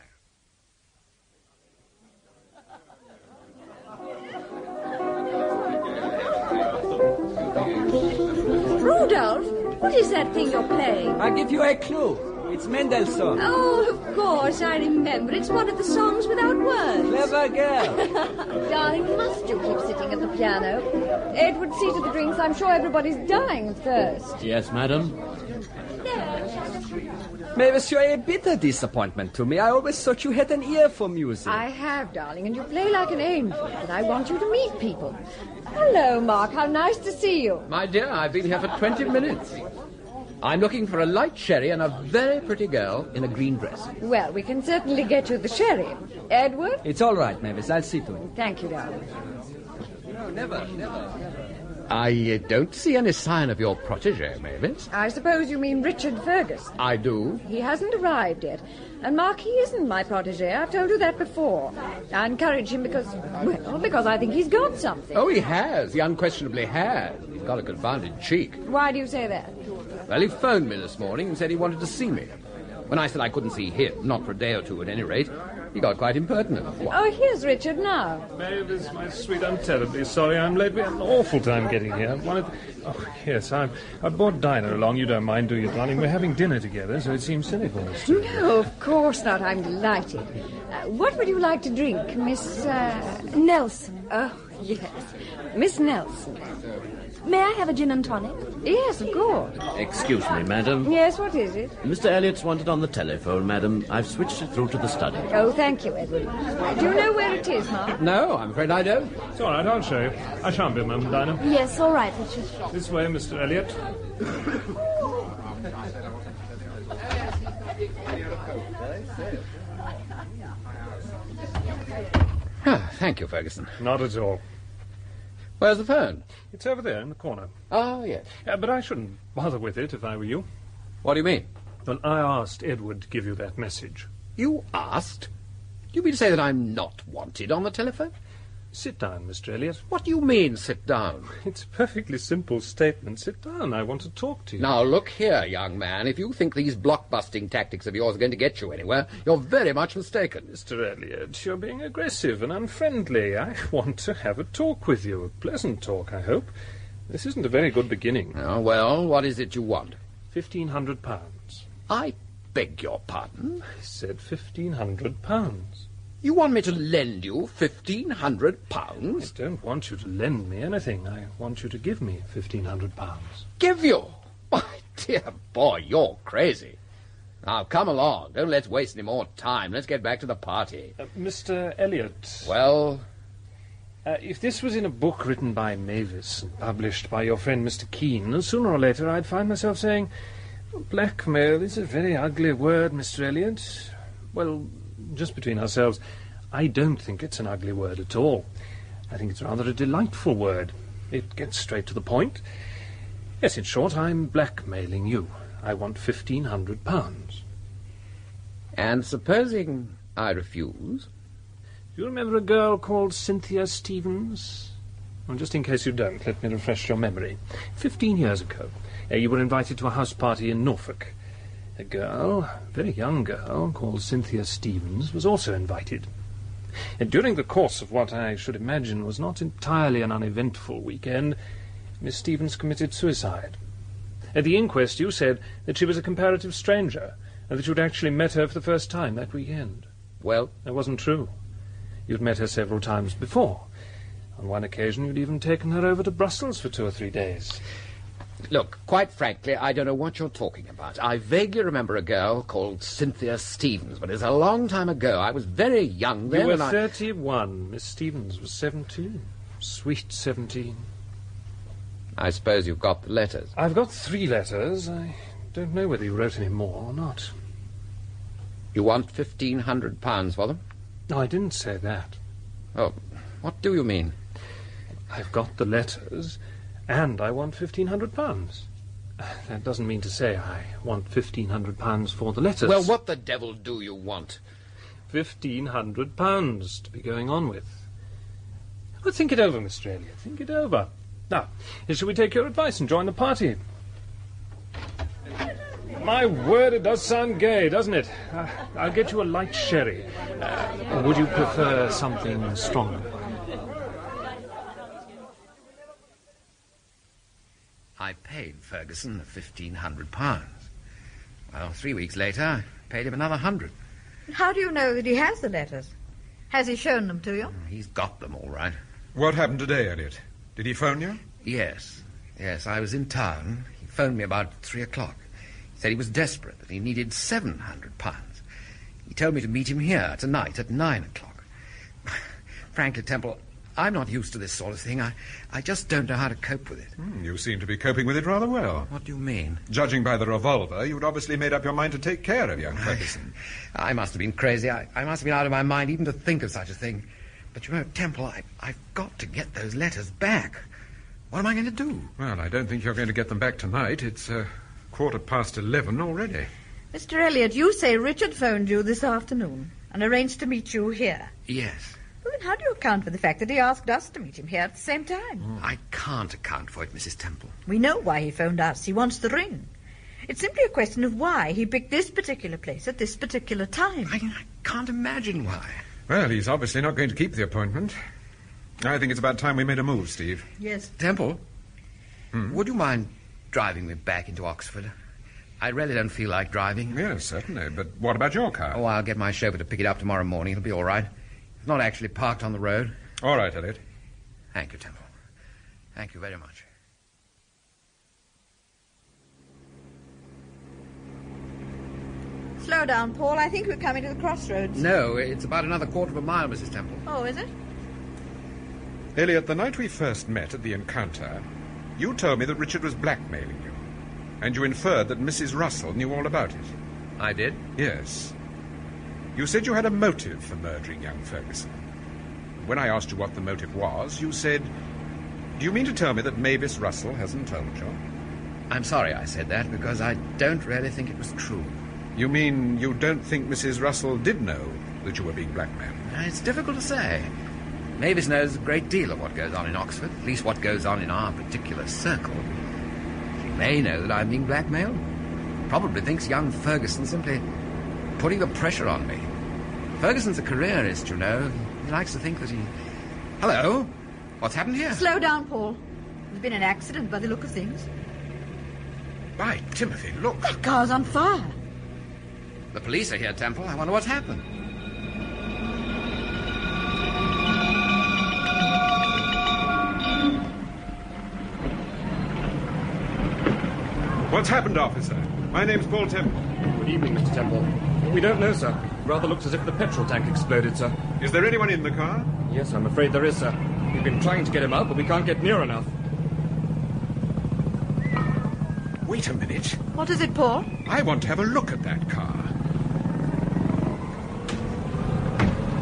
Rudolph, what is that thing you're playing? I'll give you a clue. It's Mendelssohn. Oh, of course, I remember. It's one of the songs without words. Clever girl. Darling, must you keep sitting at the piano? Edward, see to the drinks. I'm sure everybody's dying of thirst. Yes, madam. Mavis, you're a bitter disappointment to me. I always thought you had an ear for music. I have, darling, and you play like an angel, but I want you to meet people. Hello, Mark. How nice to see you. My dear, I've been here for 20 minutes. I'm looking for a light sherry and a very pretty girl in a green dress. Well, we can certainly get you the sherry. Edward? It's all right, Mavis. I'll see to it. Thank you, darling. No, never. I don't see any sign of your protégé, Mavis. I suppose you mean Richard Ferguson. I do. He hasn't arrived yet. And Mark, he isn't my protégé. I've told you that before. I encourage him because I think he's got something. Oh, he has. He unquestionably has. He's got a confounded cheek. Why do you say that? Well, he phoned me this morning and said he wanted to see me. When I said I couldn't see him, not for a day or two at any rate, he got quite impertinent. Oh, here's Richard now. Mavis, my sweet, I'm terribly sorry I'm late. We had an awful time getting here. Oh, yes, I brought Dinah along. You don't mind, do you, darling? We're having dinner together, so it seems silly for us to... No, of course not. I'm delighted. What would you like to drink, Miss... Nelson. Oh, yes. Miss Nelson. May I have a gin and tonic? Yes, of course. Excuse me, madam. Yes, what is it? Mr. Elliot's wanted on the telephone, madam. I've switched it through to the study. Oh, thank you, Edward. Do you know where it is, Mark? No, I'm afraid I don't. It's all right, I'll show you. I shan't be a moment, Dinah. Yes, all right, Richard. This way, Mr. Elliot. Thank you, Ferguson. Not at all. Where's the phone? It's over there in the corner. Oh, yes. But I shouldn't bother with it if I were you. What do you mean? Well, I asked Edward to give you that message. You asked? Do you mean to say that I'm not wanted on the telephone? Sit down, Mr. Elliot. What do you mean, sit down? It's a perfectly simple statement. Sit down. I want to talk to you. Now, look here, young man. If you think these blockbusting tactics of yours are going to get you anywhere, you're very much mistaken. Mr. Elliot, you're being aggressive and unfriendly. I want to have a talk with you. A pleasant talk, I hope. This isn't a very good beginning. Oh, well, what is it you want? £1,500. I beg your pardon? I said £1,500. You want me to lend you £1,500? I don't want you to lend me anything. I want you to give me £1,500. Give you? My dear boy, you're crazy. Now, come along. Don't let's waste any more time. Let's get back to the party. Mr. Elliot. Well? If this was in a book written by Mavis and published by your friend Mr. Keene, sooner or later I'd find myself saying, blackmail is a very ugly word, Mr. Elliot. Well, just between ourselves, I don't think it's an ugly word at all. I think it's rather a delightful word. It gets straight to the point. Yes, in short, I'm blackmailing you. I want £1,500. And supposing I refuse? Do you remember a girl called Cynthia Stevens? Well, just in case you don't, let me refresh your memory. 15 years ago, you were invited to a house party in Norfolk. A girl, a very young girl, called Cynthia Stevens, was also invited. And during the course of what I should imagine was not entirely an uneventful weekend, Miss Stevens committed suicide. At the inquest, you said that she was a comparative stranger, and that you'd actually met her for the first time that weekend. Well? That wasn't true. You'd met her several times before. On one occasion, you'd even taken her over to Brussels for 2 or 3 days. Look, quite frankly, I don't know what you're talking about. I vaguely remember a girl called Cynthia Stevens, but it's a long time ago. I was very young then. You were and 31. Miss Stevens was 17. Sweet 17. I suppose you've got the letters. I've got 3 letters. I don't know whether you wrote any more or not. You want £1,500 for them? No, I didn't say that. Oh, what do you mean? I've got the letters, and I want £1,500. That doesn't mean to say I want £1,500 for the letters. Well, what the devil do you want? £1,500 to be going on with. Well, think it over, Mr. Elliot. Think it over. Now, shall we take your advice and join the party? My word, it does sound gay, doesn't it? I'll get you a light sherry. Or would you prefer something stronger? I paid Ferguson £1,500. Well, 3 weeks later, I paid him another 100. How do you know that he has the letters? Has he shown them to you? He's got them all right. What happened today, Elliot? Did he phone you? Yes, I was in town. He phoned me about 3 o'clock. He said he was desperate, that he needed £700. He told me to meet him here tonight at 9 o'clock. Frankly, Temple, I'm not used to this sort of thing. I just don't know how to cope with it. You seem to be coping with it rather well. What do you mean? Judging by the revolver, you'd obviously made up your mind to take care of young Ferguson. I must have been crazy. I must have been out of my mind even to think of such a thing. But you know, Temple, I've got to get those letters back. What am I going to do? Well, I don't think you're going to get them back tonight. It's 11:15 already. Mr. Elliot, you say Richard phoned you this afternoon and arranged to meet you here. Yes. Well, then how do you account for the fact that he asked us to meet him here at the same time? I can't account for it, Mrs. Temple. We know why he phoned us. He wants the ring. It's simply a question of why he picked this particular place at this particular time. I can't imagine why. Well, he's obviously not going to keep the appointment. I think it's about time we made a move, Steve. Yes. Temple, would you mind driving me back into Oxford? I really don't feel like driving. Yes, certainly. But what about your car? Oh, I'll get my chauffeur to pick it up tomorrow morning. It'll be all right. It's not actually parked on the road. All right, Elliot. Thank you, Temple. Thank you very much. Slow down, Paul. I think we're coming to the crossroads. No, it's about another quarter of a mile, Mrs. Temple. Oh, is it? Elliot, the night we first met at the encounter, you told me that Richard was blackmailing you. And you inferred that Mrs. Russell knew all about it. I did? Yes. You said you had a motive for murdering young Ferguson. When I asked you what the motive was, you said, "Do you mean to tell me that Mavis Russell hasn't told you?" I'm sorry I said that, because I don't really think it was true. You mean you don't think Mrs. Russell did know that you were being blackmailed? It's difficult to say. Mavis knows a great deal of what goes on in Oxford, at least what goes on in our particular circle. She may know that I'm being blackmailed. Probably thinks young Ferguson simply putting the pressure on me. Ferguson's a careerist, you know. He likes to think that he... Hello? What's happened here? Slow down, Paul. There's been an accident by the look of things. By Timothy, look. That car's on fire. The police are here, Temple. I wonder what's happened. What's happened, officer? My name's Paul Temple. Good evening, Mr. Temple. We don't know, sir. Rather looks as if the petrol tank exploded, sir. Is there anyone in the car? Yes, I'm afraid there is, sir. We've been trying to get him out, but we can't get near enough. Wait a minute. What is it, Paul? I want to have a look at that car.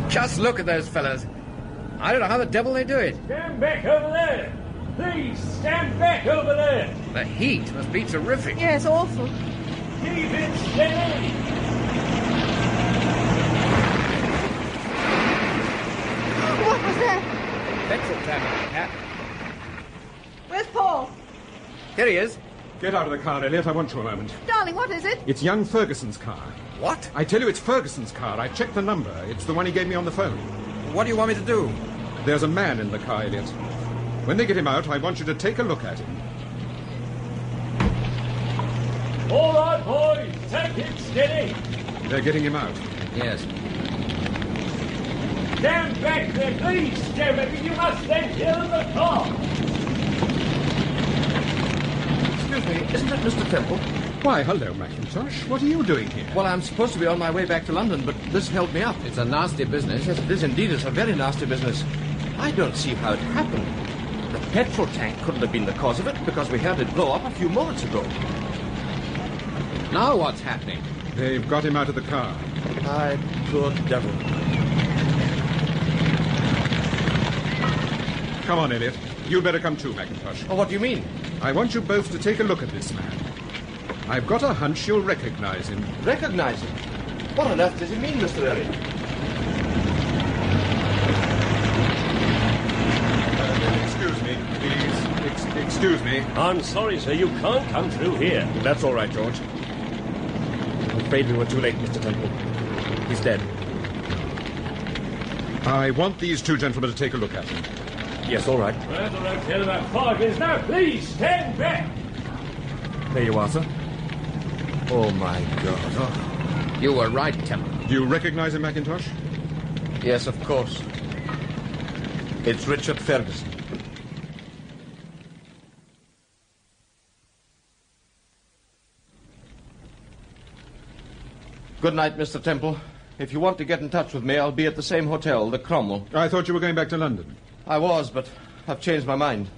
Just look at those fellows. I don't know how the devil they do it. Stand back over there. Please, stand back over there. The heat must be terrific. Yes, awful. Keep it steady. What was that? Petrol tank, Pat. Where's Paul? Here he is. Get out of the car, Elliot. I want you a moment. Darling, what is it? It's young Ferguson's car. What? I tell you, it's Ferguson's car. I checked the number. It's the one he gave me on the phone. What do you want me to do? There's a man in the car, Elliot. When they get him out, I want you to take a look at him. All right, boys. Take it steady. They're getting him out. Yes. Stand back there, please. Stand back. You must stand here in the car. Excuse me, isn't that Mr. Temple? Why, hello, Mackintosh. What are you doing here? Well, I'm supposed to be on my way back to London, but this held me up. It's a nasty business. Yes, it is indeed. It's a very nasty business. I don't see how it happened. The petrol tank couldn't have been the cause of it, because we heard it blow up a few moments ago. Now what's happening? They've got him out of the car. My poor devil. Come on, Elliot. You'd better come too, Mackintosh. Oh, what do you mean? I want you both to take a look at this man. I've got a hunch you'll recognize him. Recognize him? What on earth does he mean, Mr. Elliot? Excuse me, please. Excuse me. I'm sorry, sir. You can't come through here. That's all right, George. I'm afraid we were too late, Mr. Temple. He's dead. I want these two gentlemen to take a look at him. Yes, all right. Well, don't tell that fog is now. Please, stand back. There you are, sir. Oh, my God. Oh. You were right, Temple. Do you recognize him, Mackintosh? Yes, of course. It's Richard Ferguson. Good night, Mr. Temple. If you want to get in touch with me, I'll be at the same hotel, the Cromwell. I thought you were going back to London. I was, but I've changed my mind.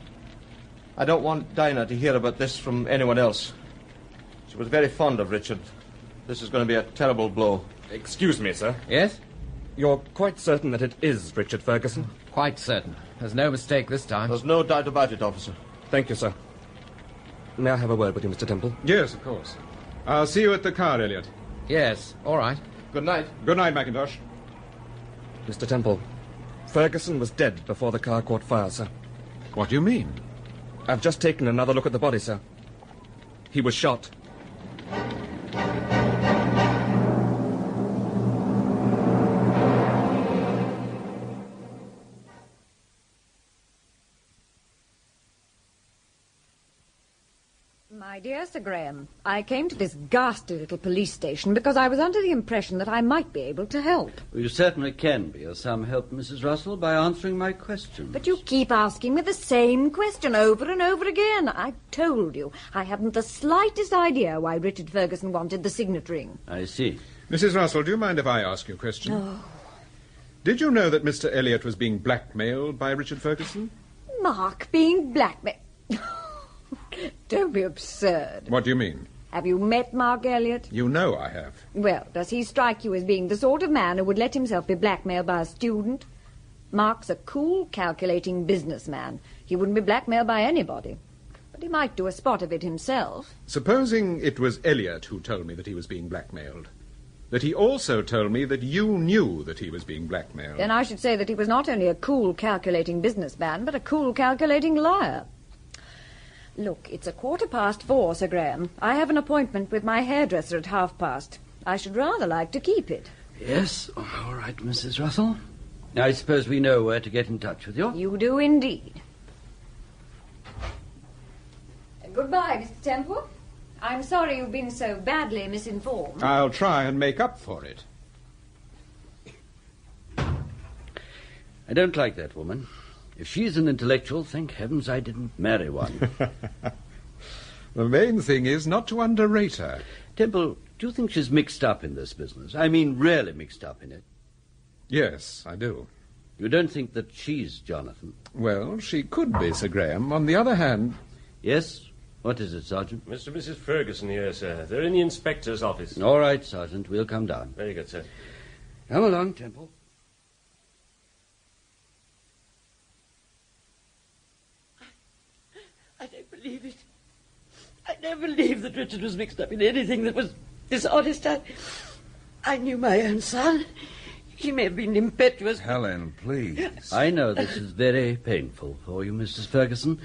I don't want Dinah to hear about this from anyone else. She was very fond of Richard. This is going to be a terrible blow. Excuse me, sir. Yes? You're quite certain that it is Richard Ferguson? Quite certain. There's no mistake this time. There's no doubt about it, officer. Thank you, sir. May I have a word with you, Mr. Temple? Yes, of course. I'll see you at the car, Elliot. Yes, all right. Good night. Good night, Mackintosh. Mr. Temple, Ferguson was dead before the car caught fire, sir. What do you mean? I've just taken another look at the body, sir. He was shot. My dear Sir Graham, I came to this ghastly little police station because I was under the impression that I might be able to help. You certainly can be of some help, Mrs. Russell, by answering my questions. But you keep asking me the same question over and over again. I told you I hadn't the slightest idea why Richard Ferguson wanted the signet ring. I see. Mrs. Russell, do you mind if I ask you a question? Oh. Did you know that Mr. Elliot was being blackmailed by Richard Ferguson? Mark being blackmailed. Don't be absurd. What do you mean? Have you met Mark Elliot? You know I have. Well, does he strike you as being the sort of man who would let himself be blackmailed by a student? Mark's a cool, calculating businessman. He wouldn't be blackmailed by anybody. But he might do a spot of it himself. Supposing it was Elliot who told me that he was being blackmailed, that he also told me that you knew that he was being blackmailed. Then I should say that he was not only a cool, calculating businessman, but a cool, calculating liar. Look, it's 4:15, Sir Graham. I have an appointment with my hairdresser at past. I should rather like to keep it. Yes, all right, Mrs. Russell. I suppose we know where to get in touch with you. You do indeed. Goodbye, Mr. Temple. I'm sorry you've been so badly misinformed. I'll try and make up for it. I don't like that woman. If she's an intellectual, thank heavens I didn't marry one. The main thing is not to underrate her. Temple, do you think she's mixed up in this business? I mean, really mixed up in it? Yes, I do. You don't think that she's Jonathon? Well, she could be, Sir Graham. On the other hand... Yes? What is it, Sergeant? Mr. and Mrs. Ferguson here, sir. They're in the inspector's office. All right, Sergeant. We'll come down. Very good, sir. Come along, Temple. believe it. I don't believe that Richard was mixed up in anything that was dishonest. I knew my own son. He may have been impetuous. Helen, please. I know this is very painful for you, Mrs. Ferguson,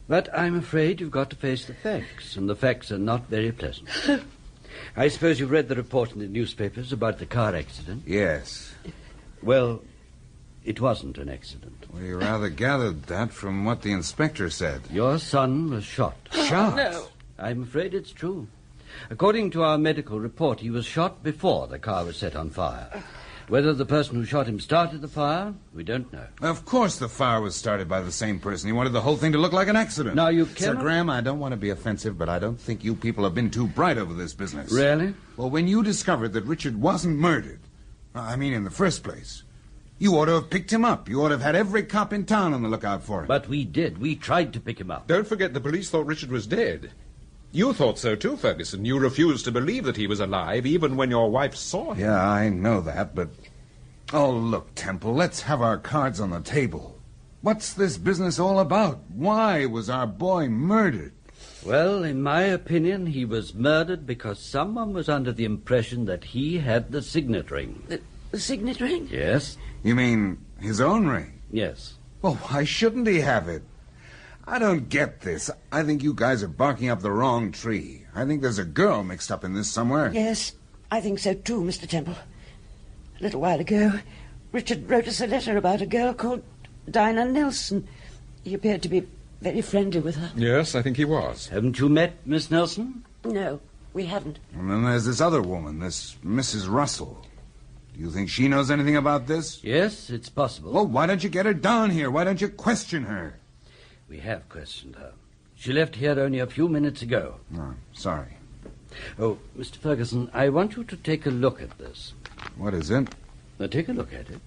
but I'm afraid you've got to face the facts, and the facts are not very pleasant. I suppose you've read the report in the newspapers about the car accident? Yes. Well, it wasn't an accident. We rather gathered that from what the inspector said. Your son was shot. Shot? No. I'm afraid it's true. According to our medical report, he was shot before the car was set on fire. Whether the person who shot him started the fire, we don't know. Of course the fire was started by the same person. He wanted the whole thing to look like an accident. Now, you Sir cannot... Graham, I don't want to be offensive, but I don't think you people have been too bright over this business. Really? Well, when you discovered that Richard wasn't murdered, I mean in the first place, you ought to have picked him up. You ought to have had every cop in town on the lookout for him. But we did. We tried to pick him up. Don't forget the police thought Richard was dead. You thought so too, Ferguson. You refused to believe that he was alive, even when your wife saw him. Yeah, I know that, but... Oh, look, Temple, let's have our cards on the table. What's this business all about? Why was our boy murdered? Well, in my opinion, he was murdered because someone was under the impression that he had the signet ring. The signet ring? Yes. You mean his own ring? Yes. Well, why shouldn't he have it? I don't get this. I think you guys are barking up the wrong tree. I think there's a girl mixed up in this somewhere. Yes, I think so too, Mr. Temple. A little while ago, Richard wrote us a letter about a girl called Dinah Nelson. He appeared to be very friendly with her. Yes, I think he was. Haven't you met Miss Nelson? No, we haven't. And then there's this other woman, this Mrs. Russell. Do you think she knows anything about this? Yes, it's possible. Well, why don't you get her down here? Why don't you question her? We have questioned her. She left here only a few minutes ago. Oh, sorry. Oh, Mr. Ferguson, I want you to take a look at this. What is it? Now, take a look at it.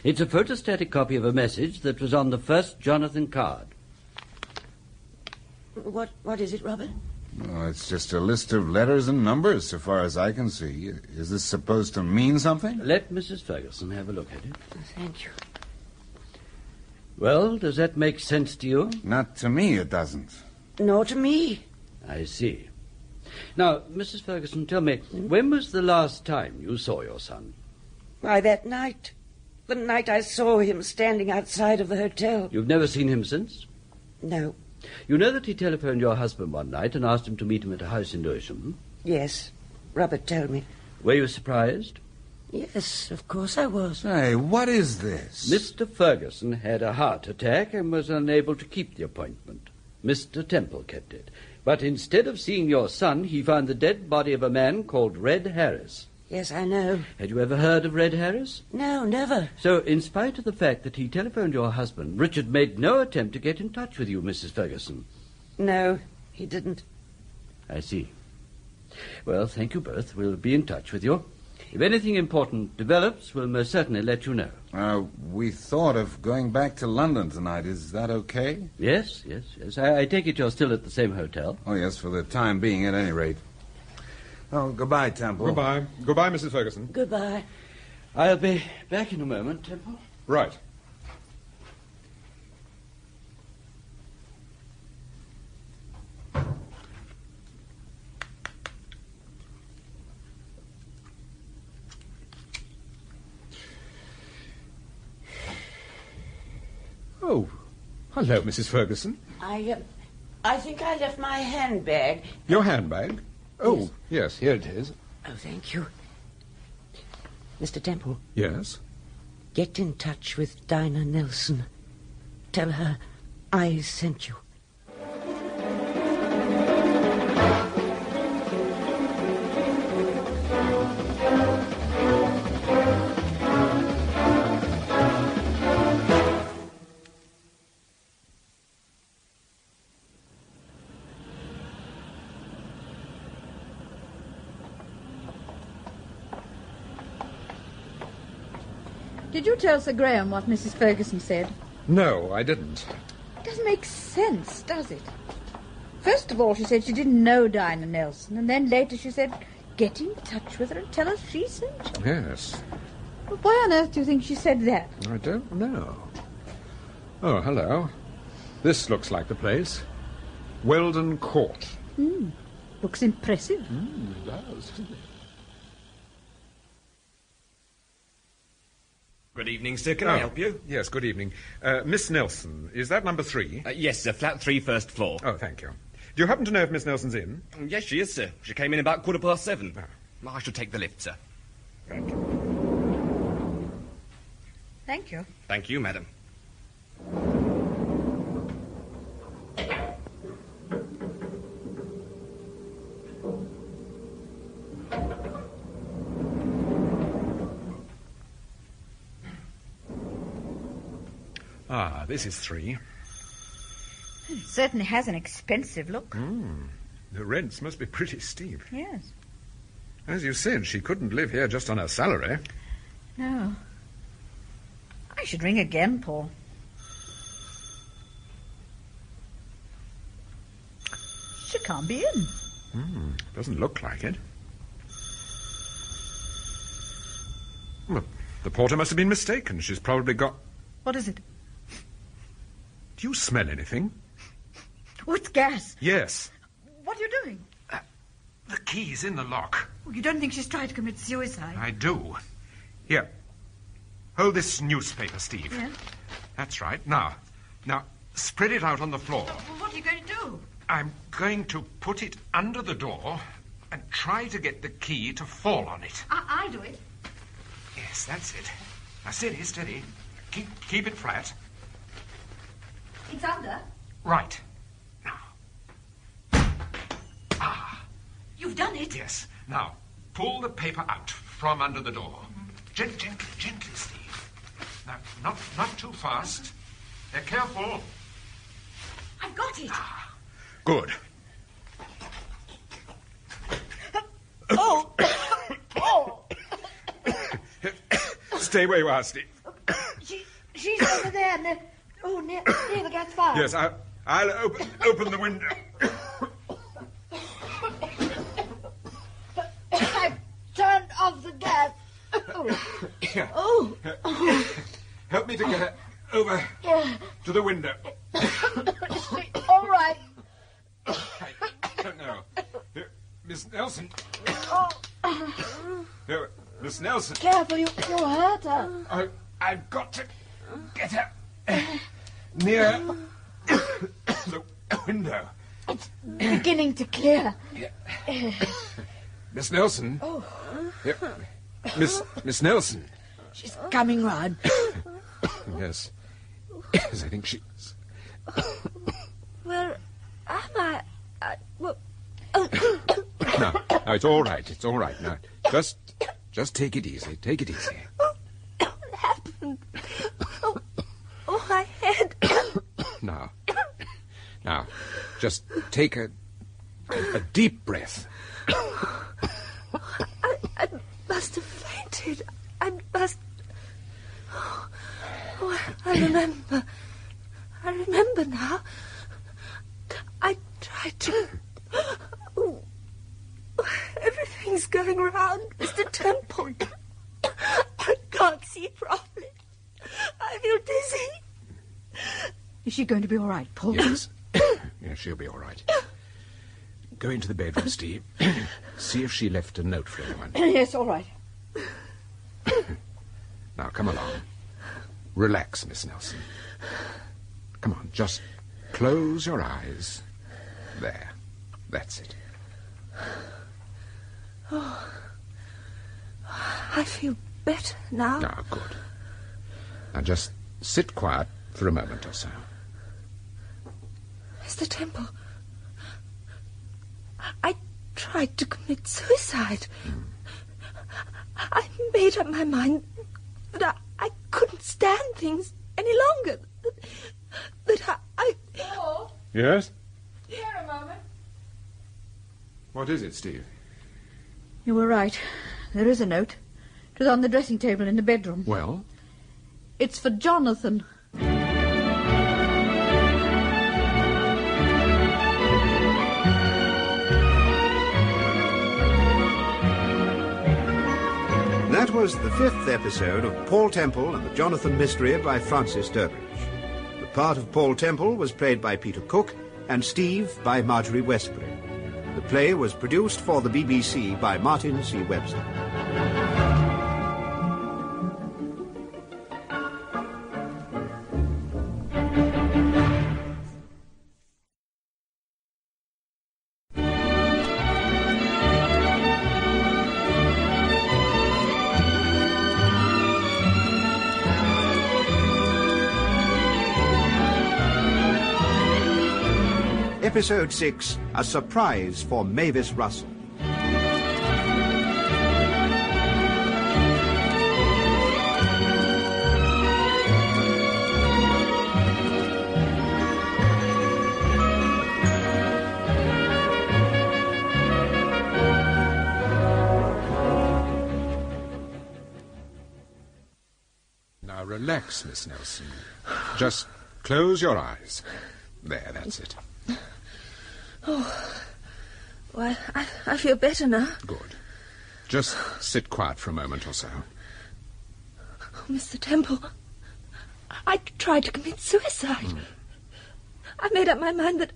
It's a photostatic copy of a message that was on the first Jonathon card. What is it, Robert? Oh, it's just a list of letters and numbers, so far as I can see. Is this supposed to mean something? Let Mrs. Ferguson have a look at it. Thank you. Well, does that make sense to you? Not to me, it doesn't. Nor to me. I see. Now, Mrs. Ferguson, tell me, when was the last time you saw your son? Why, that night. The night I saw him standing outside of the hotel. You've never seen him since? No. You know that he telephoned your husband one night and asked him to meet him at a house in Lewisham? Yes. Robert told me. Were you surprised? Yes, of course I was. Hey, what is this? Mr. Ferguson had a heart attack and was unable to keep the appointment. Mr. Temple kept it. But instead of seeing your son, he found the dead body of a man called Red Harris. Yes, I know. Had you ever heard of Red Harris? No, never. So, in spite of the fact that he telephoned your husband, Richard made no attempt to get in touch with you, Mrs. Ferguson. No, he didn't. I see. Well, thank you both. We'll be in touch with you. If anything important develops, we'll most certainly let you know. We thought of going back to London tonight. Is that okay? Yes. I take it you're still at the same hotel? Oh, yes, for the time being, at any rate. Oh, goodbye, Temple. Goodbye. Goodbye, Mrs. Ferguson. Goodbye. I'll be back in a moment, Temple. Right. Oh, hello, Mrs. Ferguson. I think I left my handbag. Your handbag? Oh, yes, here it is. Oh, thank you. Mr. Temple. Yes? Get in touch with Dinah Nelson. Tell her I sent you. Did you tell Sir Graham what Mrs. Ferguson said? No, I didn't. It doesn't make sense, does it? First of all, she said she didn't know Dinah Nelson, and then later she said, get in touch with her and tell her she sent you. Yes. Well, why on earth do you think she said that? I don't know. Oh, hello. This looks like the place. Weldon Court. Looks impressive. It does. Good evening, sir. Can I help you? Yes, good evening. Miss Nelson, is that number 3? Yes, sir. Flat 3, first floor. Oh, thank you. Do you happen to know if Miss Nelson's in? Yes, she is, sir. She came in about 7:15. I shall take the lift, sir. Thank you. Thank you. Thank you, madam. Ah, this is 3. It certainly has an expensive look. The rents must be pretty steep. Yes. As you said, she couldn't live here just on her salary. No. I should ring again, Paul. She can't be in. Doesn't look like it. Well, the porter must have been mistaken. She's probably got... What is it? Do you smell anything? Oh, it's gas. Yes. What are you doing? The key's in the lock. Oh, you don't think she's tried to commit suicide? I do. Here. Hold this newspaper, Steve. Yeah? That's right. Now, spread it out on the floor. Well, what are you going to do? I'm going to put it under the door and try to get the key to fall on it. I'll do it. Yes, that's it. Now, steady, steady. Keep it flat. It's under. Right. You've done it. Yes. Now, pull the paper out from under the door. Gently, Steve. Now, not too fast. Careful. I've got it. Good. Oh! Stay where you are, Steve. She's over there, near the gas fire. Yes, I'll open the window. I've turned off the gas. Here. Oh. Help me to get her over to the window. All right. I don't know. Miss Nelson. No, Miss Nelson. Careful, you'll hurt her. I've got to get her near the window. It's beginning to clear. Miss Nelson. Oh. Miss Nelson. She's coming round. Yes. Yes, I think she's... Where am I? No, it's all right. It's all right. Now, just take it easy. Take it easy. What happened? Oh, my head. Now, just take a deep breath. I must have fainted. I must... Oh, I remember. I remember now. I tried to... Oh, everything's going round, Mr. Temple. I can't see properly. I feel dizzy. Is she going to be all right, Paul? Yes. Yes, she'll be all right. Go into the bedroom, Steve. See if she left a note for anyone. Yes, all right. Now, come along. Relax, Miss Nelson. Come on, just close your eyes. There. That's it. Oh, I feel better now. Ah, good. Now, just sit quiet for a moment or so. Mr. Temple, I tried to commit suicide. I made up my mind that I couldn't stand things any longer. That I... Paul? Yes? Here a moment. What is it, Steve? You were right. There is a note. It was on the dressing table in the bedroom. Well? It's for Jonathon. That was the 5th episode of Paul Temple and the Jonathon Mystery by Francis Durbridge. The part of Paul Temple was played by Peter Cook, and Steve by Marjorie Westbury. The play was produced for the BBC by Martin C. Webster. Episode 6, A Surprise for Mavis Russell. Now relax, Miss Nelson. Just close your eyes. There, that's it. Oh, well, I feel better now. Good. Just sit quiet for a moment or so. Oh, Mr. Temple, I tried to commit suicide. I made up my mind that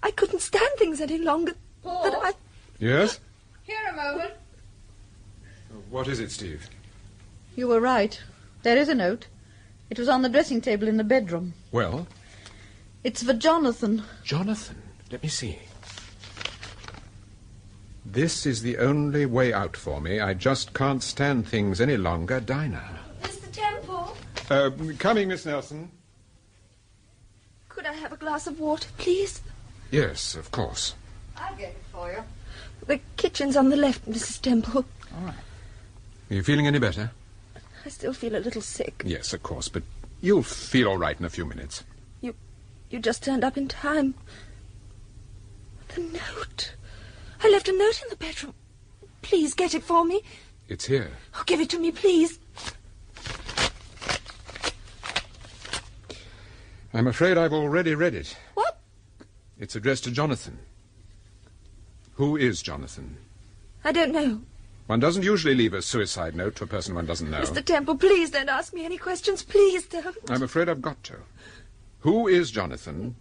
I couldn't stand things any longer. Paul? That I... Yes? Here a moment. What is it, Steve? You were right. There is a note. It was on the dressing table in the bedroom. Well? It's for Jonathon. Jonathon? Let me see. This is the only way out for me. I just can't stand things any longer. Dinah. Mr. Temple? Coming, Miss Nelson. Could I have a glass of water, please? Yes, of course. I'll get it for you. The kitchen's on the left, Mrs. Temple. All right. Are you feeling any better? I still feel a little sick. Yes, of course, but you'll feel all right in a few minutes. You just turned up in time. The note. I left a note in the bedroom. Please get it for me. It's here. Oh, give it to me, please. I'm afraid I've already read it. What? It's addressed to Jonathon. Who is Jonathon? I don't know. One doesn't usually leave a suicide note to a person one doesn't know. Mr. Temple, please don't ask me any questions. Please don't. I'm afraid I've got to. Who is Jonathon,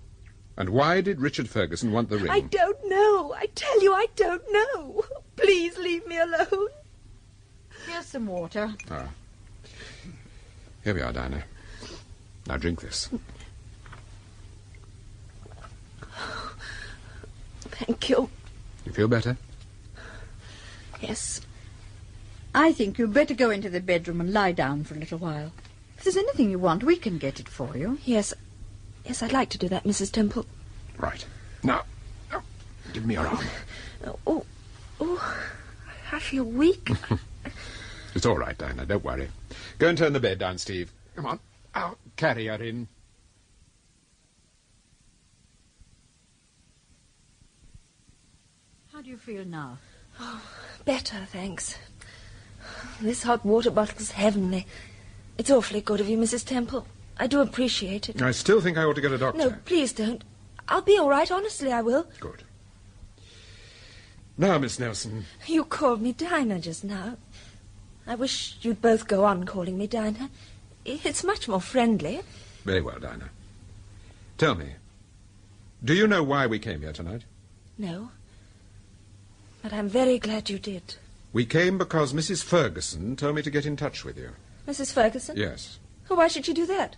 and why did Richard Ferguson want the ring? I don't know. I tell you, I don't know. Please leave me alone. Here's some water. Ah. Here we are, Dinah. Now drink this. Thank you. You feel better? Yes. I think you'd better go into the bedroom and lie down for a little while. If there's anything you want, we can get it for you. Yes, I'd like to do that, Mrs. Temple. Right. Now, give me your arm. Oh, I feel weak. It's all right, Dinah, don't worry. Go and turn the bed down, Steve. Come on. I'll carry her in. How do you feel now? Oh, better, thanks. This hot water bottle's heavenly. It's awfully good of you, Mrs. Temple. I do appreciate it. I still think I ought to get a doctor. No, please don't. I'll be all right, honestly, I will. Good. Now, Miss Nelson. You called me Dinah just now. I wish you'd both go on calling me Dinah. It's much more friendly. Very well, Dinah. Tell me, do you know why we came here tonight? No. But I'm very glad you did. We came because Mrs. Ferguson told me to get in touch with you. Mrs. Ferguson? Yes. Oh, why should she do that?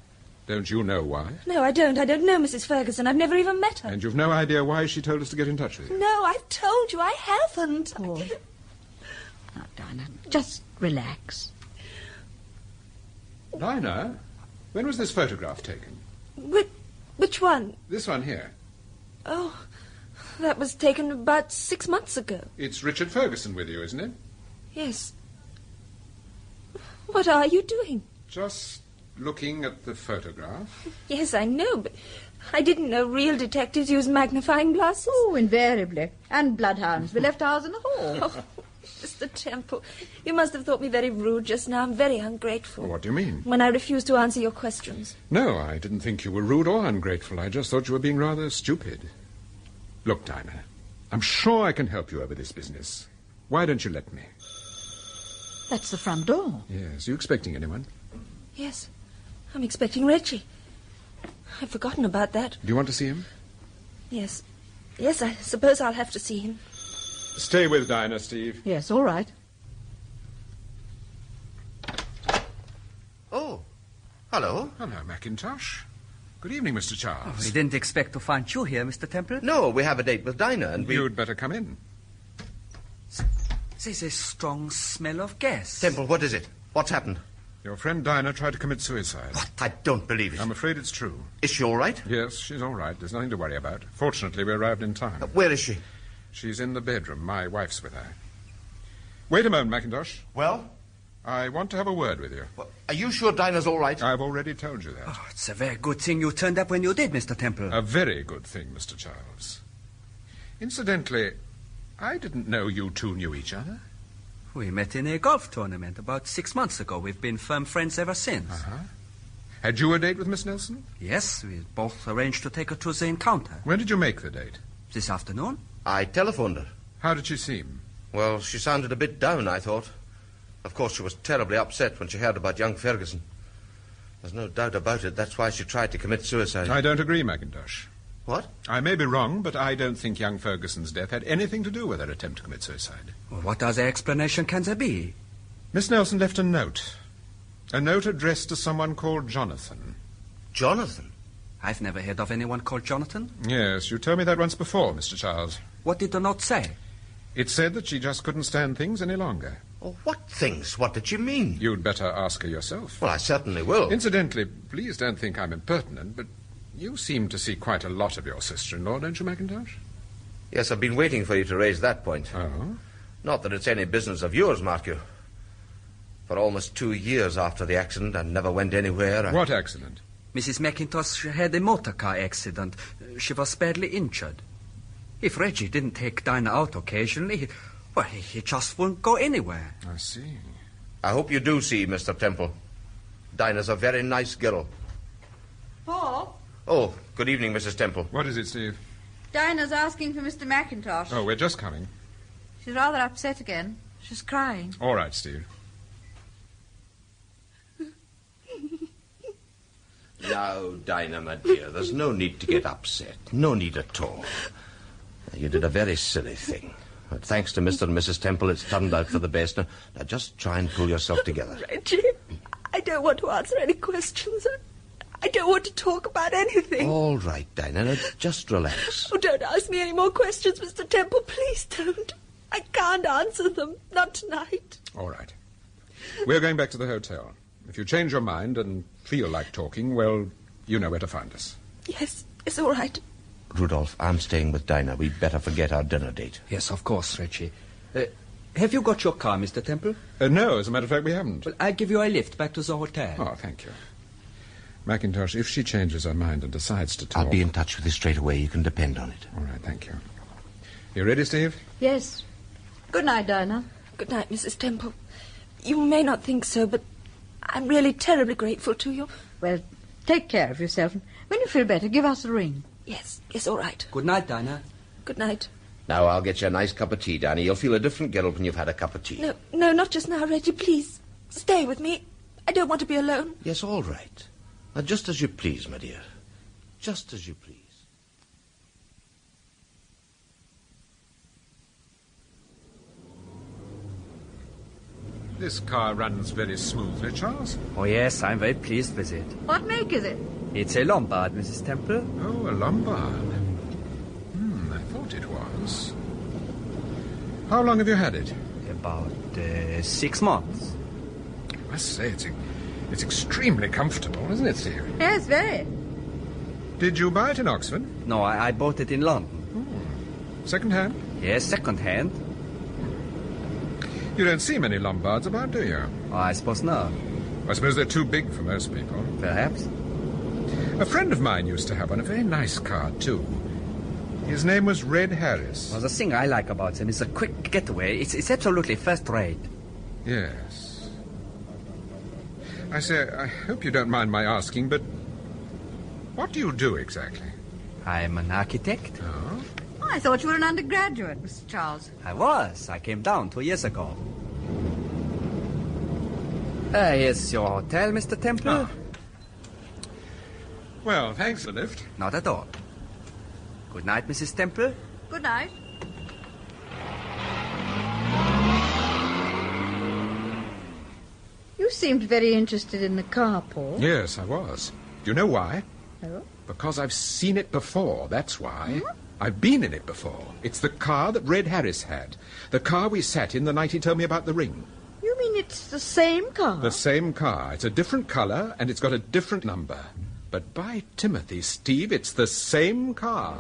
Don't you know why? No, I don't. I don't know Mrs. Ferguson. I've never even met her. And you've no idea why she told us to get in touch with you? No, I've told you. I haven't. Oh. Now, Dinah, just relax. Dinah, when was this photograph taken? Which one? This one here. Oh, that was taken about 6 months ago. It's Richard Ferguson with you, isn't it? Yes. What are you doing? Just looking at the photograph. Yes, I know, but I didn't know real detectives use magnifying glasses. Oh, invariably. And bloodhounds. We left ours in the hall. Oh, Mr. Temple, you must have thought me very rude just now. I'm very ungrateful. What do you mean? When I refused to answer your questions. No, I didn't think you were rude or ungrateful. I just thought you were being rather stupid. Look, Dinah, I'm sure I can help you over this business. Why don't you let me? That's the front door. Yes. You expecting anyone? Yes. I'm expecting Reggie. I've forgotten about that. Do you want to see him? Yes. Yes, I suppose I'll have to see him. Stay with Dinah, Steve. Yes, all right. Oh, hello. Hello, Mackintosh. Good evening, Mr. Charles. We didn't expect to find you here, Mr. Temple. No, we have a date with Dinah, and You'd better come in. There's a strong smell of gas. Temple, what is it? What's happened? Your friend Dinah tried to commit suicide. What? I don't believe it. I'm afraid it's true. Is she all right? Yes, she's all right. There's nothing to worry about. Fortunately, we arrived in time. Where is she? She's in the bedroom. My wife's with her. Wait a moment, Mackintosh. Well? I want to have a word with you. Well, are you sure Dinah's all right? I've already told you that. Oh, it's a very good thing you turned up when you did, Mr. Temple. A very good thing, Mr. Charles. Incidentally, I didn't know you two knew each other. We met in a golf tournament about 6 months ago. We've been firm friends ever since. Uh-huh. Had you a date with Miss Nelson? Yes, we both arranged to take her to the encounter. When did you make the date? This afternoon. I telephoned her. How did she seem? Well, she sounded a bit down, I thought. Of course, she was terribly upset when she heard about young Ferguson. There's no doubt about it. That's why she tried to commit suicide. I don't agree, Mackintosh. What? I may be wrong, but I don't think young Ferguson's death had anything to do with her attempt to commit suicide. Well, what other explanation can there be? Miss Nelson left a note. A note addressed to someone called Jonathon. Jonathan? I've never heard of anyone called Jonathan. Yes, you told me that once before, Mr. Charles. What did the note say? It said that she just couldn't stand things any longer. Oh, what things? What did she mean? You'd better ask her yourself. Well, I certainly will. Incidentally, please don't think I'm impertinent, but you seem to see quite a lot of your sister-in-law, don't you, Mackintosh? Yes, I've been waiting for you to raise that point. Oh? Not that it's any business of yours, mark you. For almost 2 years after the accident, I never went anywhere. What accident? Mrs. Mackintosh had a motor car accident. She was badly injured. If Reggie didn't take Dinah out occasionally, he just wouldn't go anywhere. I see. I hope you do see, Mr. Temple. Dinah's a very nice girl. Paul? Oh, good evening, Mrs. Temple. What is it, Steve? Dinah's asking for Mr. Mackintosh. Oh, we're just coming. She's rather upset again. She's crying. All right, Steve. Now, Dinah, my dear, there's no need to get upset. No need at all. You did a very silly thing. But thanks to Mr. and Mrs. Temple, it's turned out for the best. Now, just try and pull yourself together. Reggie, I don't want to answer any questions. I don't want to talk about anything. All right, Dinah, now just relax. Oh, don't ask me any more questions, Mr. Temple. Please don't. I can't answer them. Not tonight. All right. We're going back to the hotel. If you change your mind and feel like talking, well, you know where to find us. Yes, it's all right. Rudolph, I'm staying with Dinah. We'd better forget our dinner date. Yes, of course, Reggie. Have you got your car, Mr. Temple? No, as a matter of fact, we haven't. Well, I'll give you a lift back to the hotel. Oh, thank you. Mackintosh, if she changes her mind and decides to talk... I'll be in touch with you straight away. You can depend on it. All right, thank you. You ready, Steve? Yes. Good night, Dinah. Good night, Mrs. Temple. You may not think so, but I'm really terribly grateful to you. Well, take care of yourself. When you feel better, give us a ring. Yes, all right. Good night, Dinah. Good night. Now, I'll get you a nice cup of tea, Dinah. You'll feel a different girl when you've had a cup of tea. No, not just now, Reggie. Please, stay with me. I don't want to be alone. Yes, all right. Now, just as you please, my dear. Just as you please. This car runs very smoothly, Charles. Oh, yes, I'm very pleased with it. What make is it? It's a Lombard, Mrs. Temple. Oh, a Lombard. I thought it was. How long have you had it? About 6 months. I must say, it's extremely comfortable, isn't it, Steve? Yes, very. Did you buy it in Oxford? No, I bought it in London. Second-hand? Yes, second-hand. You don't see many Lombards about, do you? Oh, I suppose not. I suppose they're too big for most people. Perhaps. A friend of mine used to have one, a very nice car, too. His name was Red Harris. Well, the thing I like about them is a quick getaway. It's absolutely first-rate. Yes. I say, I hope you don't mind my asking, but what do you do exactly? I'm an architect. Oh? I thought you were an undergraduate, Mr. Charles. I was. I came down 2 years ago. Here's your hotel, Mr. Temple. Oh. Well, thanks for the lift. Not at all. Good night, Mrs. Temple. Good night. You seemed very interested in the car, Paul. Yes, I was. Do you know why? Oh? Because I've seen it before, that's why. I've been in it before. It's the car that Red Harris had. The car we sat in the night he told me about the ring. You mean it's the same car? The same car. It's a different colour, and it's got a different number. But by Timothy, Steve, it's the same car.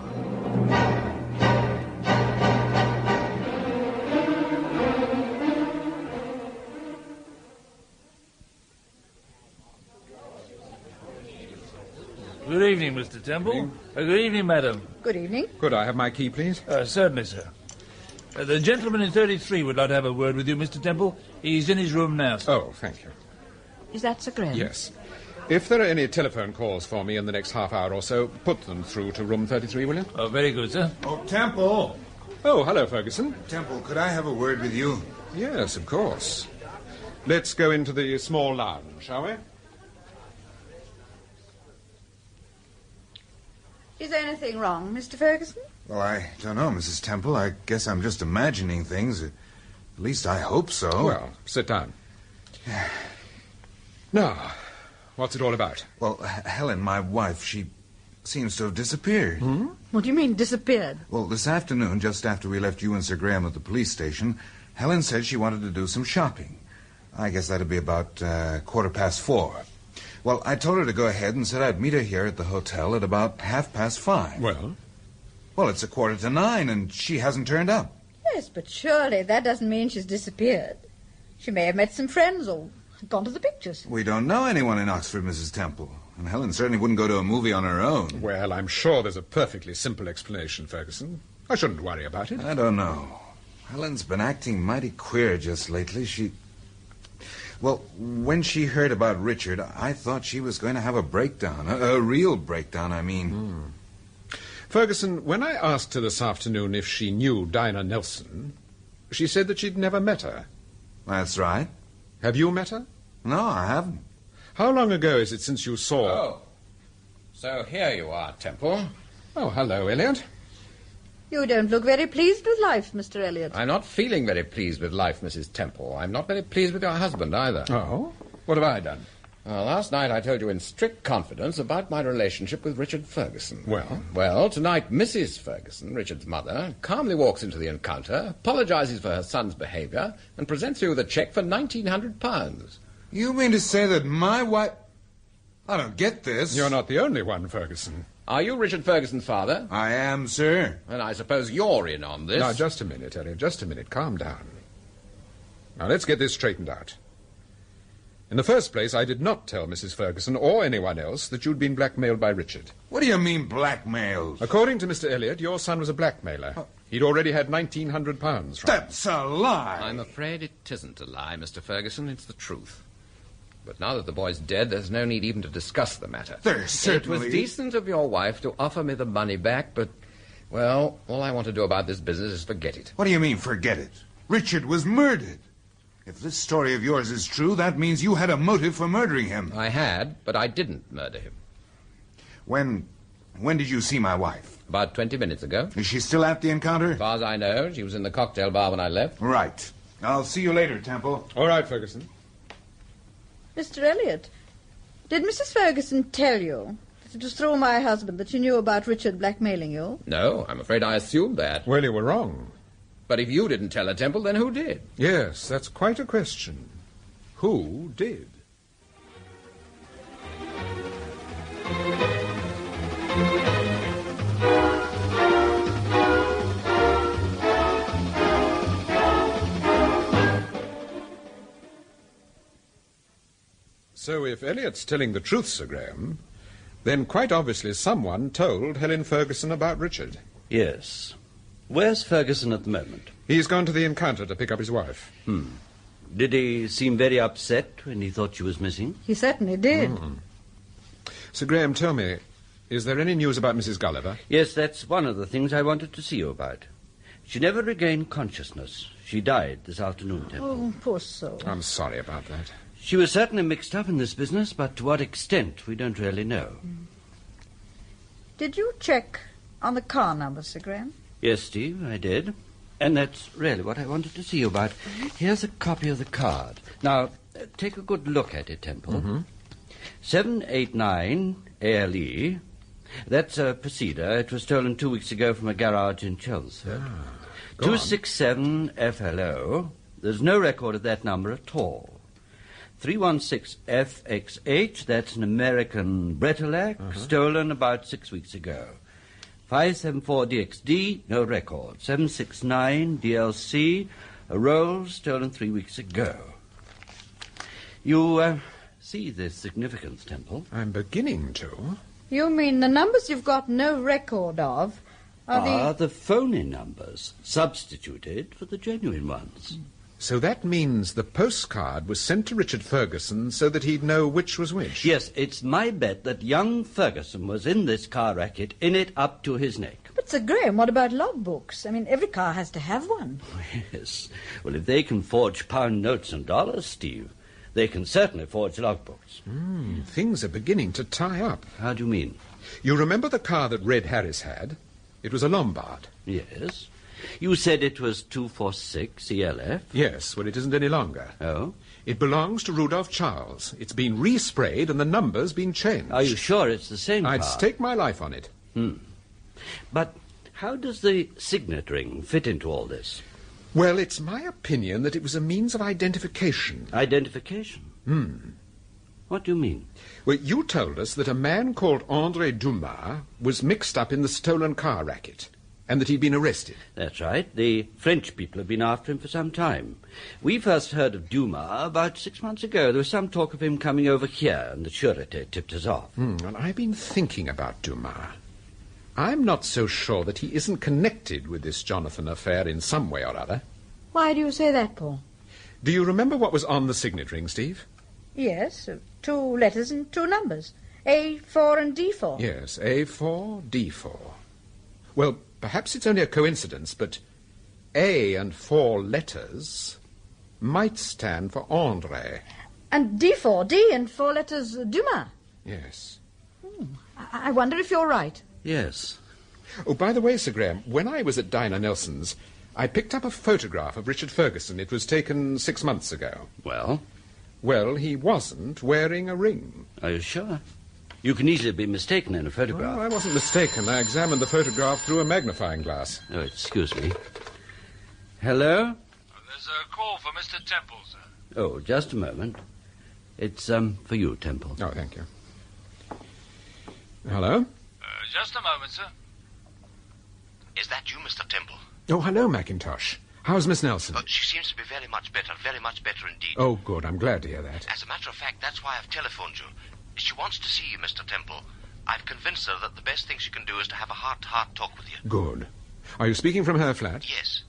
Good evening, Mr. Temple. Good evening, madam. Good evening. Could I have my key, please? Certainly, sir. The gentleman in 33 would like to have a word with you, Mr. Temple. He's in his room now, sir. Oh, thank you. Is that Sir Glen? Yes. If there are any telephone calls for me in the next half hour or so, put them through to room 33, will you? Oh, very good, sir. Oh, Temple. Oh, hello, Ferguson. Temple, could I have a word with you? Yes, of course. Let's go into the small lounge, shall we? Is anything wrong, Mr. Ferguson? Well, I don't know, Mrs. Temple. I guess I'm just imagining things. At least I hope so. Well, sit down. Now, what's it all about? Well, Helen, my wife, she seems to have disappeared. What do you mean, disappeared? Well, this afternoon, just after we left you and Sir Graham at the police station, Helen said she wanted to do some shopping. I guess that'd be about 4:15. Well, I told her to go ahead and said I'd meet her here at the hotel at about 5:30. Well? Well, it's 9:15, and she hasn't turned up. Yes, but surely that doesn't mean she's disappeared. She may have met some friends or gone to the pictures. We don't know anyone in Oxford, Mrs. Temple. And Helen certainly wouldn't go to a movie on her own. Well, I'm sure there's a perfectly simple explanation, Ferguson. I shouldn't worry about it. I don't know. Helen's been acting mighty queer just lately. Well, when she heard about Richard, I thought she was going to have a breakdown. A real breakdown, I mean. Ferguson, when I asked her this afternoon if she knew Dinah Nelson, she said that she'd never met her. That's right. Have you met her? No, I haven't. How long ago is it since you saw... Oh, so here you are, Temple. Oh, hello, Elliot. You don't look very pleased with life, Mr. Elliot. I'm not feeling very pleased with life, Mrs. Temple. I'm not very pleased with your husband, either. Oh? What have I done? Last night I told you in strict confidence about my relationship with Richard Ferguson. Well? Well, tonight Mrs. Ferguson, Richard's mother, calmly walks into the encounter, apologizes for her son's behaviour, and presents you with a cheque for £1,900. You mean to say that my wife... I don't get this. You're not the only one, Ferguson. Are you Richard Ferguson's father? I am, sir. And I suppose you're in on this. Now, just a minute, Elliot, just a minute. Calm down. Now, let's get this straightened out. In the first place, I did not tell Mrs. Ferguson or anyone else that you'd been blackmailed by Richard. What do you mean, blackmailed? According to Mr. Elliot, your son was a blackmailer. He'd already had £1,900 from That's a lie. I'm afraid it isn't a lie, Mr. Ferguson. It's the truth. But now that the boy's dead, there's no need even to discuss the matter. There's certainly... It was decent of your wife to offer me the money back, but, well, all I want to do about this business is forget it. What do you mean, forget it? Richard was murdered. If this story of yours is true, that means you had a motive for murdering him. I had, but I didn't murder him. When did you see my wife? About 20 minutes ago. Is she still at the encounter? As far as I know, she was in the cocktail bar when I left. Right. I'll see you later, Temple. All right, Ferguson. Mr. Elliot, did Mrs. Ferguson tell you that it was through my husband that she knew about Richard blackmailing you? No, I'm afraid I assumed that. Well, you were wrong. But if you didn't tell her, Temple, then who did? Yes, that's quite a question. Who did? So if Elliot's telling the truth, Sir Graham, then quite obviously someone told Helen Ferguson about Richard. Yes. Where's Ferguson at the moment? He's gone to the encounter to pick up his wife. Did he seem very upset when he thought she was missing? He certainly did. Sir Graham, tell me, is there any news about Mrs. Gulliver? Yes, that's one of the things I wanted to see you about. She never regained consciousness. She died this afternoon, Temple. Oh, poor soul. I'm sorry about that. She was certainly mixed up in this business, but to what extent we don't really know. Did you check on the car number, Sir Graham? Yes, Steve, I did. And that's really what I wanted to see you about. Here's a copy of the card. Now, take a good look at it, Temple. Mm-hmm. 789 ALE. That's a Procedure. It was stolen 2 weeks ago from a garage in Chelmsford. 267 FLO. There's no record of that number at all. 316 FXH. That's an American Bretillac, stolen about 6 weeks ago. 574 DXD, no record. 769 DLC, a roll stolen 3 weeks ago. You see the significance, Temple? I'm beginning to. You mean the numbers you've got no record of are the phony numbers, substituted for the genuine ones. So that means the postcard was sent to Richard Ferguson so that he'd know which was which? Yes, it's my bet that young Ferguson was in this car racket, in it up to his neck. But, Sir Graham, what about logbooks? I mean, every car has to have one. Yes. Well, if they can forge pound notes and dollars, Steve, they can certainly forge logbooks. Things are beginning to tie up. How do you mean? You remember the car that Red Harris had? It was a Lombard. Yes. You said it was 246 ELF? Yes, well, it isn't any longer. Oh? It belongs to Rudolph Charles. It's been resprayed and the number's been changed. Are you sure it's the same car? I'd stake my life on it. But how does the signet ring fit into all this? Well, it's my opinion that it was a means of identification. Identification? What do you mean? Well, you told us that a man called André Dumas was mixed up in the stolen car racket, and that he'd been arrested. That's right. The French people have been after him for some time. We first heard of Dumas about 6 months ago. There was some talk of him coming over here, and the surete tipped us off. And I've been thinking about Dumas. I'm not so sure that he isn't connected with this Jonathon affair in some way or other. Why do you say that, Paul? Do you remember what was on the signet ring, Steve? Yes, 2 letters and 2 numbers. A4 and D4. Yes, A4, D4. Well, perhaps it's only a coincidence, but A and 4 letters might stand for André. And D4, D and 4 letters Dumas. Yes. I wonder if you're right. Yes. Oh, by the way, Sir Graham, when I was at Dinah Nelson's, I picked up a photograph of Richard Ferguson. It was taken 6 months ago. Well? Well, he wasn't wearing a ring. Are you sure? You can easily be mistaken in a photograph. Oh, I wasn't mistaken. I examined the photograph through a magnifying glass. Oh, excuse me. Hello? There's a call for Mr. Temple, sir. Oh, just a moment. It's, for you, Temple. Oh, thank you. Hello? Just a moment, sir. Is that you, Mr. Temple? Oh, hello, Mackintosh. How's Miss Nelson? She seems to be very much better indeed. Oh, good. I'm glad to hear that. As a matter of fact, that's why I've telephoned you. She wants to see you, Mr. Temple. I've convinced her that the best thing she can do is to have a heart-to-heart talk with you. Good. Are you speaking from her flat? Yes.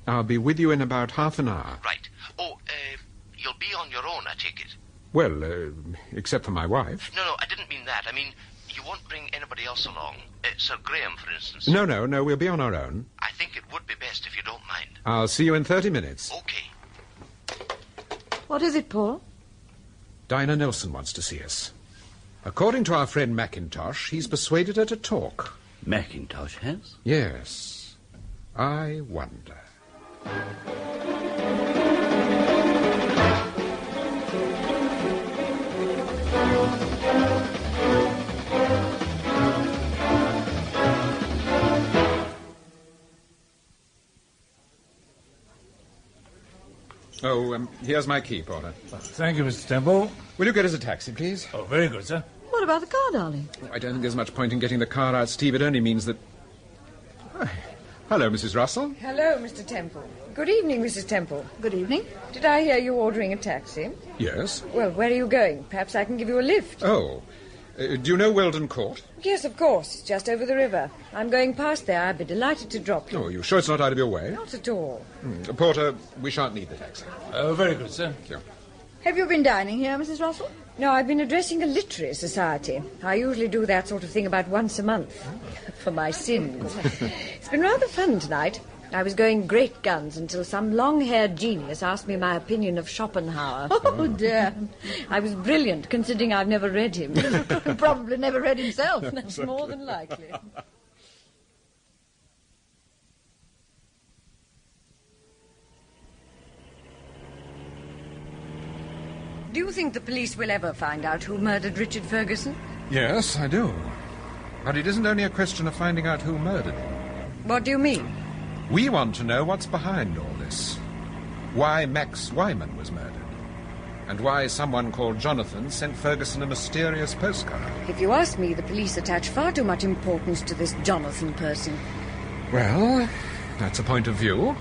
I'll be with you in about half an hour. Right. Oh, you'll be on your own, I take it? Well, except for my wife. No, I didn't mean that. I mean, you won't bring anybody else along. Sir Graham, for instance. No, we'll be on our own. I think it would be best if you don't mind. I'll see you in 30 minutes. Okay. What is it, Paul? Dinah Nelson wants to see us. According to our friend Mackintosh, he's persuaded her to talk. Mackintosh has? Yes. I wonder. Oh, here's my key, Porter. Thank you, Mr. Temple. Will you get us a taxi, please? Oh, very good, sir. What about the car, darling? Oh, I don't think there's much point in getting the car out, Steve. It only means that... Hello, Mrs. Russell. Hello, Mr. Temple. Good evening, Mrs. Temple. Good evening. Did I hear you ordering a taxi? Yes. Well, where are you going? Perhaps I can give you a lift. Oh. Do you know Weldon Court? Yes, of course. It's just over the river. I'm going past there. I'd be delighted to drop you. Oh, you sure it's not out of your way? Not at all. Porter, we shan't need the taxi. Oh, very good, sir. Thank you. Have you been dining here, Mrs. Russell? No, I've been addressing a literary society. I usually do that sort of thing about once a month. For my sins. It's been rather fun tonight. I was going great guns until some long-haired genius asked me my opinion of Schopenhauer. Oh, dear. I was brilliant, considering I've never read him. Probably never read himself. That's more than likely. Do you think the police will ever find out who murdered Richard Ferguson? Yes, I do. But it isn't only a question of finding out who murdered him. What do you mean? We want to know what's behind all this. Why Max Wyman was murdered. And why someone called Jonathon sent Ferguson a mysterious postcard. If you ask me, the police attach far too much importance to this Jonathon person. Well, that's a point of view.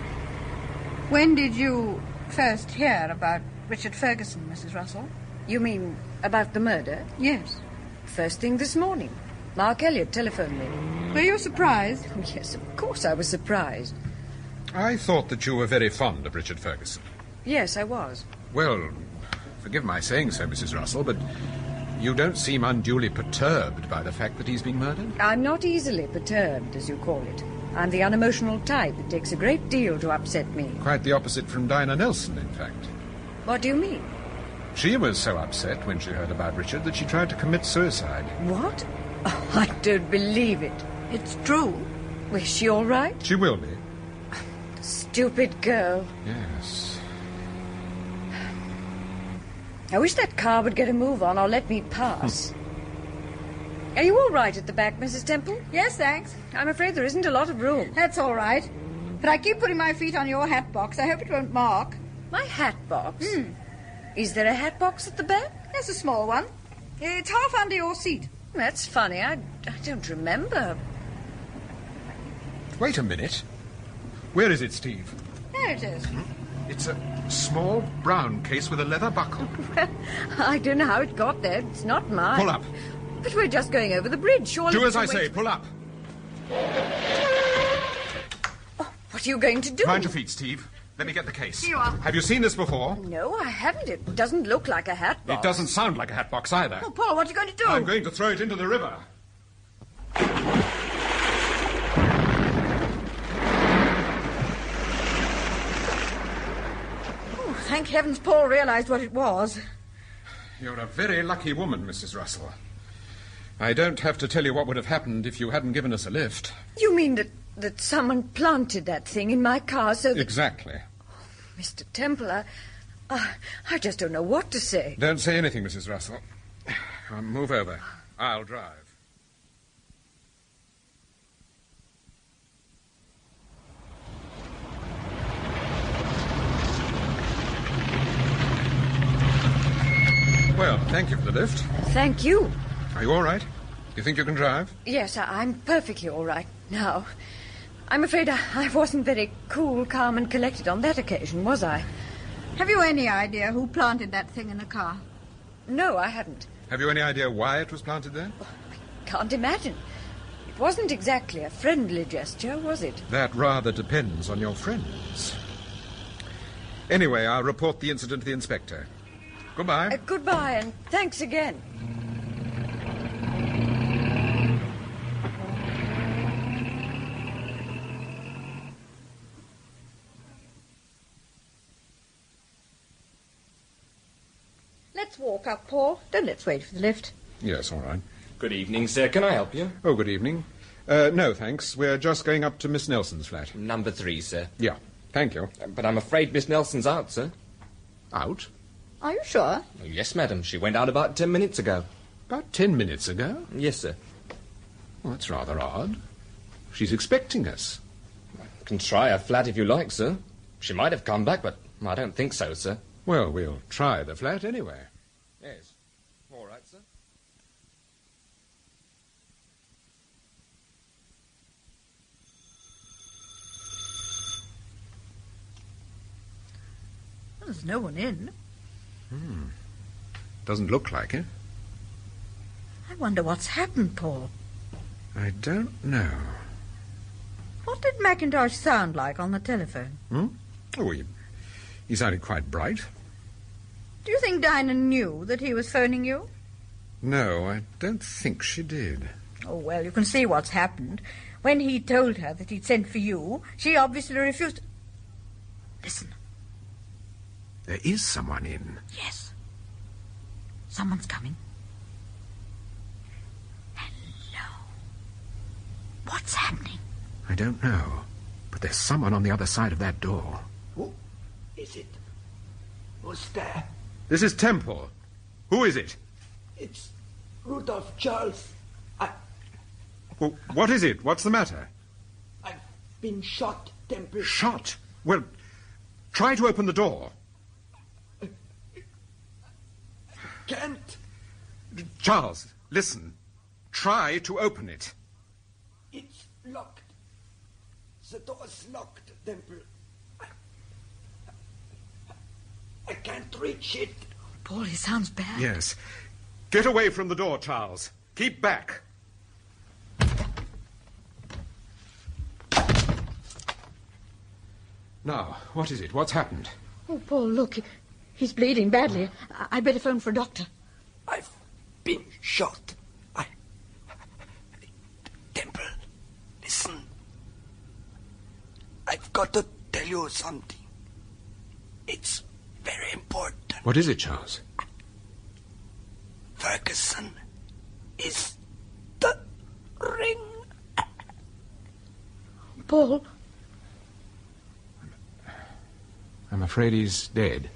When did you first hear about Richard Ferguson, Mrs. Russell? You mean about the murder? Yes. First thing this morning. Mark Elliot telephoned me. Were you surprised? Yes, of course I was surprised. I thought that you were very fond of Richard Ferguson. Yes, I was. Well, forgive my saying so, Mrs. Russell, but you don't seem unduly perturbed by the fact that he's been murdered. I'm not easily perturbed, as you call it. I'm the unemotional type. It takes a great deal to upset me. Quite the opposite from Dinah Nelson, in fact. What do you mean? She was so upset when she heard about Richard that she tried to commit suicide. What? Oh, I don't believe it. It's true. Well, is she all right? She will be. Stupid girl. Yes. I wish that car would get a move on or let me pass. Are you all right at the back, Mrs. Temple? Yes, thanks. I'm afraid there isn't a lot of room. That's all right. But I keep putting my feet on your hat box. I hope it won't mark. My hat box? Is there a hat box at the back? There's a small one. It's half under your seat. That's funny. I don't remember. Wait a minute. Where is it, Steve? There it is. It's a small brown case with a leather buckle. I don't know how it got there. It's not mine. Pull up. But we're just going over the bridge, surely. Do as I say. Pull up. Oh, what are you going to do? Mind your feet, Steve. Let me get the case. Here you are. Have you seen this before? No, I haven't. It doesn't look like a hat box. It doesn't sound like a hat box either. Oh, Paul, what are you going to do? I'm going to throw it into the river. Oh, thank heavens Paul realized what it was. You're a very lucky woman, Mrs. Russell. I don't have to tell you what would have happened if you hadn't given us a lift. You mean that someone planted that thing in my car so that... Exactly. Oh, Mr. Temple, I just don't know what to say. Don't say anything, Mrs. Russell. Move over. I'll drive. Well, thank you for the lift. Thank you. Are you all right? You think you can drive? Yes, I'm perfectly all right now. I'm afraid I wasn't very cool, calm, and collected on that occasion, was I? Have you any idea who planted that thing in the car? No, I haven't. Have you any idea why it was planted there? I can't imagine. It wasn't exactly a friendly gesture, was it? That rather depends on your friends. Anyway, I'll report the incident to the inspector. Goodbye. Goodbye, and thanks again. Let's walk up, Paul. Don't let's wait for the lift. Yes, all right. Good evening, sir. Can I help you? Oh, good evening. No, thanks. We're just going up to Miss Nelson's flat. Number 3, sir. Yeah, thank you. But I'm afraid Miss Nelson's out, sir. Out? Are you sure? Oh, yes, madam. She went out about 10 minutes ago. About 10 minutes ago? Yes, sir. Well, that's rather odd. She's expecting us. I can try her flat if you like, sir. She might have come back, but I don't think so, sir. Well, we'll try the flat anyway. Yes. All right, sir. Well, there's no one in. Doesn't look like it. I wonder what's happened, Paul. I don't know. What did Mackintosh sound like on the telephone? Oh, he sounded quite bright. Do you think Dinah knew that he was phoning you? No, I don't think she did. Oh, well, you can see what's happened. When he told her that he'd sent for you, she obviously refused. Listen. There is someone in. Yes. Someone's coming. Hello. What's happening? I don't know, but there's someone on the other side of that door. Who is it? Who's there? This is Temple. Who is it? It's Rudolph Charles. Well, what is it? What's the matter? I've been shot, Temple. Shot? Well, try to open the door. Can't. Charles, listen. Try to open it. It's locked. The door's locked, Temple. I can't reach it. Paul, he sounds bad. Yes. Get away from the door, Charles. Keep back. Now, what is it? What's happened? Oh, Paul, look. He's bleeding badly. I'd better phone for a doctor. I've been shot. Temple, listen. I've got to tell you something. It's very important. What is it, Charles? Ferguson is the ring. Paul? I'm afraid he's dead.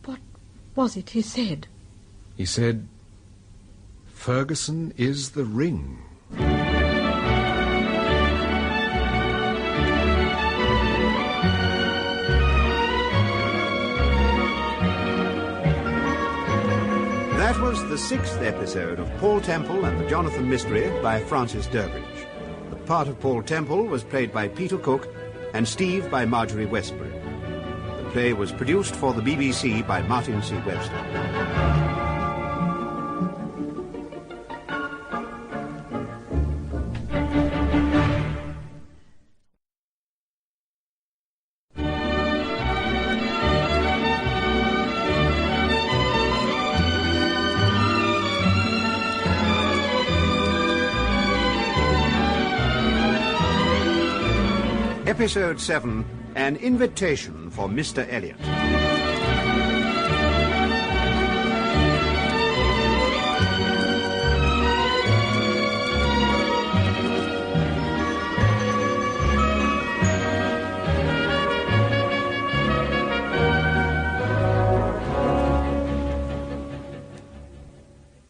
What was it he said? He said, Ferguson is the ring. That was the 6th episode of Paul Temple and the Jonathon Mystery by Francis Durbridge. The part of Paul Temple was played by Peter Cook and Steve by Marjorie Westbury. The play was produced for the BBC by Martin C. Webster. Episode 7, An Invitation for Mr. Elliot.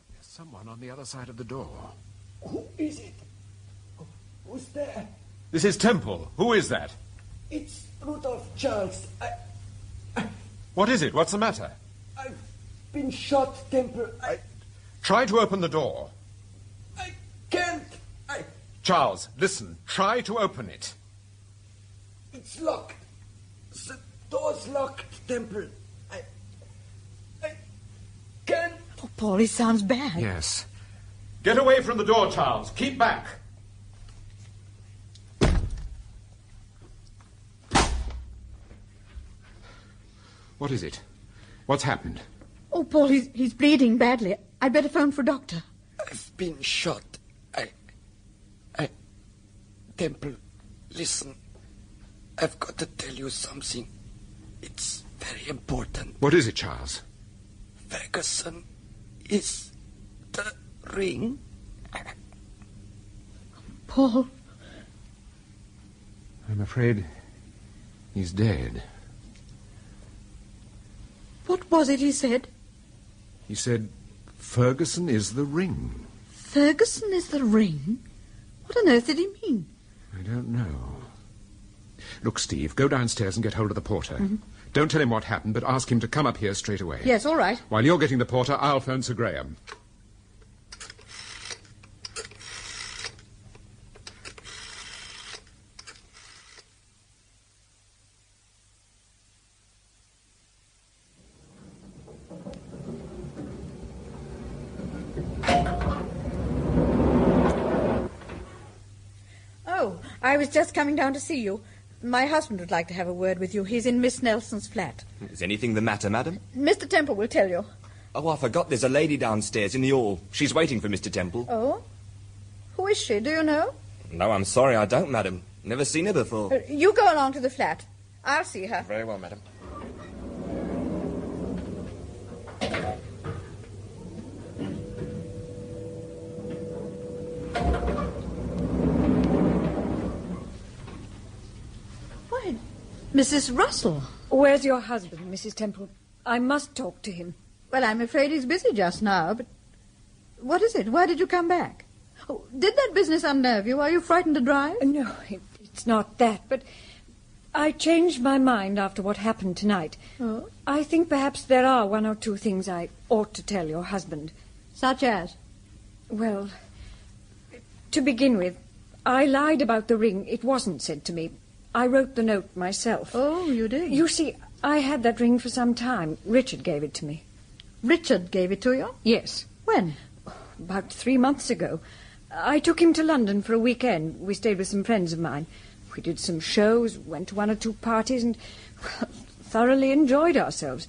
There's someone on the other side of the door. Who is it? Who's there? This is Temple. Who is that? It's Rudolph Charles. What is it? What's the matter? I've been shot, Temple. Try to open the door. I can't. Charles, listen. Try to open it. It's locked. The door's locked, Temple. I can't. Oh, Paul, he sounds bad. Yes. Get away from the door, Charles. Keep back. What is it? What's happened? Oh, Paul, he's bleeding badly. I'd better phone for a doctor. I've been shot. Temple, listen. I've got to tell you something. It's very important. What is it, Charles? Ferguson is the ring. Paul? I'm afraid he's dead. What was it he said? He said, Ferguson is the ring. Ferguson is the ring? What on earth did he mean? I don't know. Look, Steve, go downstairs and get hold of the porter. Mm-hmm. Don't tell him what happened, but ask him to come up here straight away. Yes, all right. While you're getting the porter, I'll phone Sir Graham. Oh, I was just coming down to see you. My husband would like to have a word with you. He's in Miss Nelson's flat. Is anything the matter, madam? Mr. Temple will tell you. Oh, I forgot there's a lady downstairs in the hall. She's waiting for Mr. Temple. Oh? Who is she? Do you know? No, I'm sorry, I don't, madam. Never seen her before. You go along to the flat. I'll see her. Very well, madam. Why, Mrs. Russell. Where's your husband, Mrs. Temple? I must talk to him. Well, I'm afraid he's busy just now, but... What is it? Why did you come back? Oh, did that business unnerve you? Are you frightened to drive? No, it's not that, but I changed my mind after what happened tonight. Oh? I think perhaps there are one or two things I ought to tell your husband. Such as? Well, to begin with, I lied about the ring. It wasn't sent to me. I wrote the note myself. Oh, you did? You see, I had that ring for some time. Richard gave it to me. Richard gave it to you? Yes. When? About 3 months ago. I took him to London for a weekend. We stayed with some friends of mine. We did some shows, went to 1 or 2 parties, and thoroughly enjoyed ourselves.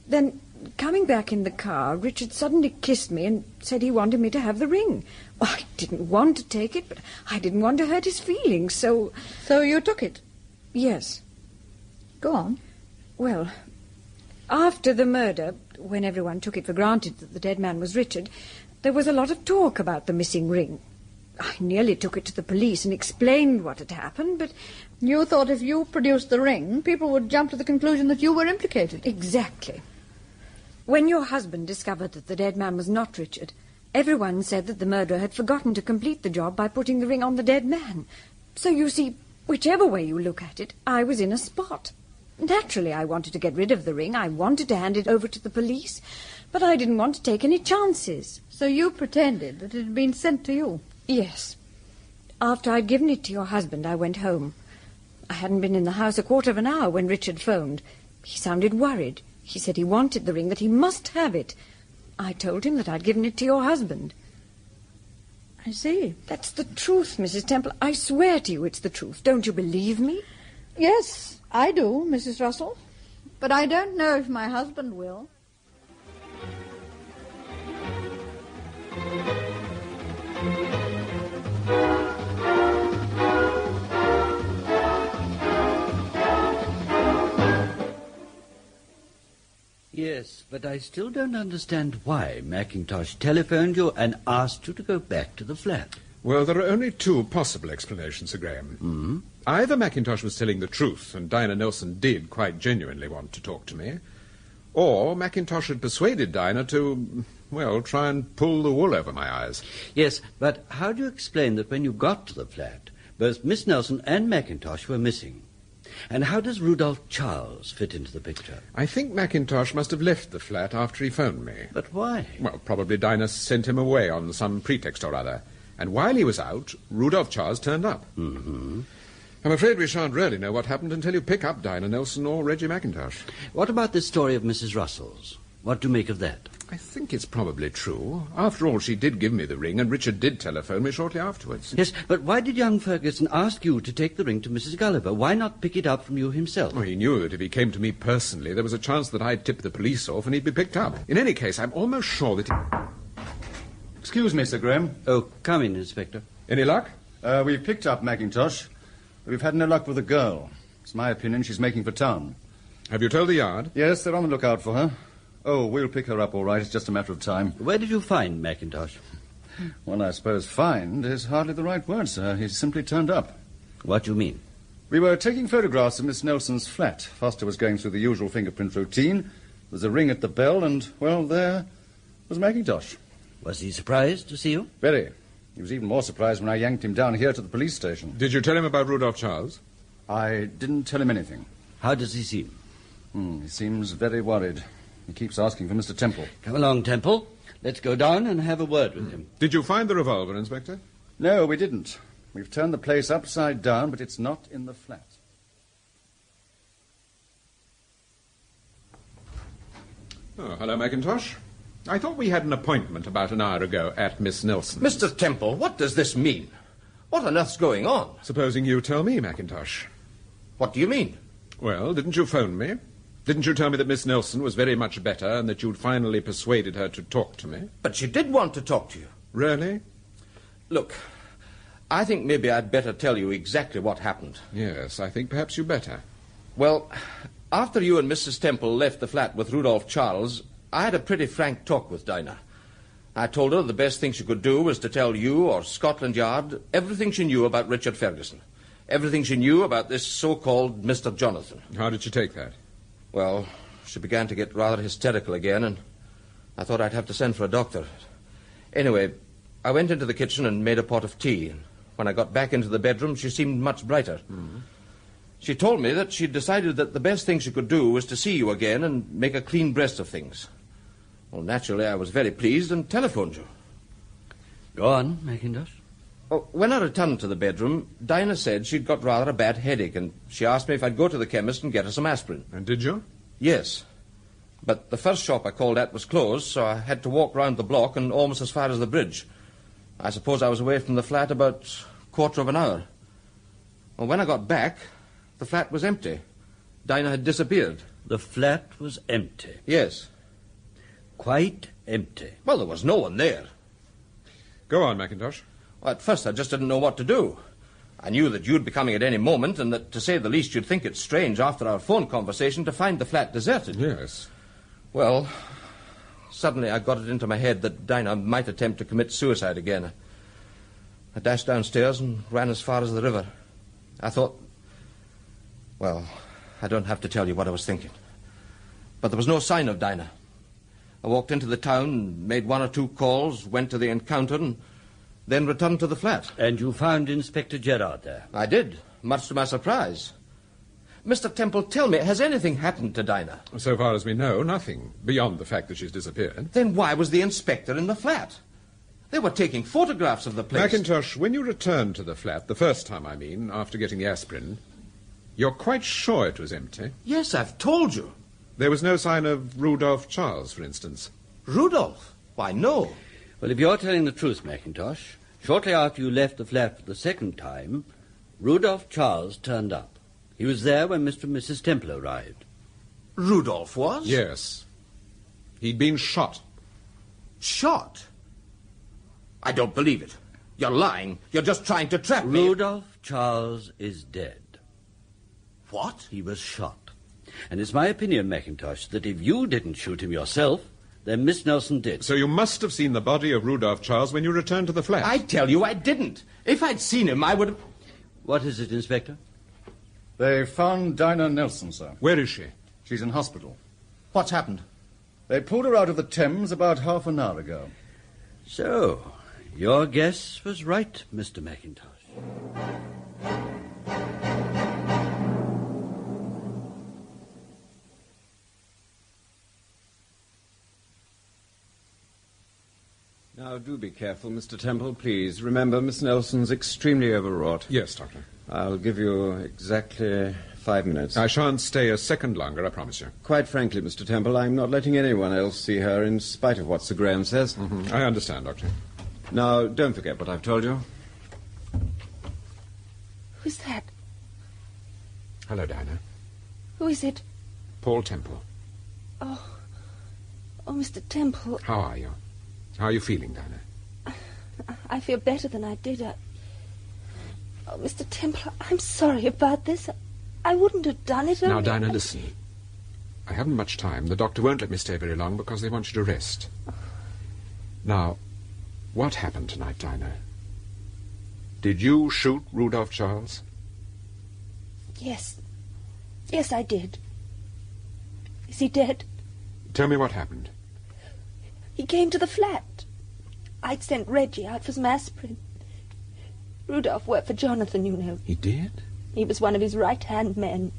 Then, coming back in the car, Richard suddenly kissed me and said he wanted me to have the ring. Well, I didn't want to take it, but I didn't want to hurt his feelings, so... So you took it? Yes. Go on. Well, after the murder, when everyone took it for granted that the dead man was Richard, there was a lot of talk about the missing ring. I nearly took it to the police and explained what had happened, but... You thought if you produced the ring, people would jump to the conclusion that you were implicated. Exactly. When your husband discovered that the dead man was not Richard, everyone said that the murderer had forgotten to complete the job by putting the ring on the dead man. So you see, whichever way you look at it, I was in a spot. Naturally, I wanted to get rid of the ring. I wanted to hand it over to the police, but I didn't want to take any chances. So you pretended that it had been sent to you? Yes. After I'd given it to your husband, I went home. I hadn't been in the house a quarter of an hour when Richard phoned. He sounded worried. He said he wanted the ring, that he must have it. I told him that I'd given it to your husband. I see. That's the truth, Mrs. Temple. I swear to you it's the truth. Don't you believe me? Yes, I do, Mrs. Russell. But I don't know if my husband will. Yes, but I still don't understand why Mackintosh telephoned you and asked you to go back to the flat. Well, there are only 2 possible explanations, Sir Graham. Either Mackintosh was telling the truth, and Dinah Nelson did quite genuinely want to talk to me, or Mackintosh had persuaded Dinah to, well, try and pull the wool over my eyes. Yes, but how do you explain that when you got to the flat, both Miss Nelson and Mackintosh were missing? And how does Rudolph Charles fit into the picture? I think Mackintosh must have left the flat after he phoned me. But why? Well, probably Dinah sent him away on some pretext or other. And while he was out, Rudolph Charles turned up. Mm-hmm. I'm afraid we shan't really know what happened until you pick up Dinah Nelson or Reggie Mackintosh. What about this story of Mrs. Russell's? What do you make of that? I think it's probably true. After all, she did give me the ring, and Richard did telephone me shortly afterwards. Yes, but why did young Ferguson ask you to take the ring to Mrs. Gulliver? Why not pick it up from you himself? Well, he knew that if he came to me personally, there was a chance that I'd tip the police off and he'd be picked up. In any case, I'm almost sure that he... Excuse me, Sir Graham. Oh, come in, Inspector. Any luck? We've picked up Mackintosh. We've had no luck with the girl. It's my opinion she's making for town. Have you told the Yard? Yes, they're on the lookout for her. Oh, we'll pick her up all right. It's just a matter of time. Where did you find Mackintosh? Well, I suppose find is hardly the right word, sir. He's simply turned up. What do you mean? We were taking photographs of Miss Nelson's flat. Foster was going through the usual fingerprint routine. There's a ring at the bell, and, well, there was Mackintosh. Was he surprised to see you? Very. He was even more surprised when I yanked him down here to the police station. Did you tell him about Rudolph Charles? I didn't tell him anything. How does he seem? He seems very worried. He keeps asking for Mr. Temple. Come along, Temple. Let's go down and have a word with him. Did you find the revolver, Inspector? No, we didn't. We've turned the place upside down, but it's not in the flat. Oh, hello, Mackintosh. I thought we had an appointment about an hour ago at Miss Nelson's. Mr. Temple, what does this mean? What on earth's going on? Supposing you tell me, Mackintosh. What do you mean? Well, didn't you phone me? Didn't you tell me that Miss Nelson was very much better and that you'd finally persuaded her to talk to me? But she did want to talk to you. Really? Look, I think maybe I'd better tell you exactly what happened. Yes, I think perhaps you better. Well, after you and Mrs. Temple left the flat with Rudolph Charles, I had a pretty frank talk with Dinah. I told her the best thing she could do was to tell you or Scotland Yard everything she knew about Richard Ferguson. Everything she knew about this so-called Mr. Jonathon. How did she take that? Well, she began to get rather hysterical again, and I thought I'd have to send for a doctor. Anyway, I went into the kitchen and made a pot of tea, and when I got back into the bedroom, she seemed much brighter. She told me that she'd decided that the best thing she could do was to see you again and make a clean breast of things. Well, naturally, I was very pleased and telephoned you. Go on, Mackintosh. Oh, when I returned to the bedroom, Dinah said she'd got rather a bad headache, and she asked me if I'd go to the chemist and get her some aspirin. And did you? Yes. But the first shop I called at was closed, so I had to walk round the block and almost as far as the bridge. I suppose I was away from the flat about a quarter of an hour. Well, when I got back, the flat was empty. Dinah had disappeared. The flat was empty? Yes. Quite empty? Well, there was no one there. Go on, Mackintosh. Well, at first, I just didn't know what to do. I knew that you'd be coming at any moment, and that, to say the least, you'd think it strange after our phone conversation to find the flat deserted. Yes. Well, suddenly I got it into my head that Dinah might attempt to commit suicide again. I dashed downstairs and ran as far as the river. I thought... Well, I don't have to tell you what I was thinking. But there was no sign of Dinah. I walked into the town, made one or two calls, went to the encounter, and then returned to the flat. And you found Inspector Gerard there? I did, much to my surprise. Mr. Temple, tell me, has anything happened to Dinah? So far as we know, nothing, beyond the fact that she's disappeared. Then why was the inspector in the flat? They were taking photographs of the place. Mackintosh, when you returned to the flat, the first time, I mean, after getting the aspirin, you're quite sure it was empty? Yes, I've told you. There was no sign of Rudolph Charles, for instance. Rudolph? Why, no. Well, if you're telling the truth, Mackintosh, shortly after you left the flat for the second time, Rudolph Charles turned up. He was there when Mr. and Mrs. Temple arrived. Rudolph was? Yes. He'd been shot. Shot? I don't believe it. You're lying. You're just trying to trap me. Rudolph Charles is dead. What? He was shot. And it's my opinion, Mackintosh, that if you didn't shoot him yourself, then Miss Nelson did. So you must have seen the body of Rudolph Charles when you returned to the flat. I tell you I didn't. If I'd seen him, I would have... What is it, Inspector? They found Dinah Nelson, sir. Where is she? She's in hospital. What's happened? They pulled her out of the Thames about half an hour ago. So, your guess was right, Mr. Mackintosh. Now, do be careful, Mr. Temple, please. Remember, Miss Nelson's extremely overwrought. Yes, Doctor. I'll give you exactly 5 minutes. I shan't stay a second longer, I promise you. Quite frankly, Mr. Temple, I'm not letting anyone else see her in spite of what Sir Graham says. I understand, Doctor. Now, don't forget what I've told you. Who's that? Hello, Dinah. Who is it? Paul Temple. Oh, Mr. Temple. How are you? How are you feeling, Dinah? I feel better than I did. Oh, Mr. Temple, I'm sorry about this. I wouldn't have done it. Now, Dinah, listen. I haven't much time. The doctor won't let me stay very long because they want you to rest. Now, what happened tonight, Dinah? Did you shoot Rudolph Charles? Yes. Yes, I did. Is he dead? Tell me what happened. He came to the flat. I'd sent Reggie out for some aspirin. Rudolph worked for Jonathon, you know. He did? He was one of his right-hand men.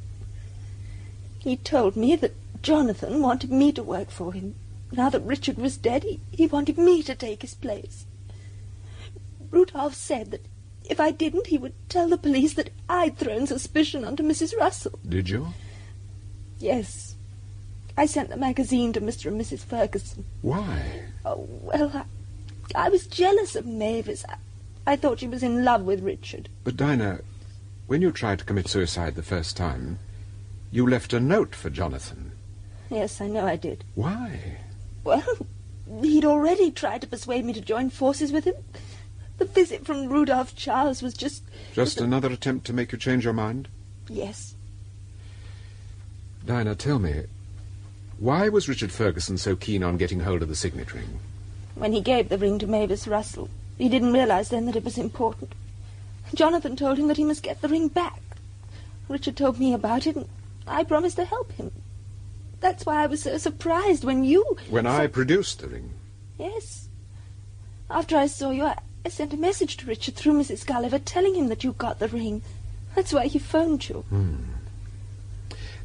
He told me that Jonathon wanted me to work for him. Now that Richard was dead, he wanted me to take his place. Rudolph said that if I didn't, he would tell the police that I'd thrown suspicion onto Mrs. Russell. Did you? Yes. I sent the magazine to Mr. and Mrs. Ferguson. Why? Oh, well, I was jealous of Mavis. I thought she was in love with Richard. But, Dinah, when you tried to commit suicide the first time, You left a note for Jonathon. Yes, I know I did. Why? Well, he'd already tried to persuade me to join forces with him. The visit from Rudolph Charles was just... Just another attempt to make you change your mind? Yes. Dinah, tell me, why was Richard Ferguson so keen on getting hold of the signet ring? When he gave the ring to Mavis Russell, he didn't realize then that it was important. Jonathon told him that he must get the ring back. Richard told me about it, and I promised to help him. That's why I was so surprised when you... When I produced the ring? Yes. After I saw you, I sent a message to Richard through Mrs. Gulliver telling him that you got the ring. That's why he phoned you.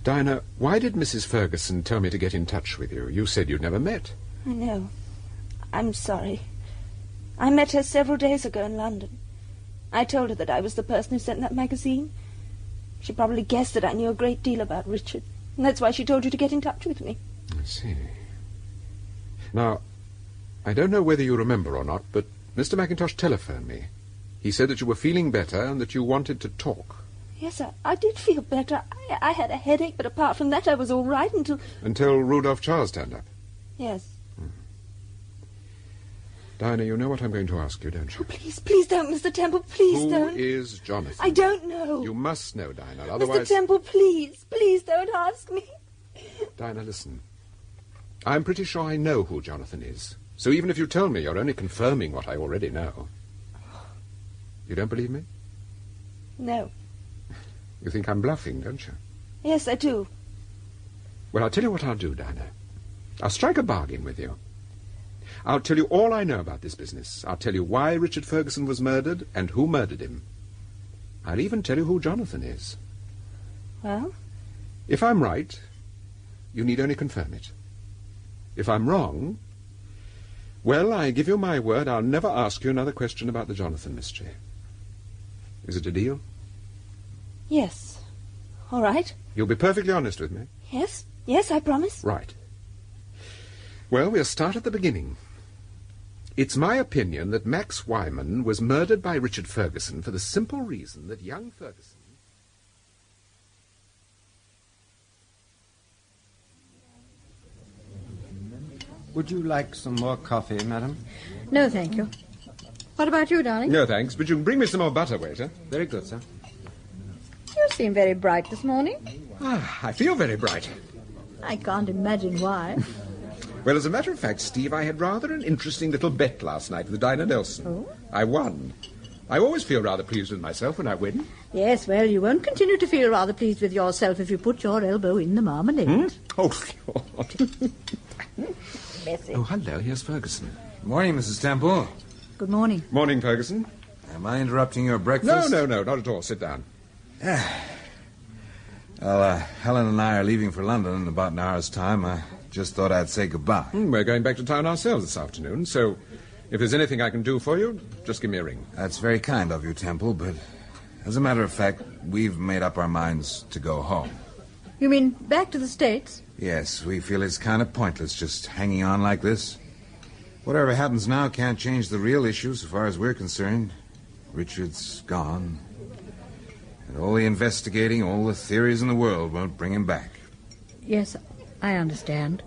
Dinah, why did Mrs. Ferguson tell me to get in touch with you? You said you'd never met. I know. I'm sorry. I met her several days ago in London. I told her that I was the person who sent that magazine. She probably guessed that I knew a great deal about Richard, and that's why she told you to get in touch with me. I see. Now, I don't know whether you remember or not, but Mr. Mackintosh telephoned me. He said that you were feeling better and that you wanted to talk. Yes, I did feel better. I had a headache, but apart from that I was all right until... Until Rudolph Charles turned up? Yes. Dinah, you know what I'm going to ask you, don't you? Oh, please don't, Mr. Temple, please don't. Who is Jonathon? I don't know. You must know, Dinah, otherwise... Mr. Temple, please don't ask me. Dinah, listen. I'm pretty sure I know who Jonathon is. So even if you tell me, you're only confirming what I already know. You don't believe me? No. You think I'm bluffing, don't you? Yes, I do. Well, I'll tell you what I'll do, Dinah. I'll strike a bargain with you. I'll tell you all I know about this business. I'll tell you why Richard Ferguson was murdered and who murdered him. I'll even tell you who Jonathon is. Well? If I'm right, you need only confirm it. If I'm wrong, well, I give you my word I'll never ask you another question about the Jonathon mystery. Is it a deal? Yes. All right. You'll be perfectly honest with me? Yes, I promise. Right. Well, we'll start at the beginning. It's my opinion that Max Wyman was murdered by Richard Ferguson for the simple reason that young Ferguson... Would you like some more coffee, madam? No, thank you. What about you, darling? No, thanks, but you can bring me some more butter, waiter. Very good, sir. You seem very bright this morning. I feel very bright. I can't imagine why. Well, as a matter of fact, Steve, I had rather an interesting little bet last night with Dinah Nelson. Oh? I won. I always feel rather pleased with myself when I win. Yes, well, you won't continue to feel rather pleased with yourself if you put your elbow in the marmalade. Oh, Lord. Messy. Oh, hello, here's Ferguson. Morning, Mrs. Temple. Good morning. Morning, Ferguson. Am I interrupting your breakfast? No, not at all. Sit down. Well, Helen and I are leaving for London in about an hour's time. I just thought I'd say goodbye. We're going back to town ourselves this afternoon, so if there's anything I can do for you, just give me a ring. That's very kind of you, Temple, but as a matter of fact, we've made up our minds to go home. You mean back to the States? Yes, we feel it's kind of pointless just hanging on like this. Whatever happens now can't change the real issue so far as we're concerned. Richard's gone. And all the investigating, all the theories in the world won't bring him back. Yes, I understand.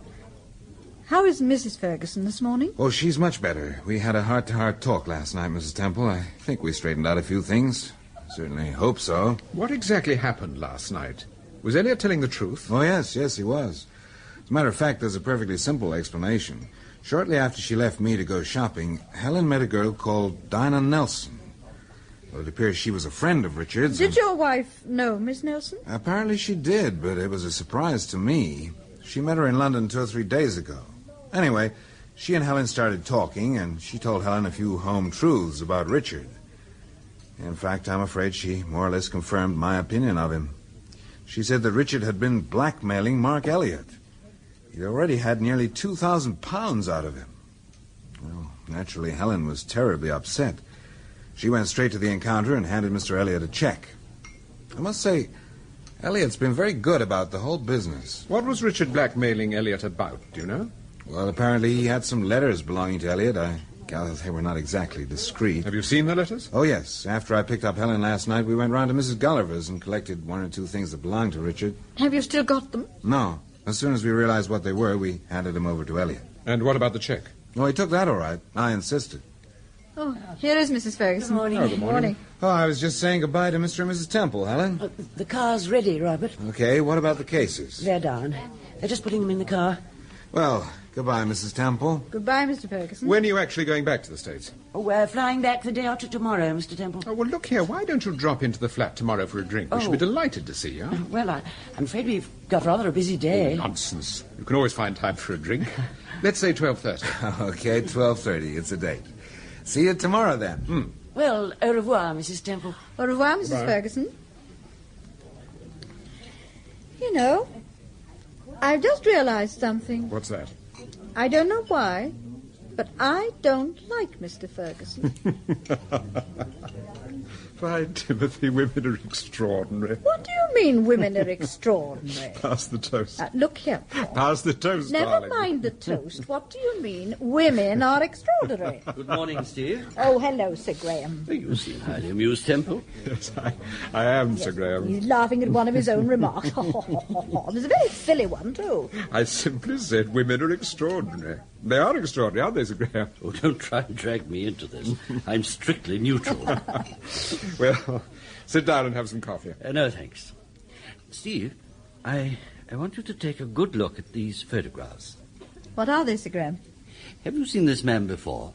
How is Mrs. Ferguson this morning? Oh, she's much better. We had a heart-to-heart talk last night, Mrs. Temple. I think we straightened out a few things. Certainly hope so. What exactly happened last night? Was Elliot telling the truth? Oh, yes, he was. As a matter of fact, there's a perfectly simple explanation. Shortly after she left me to go shopping, Helen met a girl called Dinah Nelson. Well, it appears she was a friend of Richard's. Did your wife know Miss Nelson? Apparently she did, but it was a surprise to me. She met her in London 2 or 3 days ago. Anyway, she and Helen started talking, and she told Helen a few home truths about Richard. In fact, I'm afraid she more or less confirmed my opinion of him. She said that Richard had been blackmailing Mark Elliot. He'd already had nearly £2,000 out of him. Well, naturally, Helen was terribly upset. She went straight to the encounter and handed Mr. Elliot a check. I must say, Elliot's been very good about the whole business. What was Richard blackmailing Elliot about, do you know? Well, apparently he had some letters belonging to Elliot. I They were not exactly discreet. Have you seen the letters? Oh, yes. After I picked up Helen last night, we went round to Mrs. Gulliver's and collected one or two things that belonged to Richard. Have you still got them? No. As soon as we realized what they were, we handed them over to Elliot. And what about the check? Oh, he took that all right. I insisted. Oh, here is Mrs. Ferguson. Good morning. Oh, good morning. Oh, I was just saying goodbye to Mr. and Mrs. Temple, Helen. The car's ready, Robert. Okay, what about the cases? They're down. They're just putting them in the car. Well, goodbye, Mrs. Temple. Goodbye, Mr. Ferguson. When are you actually going back to the States? Oh, we're flying back the day after tomorrow, Mr. Temple. Oh, well, look here. Why don't you drop into the flat tomorrow for a drink? We should be delighted to see you. Well, I'm afraid we've got rather a busy day. Oh, nonsense. You can always find time for a drink. Let's say 12:30. Okay, 12:30. It's a date. See you tomorrow, then. Well, au revoir, Mrs. Temple. Au revoir, Mrs. Bye. Ferguson. You know, I've just realized something. What's that? I don't know why, but I don't like Mr. Ferguson. Why, Timothy, women are extraordinary. What do you mean women are extraordinary? Pass the toast. Look here. Pass the toast, Never darling. mind the toast. What do you mean women are extraordinary? Good morning, Steve. Oh, hello, Sir Graham. You seem highly amused, Temple. Yes, I am, Sir Graham. He's laughing at one of his own remarks. There's a very silly one, too. I simply said women are extraordinary. They are extraordinary, aren't they, Sir Graham? Oh, don't try and drag me into this. I'm strictly neutral. Well, sit down and have some coffee. No, thanks. Steve, I want you to take a good look at these photographs. What are they, Sir Graham? Have you seen this man before?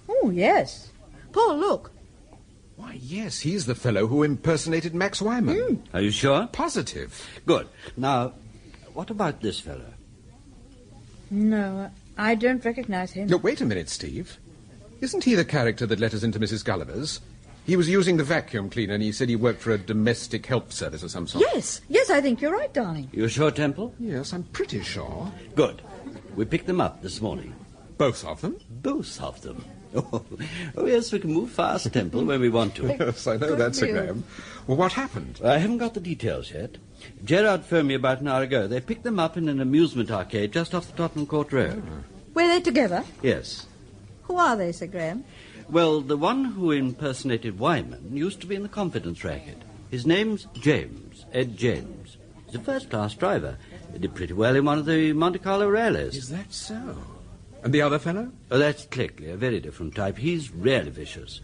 Oh, yes. Paul, look. Why, yes, he's the fellow who impersonated Max Wyman. Are you sure? Positive. Good. Now, what about this fellow? No, I don't recognize him. No, wait a minute, Steve. Isn't he the character that let us into Mrs. Gulliver's? He was using the vacuum cleaner and he said he worked for a domestic help service of some sort. Yes, I think you're right, darling. You sure, Temple? Yes, I'm pretty sure. Good. We picked them up this morning. Both of them? Both of them. Oh, yes, we can move fast, Temple, when we want to. Yes, I know that, Sir Graham. Well, what happened? I haven't got the details yet. Gerard phoned me about an hour ago. They picked them up in an amusement arcade just off the Tottenham Court Road. Were they together? Yes. Who are they, Sir Graham? Well, the one who impersonated Wyman used to be in the confidence racket. His name's James, Ed James. He's a first-class driver. He did pretty well in one of the Monte Carlo rallies. Is that so? And the other fellow? Oh, that's Cleckley, a very different type. He's really vicious.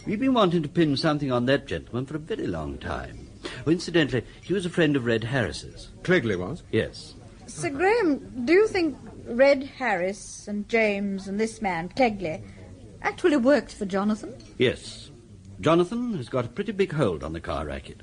We've been wanting to pin something on that gentleman for a very long time. Oh, incidentally, he was a friend of Red Harris's. Clegley was? Yes. Sir Graham, do you think Red Harris and James and this man, Clegley, actually worked for Jonathon? Yes. Jonathon has got a pretty big hold on the car racket.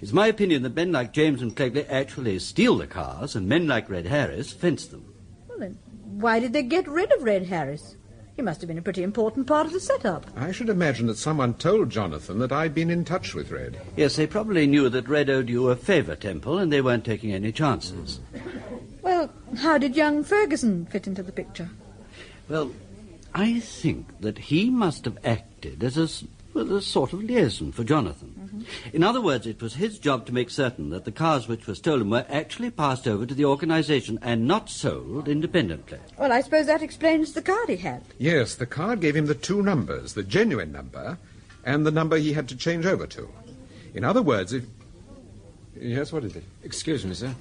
It's my opinion that men like James and Clegley actually steal the cars and men like Red Harris fence them. Well, then, why did they get rid of Red Harris? He must have been a pretty important part of the setup. I should imagine that someone told Jonathon that I'd been in touch with Red. Yes, they probably knew that Red owed you a favour, Temple, and they weren't taking any chances. Well, how did young Ferguson fit into the picture? Well, I think that he must have acted as a sort of liaison for Jonathon. In other words, it was his job to make certain that the cars which were stolen were actually passed over to the organisation and not sold independently. Well, I suppose that explains the card he had. Yes, the card gave him the two numbers, the genuine number and the number he had to change over to. In other words, if... Yes, what is it? Excuse me, sir.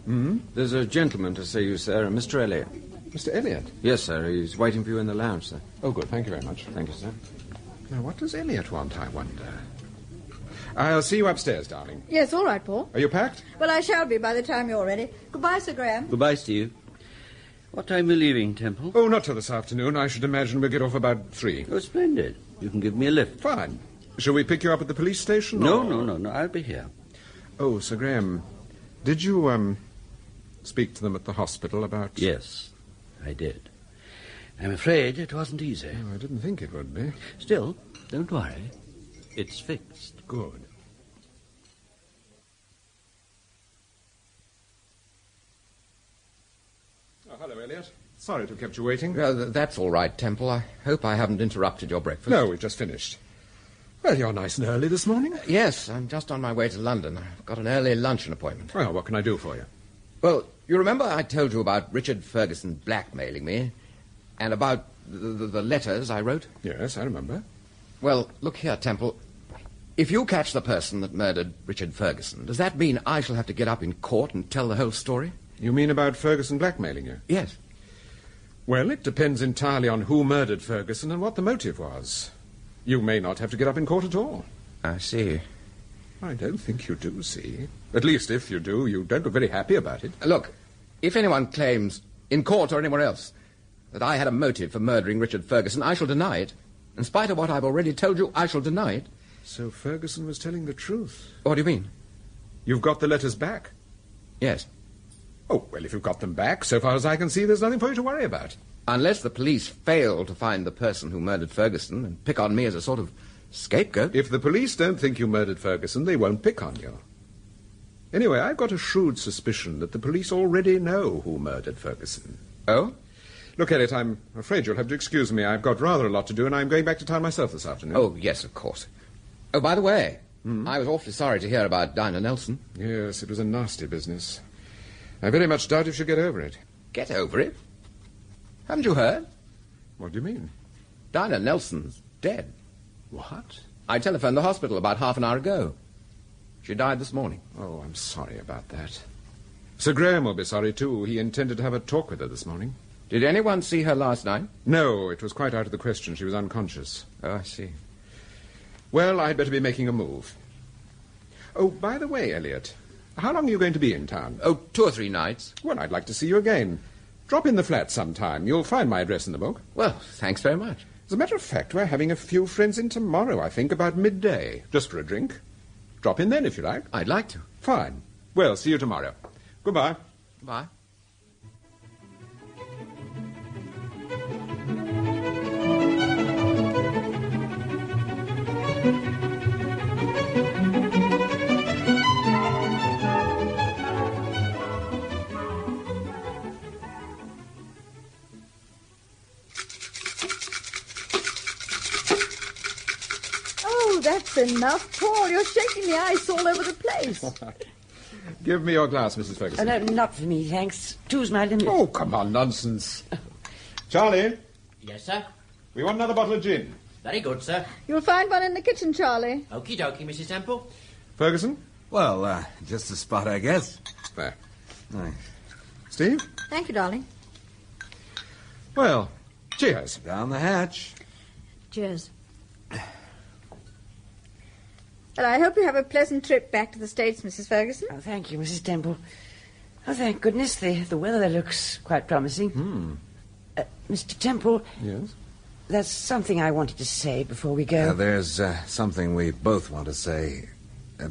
There's a gentleman to see you, sir, Mr. Elliot. Mr. Elliot? Yes, sir. He's waiting for you in the lounge, sir. Oh, good. Thank you very much. Thank you, sir. Now, what does Elliot want, I wonder? I'll see you upstairs, darling. Yes, all right, Paul. Are you packed? Well, I shall be by the time you're ready. Goodbye, Sir Graham. Goodbye, Steve. What time are you leaving, Temple? Oh, not till this afternoon. I should imagine we'll get off about 3. Oh, splendid. You can give me a lift. Fine. Shall we pick you up at the police station? No, or... no. I'll be here. Oh, Sir Graham, did you, speak to them at the hospital about... Yes, I did. I'm afraid it wasn't easy. Oh, I didn't think it would be. Still, don't worry. It's fixed. Good. Oh, hello, Elliot. Sorry to have kept you waiting. That's all right, Temple. I hope I haven't interrupted your breakfast. No, we've just finished. Well, you're nice and early this morning. Yes, I'm just on my way to London. I've got an early luncheon appointment. Well, what can I do for you? Well, you remember I told you about Richard Ferguson blackmailing me? And about the letters I wrote? Yes, I remember. Well, look here, Temple. If you catch the person that murdered Richard Ferguson, does that mean I shall have to get up in court and tell the whole story? You mean about Ferguson blackmailing you? Yes. Well, it depends entirely on who murdered Ferguson and what the motive was. You may not have to get up in court at all. I see. I don't think you do see. At least, if you do, you don't look very happy about it. Look, if anyone claims, in court or anywhere else, that I had a motive for murdering Richard Ferguson, I shall deny it. In spite of what I've already told you, I shall deny it. So Ferguson was telling the truth? What do you mean? You've got the letters back? Yes. Oh, well, if you've got them back, so far as I can see, there's nothing for you to worry about. Unless the police fail to find the person who murdered Ferguson and pick on me as a sort of scapegoat. If the police don't think you murdered Ferguson, they won't pick on you. Anyway, I've got a shrewd suspicion that the police already know who murdered Ferguson. Oh? Look, Elliot, I'm afraid you'll have to excuse me. I've got rather a lot to do, and I'm going back to town myself this afternoon. Oh, yes, of course. Oh, by the way, I was awfully sorry to hear about Dinah Nelson. Yes, it was a nasty business. I very much doubt if she'll get over it. Get over it? Haven't you heard? What do you mean? Dinah Nelson's dead. What? I telephoned the hospital about half an hour ago. She died this morning. Oh, I'm sorry about that. Sir Graham will be sorry, too. He intended to have a talk with her this morning. Did anyone see her last night? No, it was quite out of the question. She was unconscious. Oh, I see. Well, I'd better be making a move. Oh, by the way, Elliot, how long are you going to be in town? Oh, 2 or 3 nights. Well, I'd like to see you again. Drop in the flat sometime. You'll find my address in the book. Well, thanks very much. As a matter of fact, we're having a few friends in tomorrow, I think, about midday. Just for a drink. Drop in then, if you like. I'd like to. Fine. Well, see you tomorrow. Goodbye. Bye. That's enough, Paul. You're shaking the ice all over the place. Give me your glass, Mrs. Ferguson. No, not for me, thanks. Two's my limit. Oh, come on, nonsense. Charlie? Yes, sir? We want another bottle of gin. Very good, sir. You'll find one in the kitchen, Charlie. Okie dokie, Mrs. Temple. Ferguson? Well, just a spot, I guess. There. Thanks. Steve? Thank you, darling. Well, cheers. Down the hatch. Cheers. Well, I hope you have a pleasant trip back to the States, Mrs. Ferguson. Oh, thank you, Mrs. Temple. Oh, thank goodness, the weather looks quite promising. Mr. Temple. Yes? There's something I wanted to say before we go. There's something we both want to say.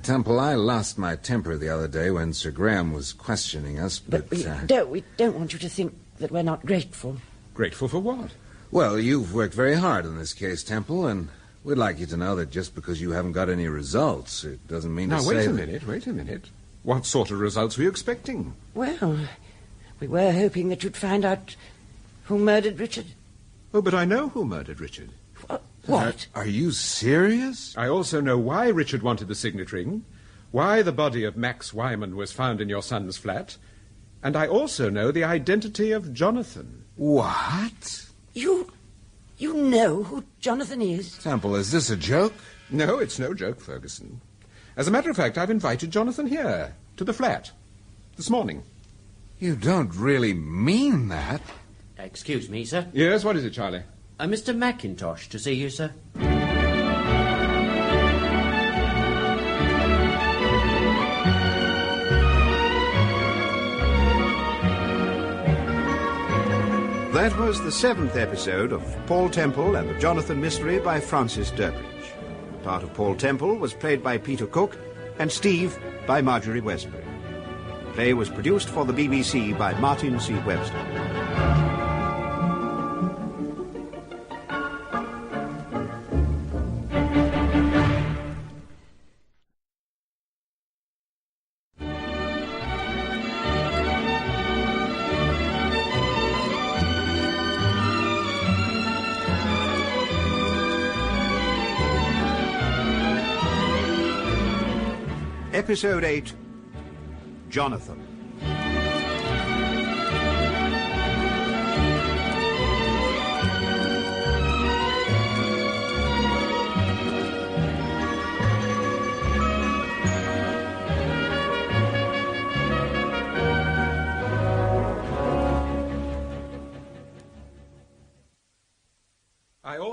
Temple, I lost my temper the other day when Sir Graham was questioning us, but... we don't want you to think that we're not grateful. Grateful for what? Well, you've worked very hard in this case, Temple, and we'd like you to know that just because you haven't got any results, it doesn't mean to say... Now, wait a minute. What sort of results were you expecting? Well, we were hoping that you'd find out who murdered Richard. Oh, but I know who murdered Richard. What? Are you serious? I also know why Richard wanted the signet ring, why the body of Max Wyman was found in your son's flat, and I also know the identity of Jonathon. What? You know who Jonathon is? Temple, is this a joke? No, it's no joke, Ferguson. As a matter of fact, I've invited Jonathon here, to the flat, this morning. You don't really mean that? Excuse me, sir. Yes, what is it, Charlie? Mr. Mackintosh to see you, sir. That was the 7th episode of Paul Temple and the Jonathon Mystery by Francis Durbridge. The part of Paul Temple was played by Peter Cook and Steve by Marjorie Westbury. The play was produced for the BBC by Martin C. Webster. Episode 8, Jonathon.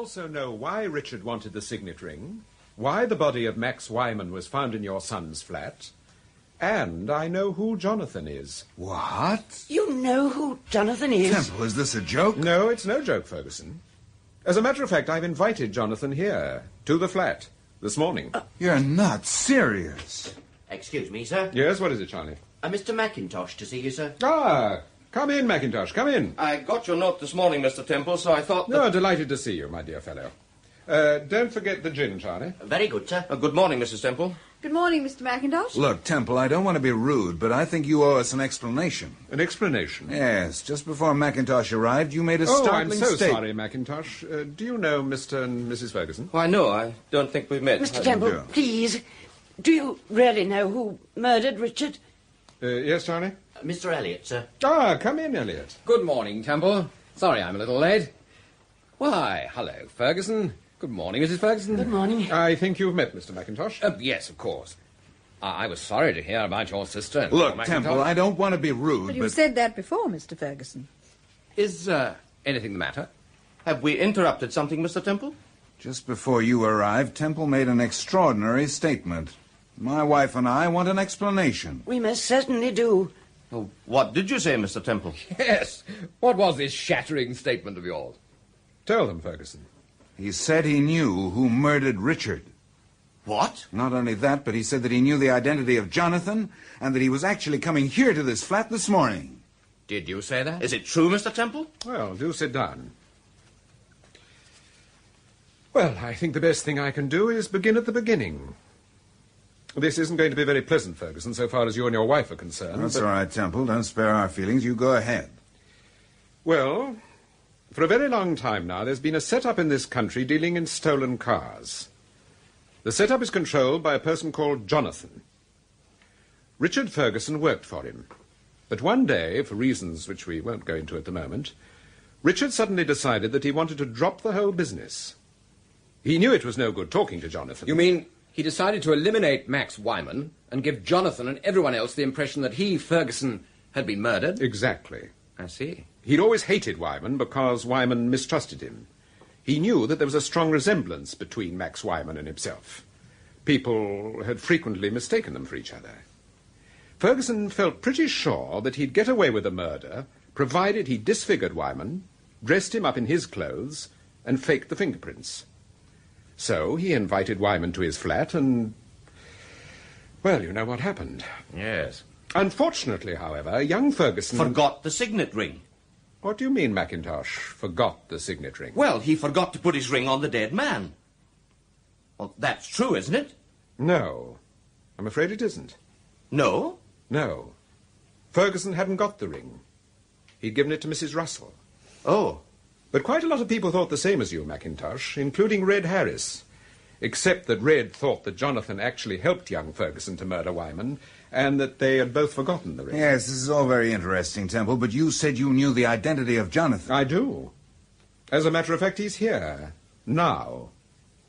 also know why Richard wanted the signet ring, why the body of Max Wyman was found in your son's flat, and I know who Jonathon is. What? You know who Jonathon is? Temple, is this a joke? No, it's no joke, Ferguson. As a matter of fact, I've invited Jonathon here, to the flat, this morning. You're not serious. Excuse me, sir. Yes, what is it, Charlie? Mr. Mackintosh to see you, sir. Ah, come in, Mackintosh, come in. I got your note this morning, Mr. Temple, so I thought that... No, delighted to see you, my dear fellow. Don't forget the gin, Charlie. Very good, sir. Good morning, Mrs. Temple. Good morning, Mr. Mackintosh. Look, Temple, I don't want to be rude, but I think you owe us an explanation. An explanation? Yes. Just before Mackintosh arrived, you made a startling I'm so statement. sorry, Mackintosh. Do you know Mr. and Mrs. Ferguson? Why, no, I don't think we've met. Mr. Temple, please, do you really know who murdered Richard? Yes, Charlie? Mr. Elliot, sir. Ah, come in, Elliot. Good morning, Temple. Sorry I'm a little late. Why, hello, Ferguson. Good morning, Mrs. Ferguson. Good morning. I think you've met Mr. Mackintosh. Yes, of course. I was sorry to hear about your sister. Look, Mackintosh. Temple, I don't want to be rude, But you've said that before, Mr. Ferguson. Is anything the matter? Have we interrupted something, Mr. Temple? Just before you arrived, Temple made an extraordinary statement. My wife and I want an explanation. We most certainly do. Oh, what did you say, Mr. Temple? Yes. What was this shattering statement of yours? Tell them, Ferguson. He said he knew who murdered Richard. What? Not only that, but he said that he knew the identity of Jonathon and that he was actually coming here to this flat this morning. Did you say that? Is it true, Mr. Temple? Well, do sit down. Well, I think the best thing I can do is begin at the beginning. This isn't going to be very pleasant, Ferguson, so far as you and your wife are concerned. That's all right, Temple. Don't spare our feelings. You go ahead. Well, for a very long time now, there's been a set-up in this country dealing in stolen cars. The set-up is controlled by a person called Jonathon. Richard Ferguson worked for him. But one day, for reasons which we won't go into at the moment, Richard suddenly decided that he wanted to drop the whole business. He knew it was no good talking to Jonathon. You mean he decided to eliminate Max Wyman and give Jonathon and everyone else the impression that he, Ferguson, had been murdered? Exactly. I see. He'd always hated Wyman because Wyman mistrusted him. He knew that there was a strong resemblance between Max Wyman and himself. People had frequently mistaken them for each other. Ferguson felt pretty sure that he'd get away with the murder, provided he disfigured Wyman, dressed him up in his clothes, and faked the fingerprints. So he invited Wyman to his flat and... well, you know what happened. Yes. Unfortunately, however, young Ferguson... Forgot the signet ring. What do you mean, Mackintosh, forgot the signet ring? Well, he forgot to put his ring on the dead man. Well, that's true, isn't it? No. I'm afraid it isn't. No? No. Ferguson hadn't got the ring. He'd given it to Mrs. Russell. Oh. But quite a lot of people thought the same as you, Mackintosh, including Red Harris. Except that Red thought that Jonathon actually helped young Ferguson to murder Wyman, and that they had both forgotten the ring. Yes, this is all very interesting, Temple, but you said you knew the identity of Jonathon. I do. As a matter of fact, he's here. Now.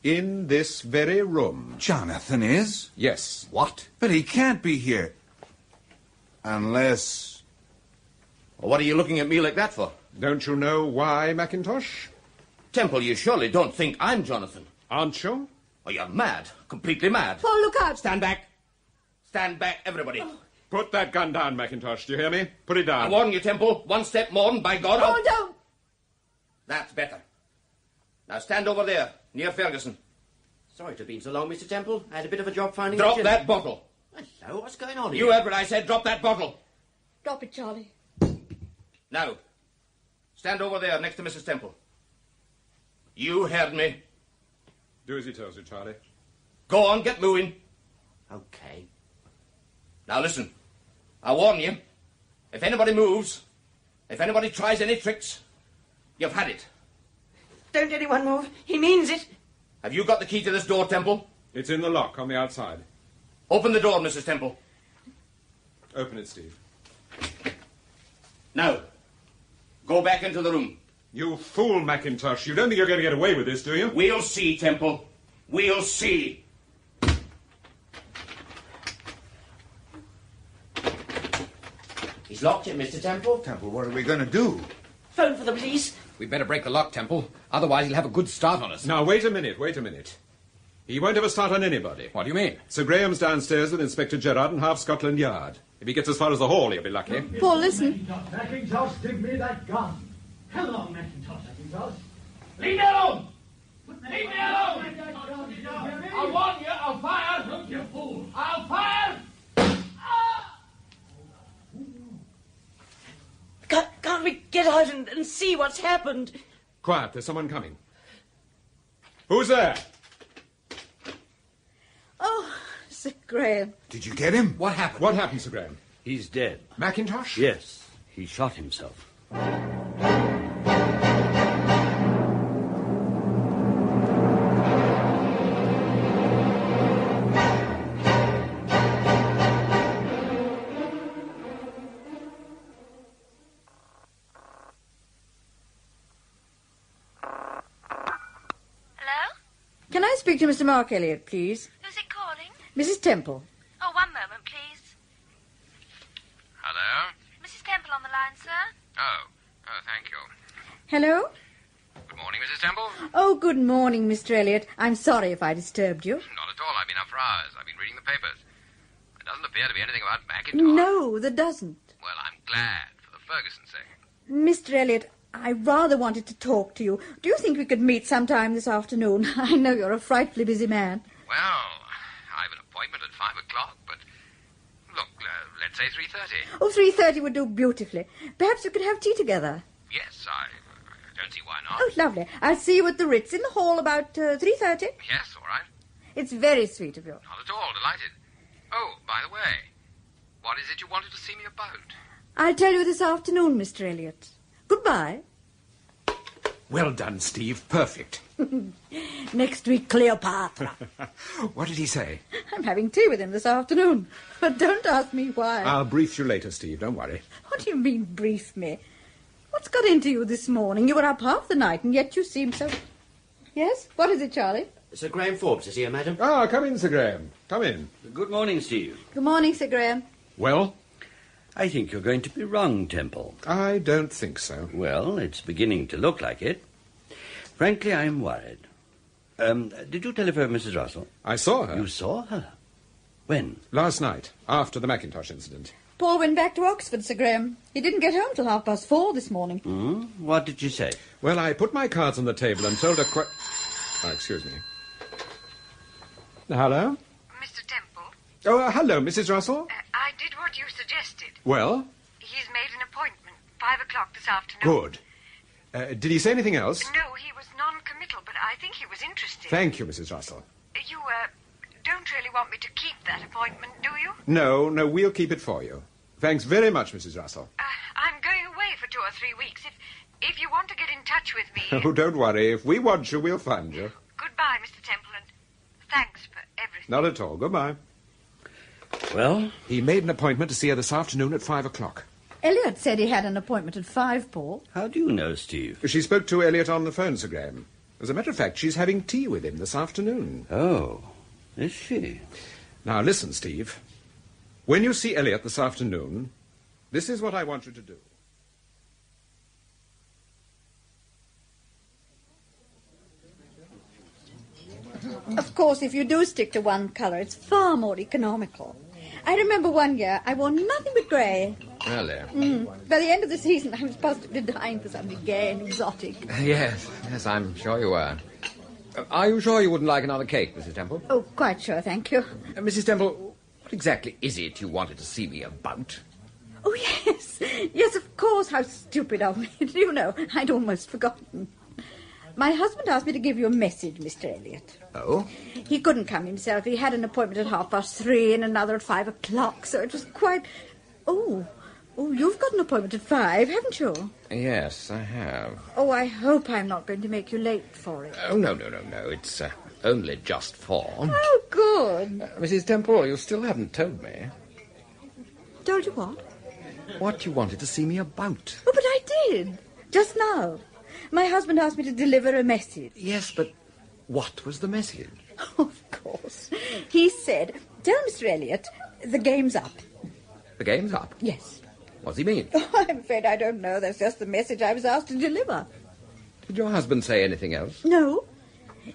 In this very room. Jonathon is? Yes. What? But he can't be here. Unless... Well, what are you looking at me like that for? Don't you know why, Mackintosh? Temple, you surely don't think I'm Jonathon. Aren't you? Oh, you're mad. Completely mad. Paul, look out! Stand back. Stand back, everybody. Oh. Put that gun down, Mackintosh. Do you hear me? Put it down. I warn you, Temple. One step more, and by God, Paul, don't! That's better. Now stand over there, near Ferguson. Sorry to have been so long, Mr. Temple. I had a bit of a job finding... Drop that bottle. Hello, what's going on here? You heard what I said. Drop that bottle. Drop it, Charlie. Now, stand over there next to Mrs. Temple. You heard me. Do as he tells you, Charlie. Go on, get moving. Okay. Now listen, I warn you, if anybody moves, if anybody tries any tricks, you've had it. Don't anyone move. He means it. Have you got the key to this door, Temple? It's in the lock on the outside. Open the door, Mrs. Temple. Open it, Steve. Now, go back into the room. You fool, Mackintosh. You don't think you're going to get away with this, do you? We'll see, Temple. We'll see. He's locked it, Mr. Temple. Temple, what are we going to do? phone for the police. We'd better break the lock, Temple. Otherwise he'll have a good start on us. Now, wait a minute. He won't have a start on anybody. What do you mean? Sir Graham's downstairs with Inspector Gerard and half Scotland Yard. If he gets as far as the hall, he'll be lucky. Paul, listen. Mackintosh, give me that gun. Come on, Mackintosh. Leave me alone! Leave me alone! I warn you, I'll fire! Don't you fool! I'll fire! Can't we get out and see what's happened? Quiet, there's someone coming. Who's there? Oh, Sir Graham. Did you get him? What happened? What happened, Sir Graham? He's dead. Mackintosh? Yes, he shot himself. Can I speak to Mr. Mark Elliot, please? Who's it calling? Mrs. Temple. Oh, one moment, please. Hello? Mrs. Temple on the line, sir? Oh, thank you. Hello? Good morning, Mrs. Temple. Oh, good morning, Mr. Elliot. I'm sorry if I disturbed you. Not at all. I've been up for hours. I've been reading the papers. There doesn't appear to be anything about Mackintosh. No, there doesn't. Well, I'm glad, for the Ferguson sake. Mr. Elliot, I rather wanted to talk to you. Do you think we could meet sometime this afternoon? I know you're a frightfully busy man. Well, I've an appointment at 5 o'clock, but... Look, let's say 3:30. Oh, 3:30 would do beautifully. Perhaps we could have tea together. Yes, I don't see why not. Oh, lovely. I'll see you at the Ritz in the hall about 3:30. Yes, all right. It's very sweet of you. Not at all. Delighted. Oh, by the way, what is it you wanted to see me about? I'll tell you this afternoon, Mr. Elliot. Goodbye. Well done, Steve. Perfect. Next week, Cleopatra. What did he say? I'm having tea with him this afternoon. But don't ask me why. I'll brief you later, Steve. Don't worry. What do you mean, brief me? What's got into you this morning? You were up half the night, and yet you seem so... Yes? What is it, Charlie? Sir Graham Forbes is here, madam. Ah, come in, Sir Graham. Come in. Good morning, Steve. Good morning, Sir Graham. Well? I think you're going to be wrong, Temple. I don't think so. Well, it's beginning to look like it. Frankly, I'm worried. Did you telephone Mrs. Russell? I saw her. You saw her? When? Last night, after the Mackintosh incident. Paul went back to Oxford, Sir Graham. He didn't get home till 4:30 this morning. What did you say? Well, I put my cards on the table and told her quite... Oh, excuse me. Hello? Mr. Temple? Oh, hello, Mrs. Russell. I did what you suggested. Well? He's made an appointment, 5 o'clock this afternoon. Good. Did he say anything else? No, he was non-committal, but I think he was interested. Thank you, Mrs. Russell. You, don't really want me to keep that appointment, do you? No, we'll keep it for you. Thanks very much, Mrs. Russell. I'm going away for 2 or 3 weeks. If you want to get in touch with me... Oh, don't worry. If we want you, we'll find you. Goodbye, Mr. Temple, and thanks for everything. Not at all. Goodbye. Well? He made an appointment to see her this afternoon at 5 o'clock. Elliot said he had an appointment at 5, Paul. How do you know, Steve? She spoke to Elliot on the phone, Sir Graham. As a matter of fact, she's having tea with him this afternoon. Oh, is she? Now, listen, Steve. When you see Elliot this afternoon, this is what I want you to do. Of course, if you do stick to one colour, it's far more economical. I remember one year I wore nothing but grey. Really? By the end of the season, I was positively dying for something gay and exotic. Yes, I'm sure you were. Are you sure you wouldn't like another cake, Mrs. Temple? Oh, quite sure, thank you. Mrs. Temple, what exactly is it you wanted to see me about? Oh, yes. Yes, of course. How stupid of me. Do you know, I'd almost forgotten. My husband asked me to give you a message, Mr. Elliot. Oh? He couldn't come himself. He had an appointment at 3:30 and another at 5 o'clock, so it was quite... Oh, you've got an appointment at 5, haven't you? Yes, I have. Oh, I hope I'm not going to make you late for it. Oh, no. It's only just 4. Oh, good. Mrs. Temple, you still haven't told me. Told you what? What you wanted to see me about. Oh, but I did. Just now. My husband asked me to deliver a message. Yes, but what was the message? Of course. He said, tell Mr. Elliot, the game's up. The game's up? Yes. What's he mean? Oh, I'm afraid I don't know. That's just the message I was asked to deliver. Did your husband say anything else? No,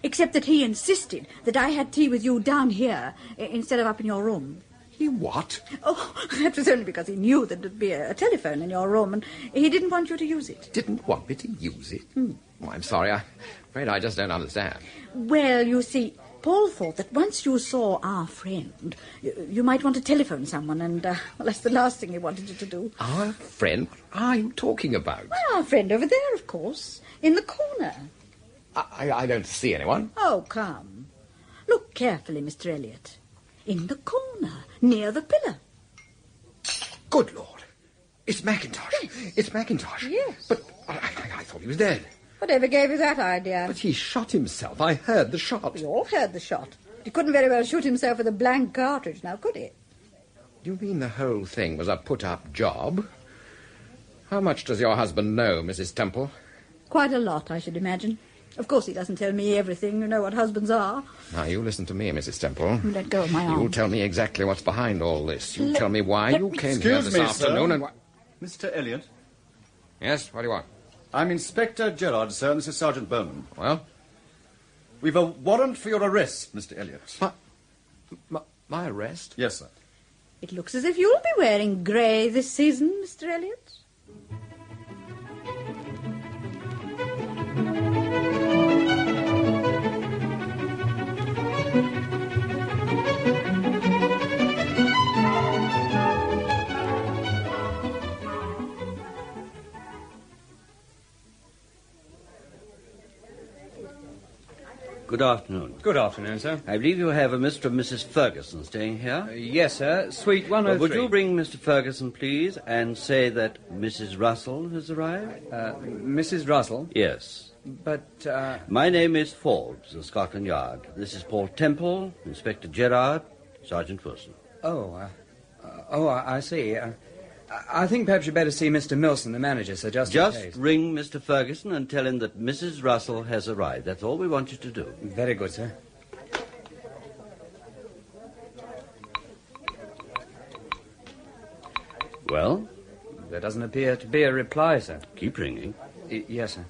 except that he insisted that I had tea with you down here instead of up in your room. He what? Oh, that was only because he knew that there'd be a telephone in your room, and he didn't want you to use it. Didn't want me to use it? Oh, I'm sorry. I'm afraid I just don't understand. Well, you see, Paul thought that once you saw our friend, you might want to telephone someone, and well, that's the last thing he wanted you to do. Our friend? What are you talking about? Well, our friend over there, of course, in the corner. I don't see anyone. Oh, come. Look carefully, Mr. Elliot. In the corner, near the pillar. Good Lord. It's Mackintosh. Yes. It's Mackintosh. Yes. But I thought he was dead. Whatever gave you that idea? But he shot himself. I heard the shot. We all heard the shot. He couldn't very well shoot himself with a blank cartridge, now, could he? You mean the whole thing was a put-up job? How much does your husband know, Mrs. Temple? Quite a lot, I should imagine. Of course, he doesn't tell me everything. You know what husbands are. Now, you listen to me, Mrs. Temple. Let go of my arm. You'll tell me exactly what's behind all this. You'll tell me why you came here this afternoon and why... Mr. Elliot? Yes, what do you want? I'm Inspector Gerard, sir, and this is Sergeant Bowman. Well? We've a warrant for your arrest, Mr. Elliot. My arrest? Yes, sir. It looks as if you'll be wearing grey this season, Mr. Elliot. Good afternoon. Good afternoon, sir. I believe you have a Mr. and Mrs. Ferguson staying here? Yes, sir. Suite 103. Would you bring Mr. Ferguson, please, and say that Mrs. Russell has arrived? Mrs. Russell? Yes. But, My name is Forbes of Scotland Yard. This is Paul Temple, Inspector Gerard, Sergeant Wilson. I see. I think perhaps you'd better see Mr. Milson, the manager, sir, just in case. Ring Mr. Ferguson and tell him that Mrs. Russell has arrived. That's all we want you to do. Very good, sir. Well? There doesn't appear to be a reply, sir. Keep ringing. Yes, sir.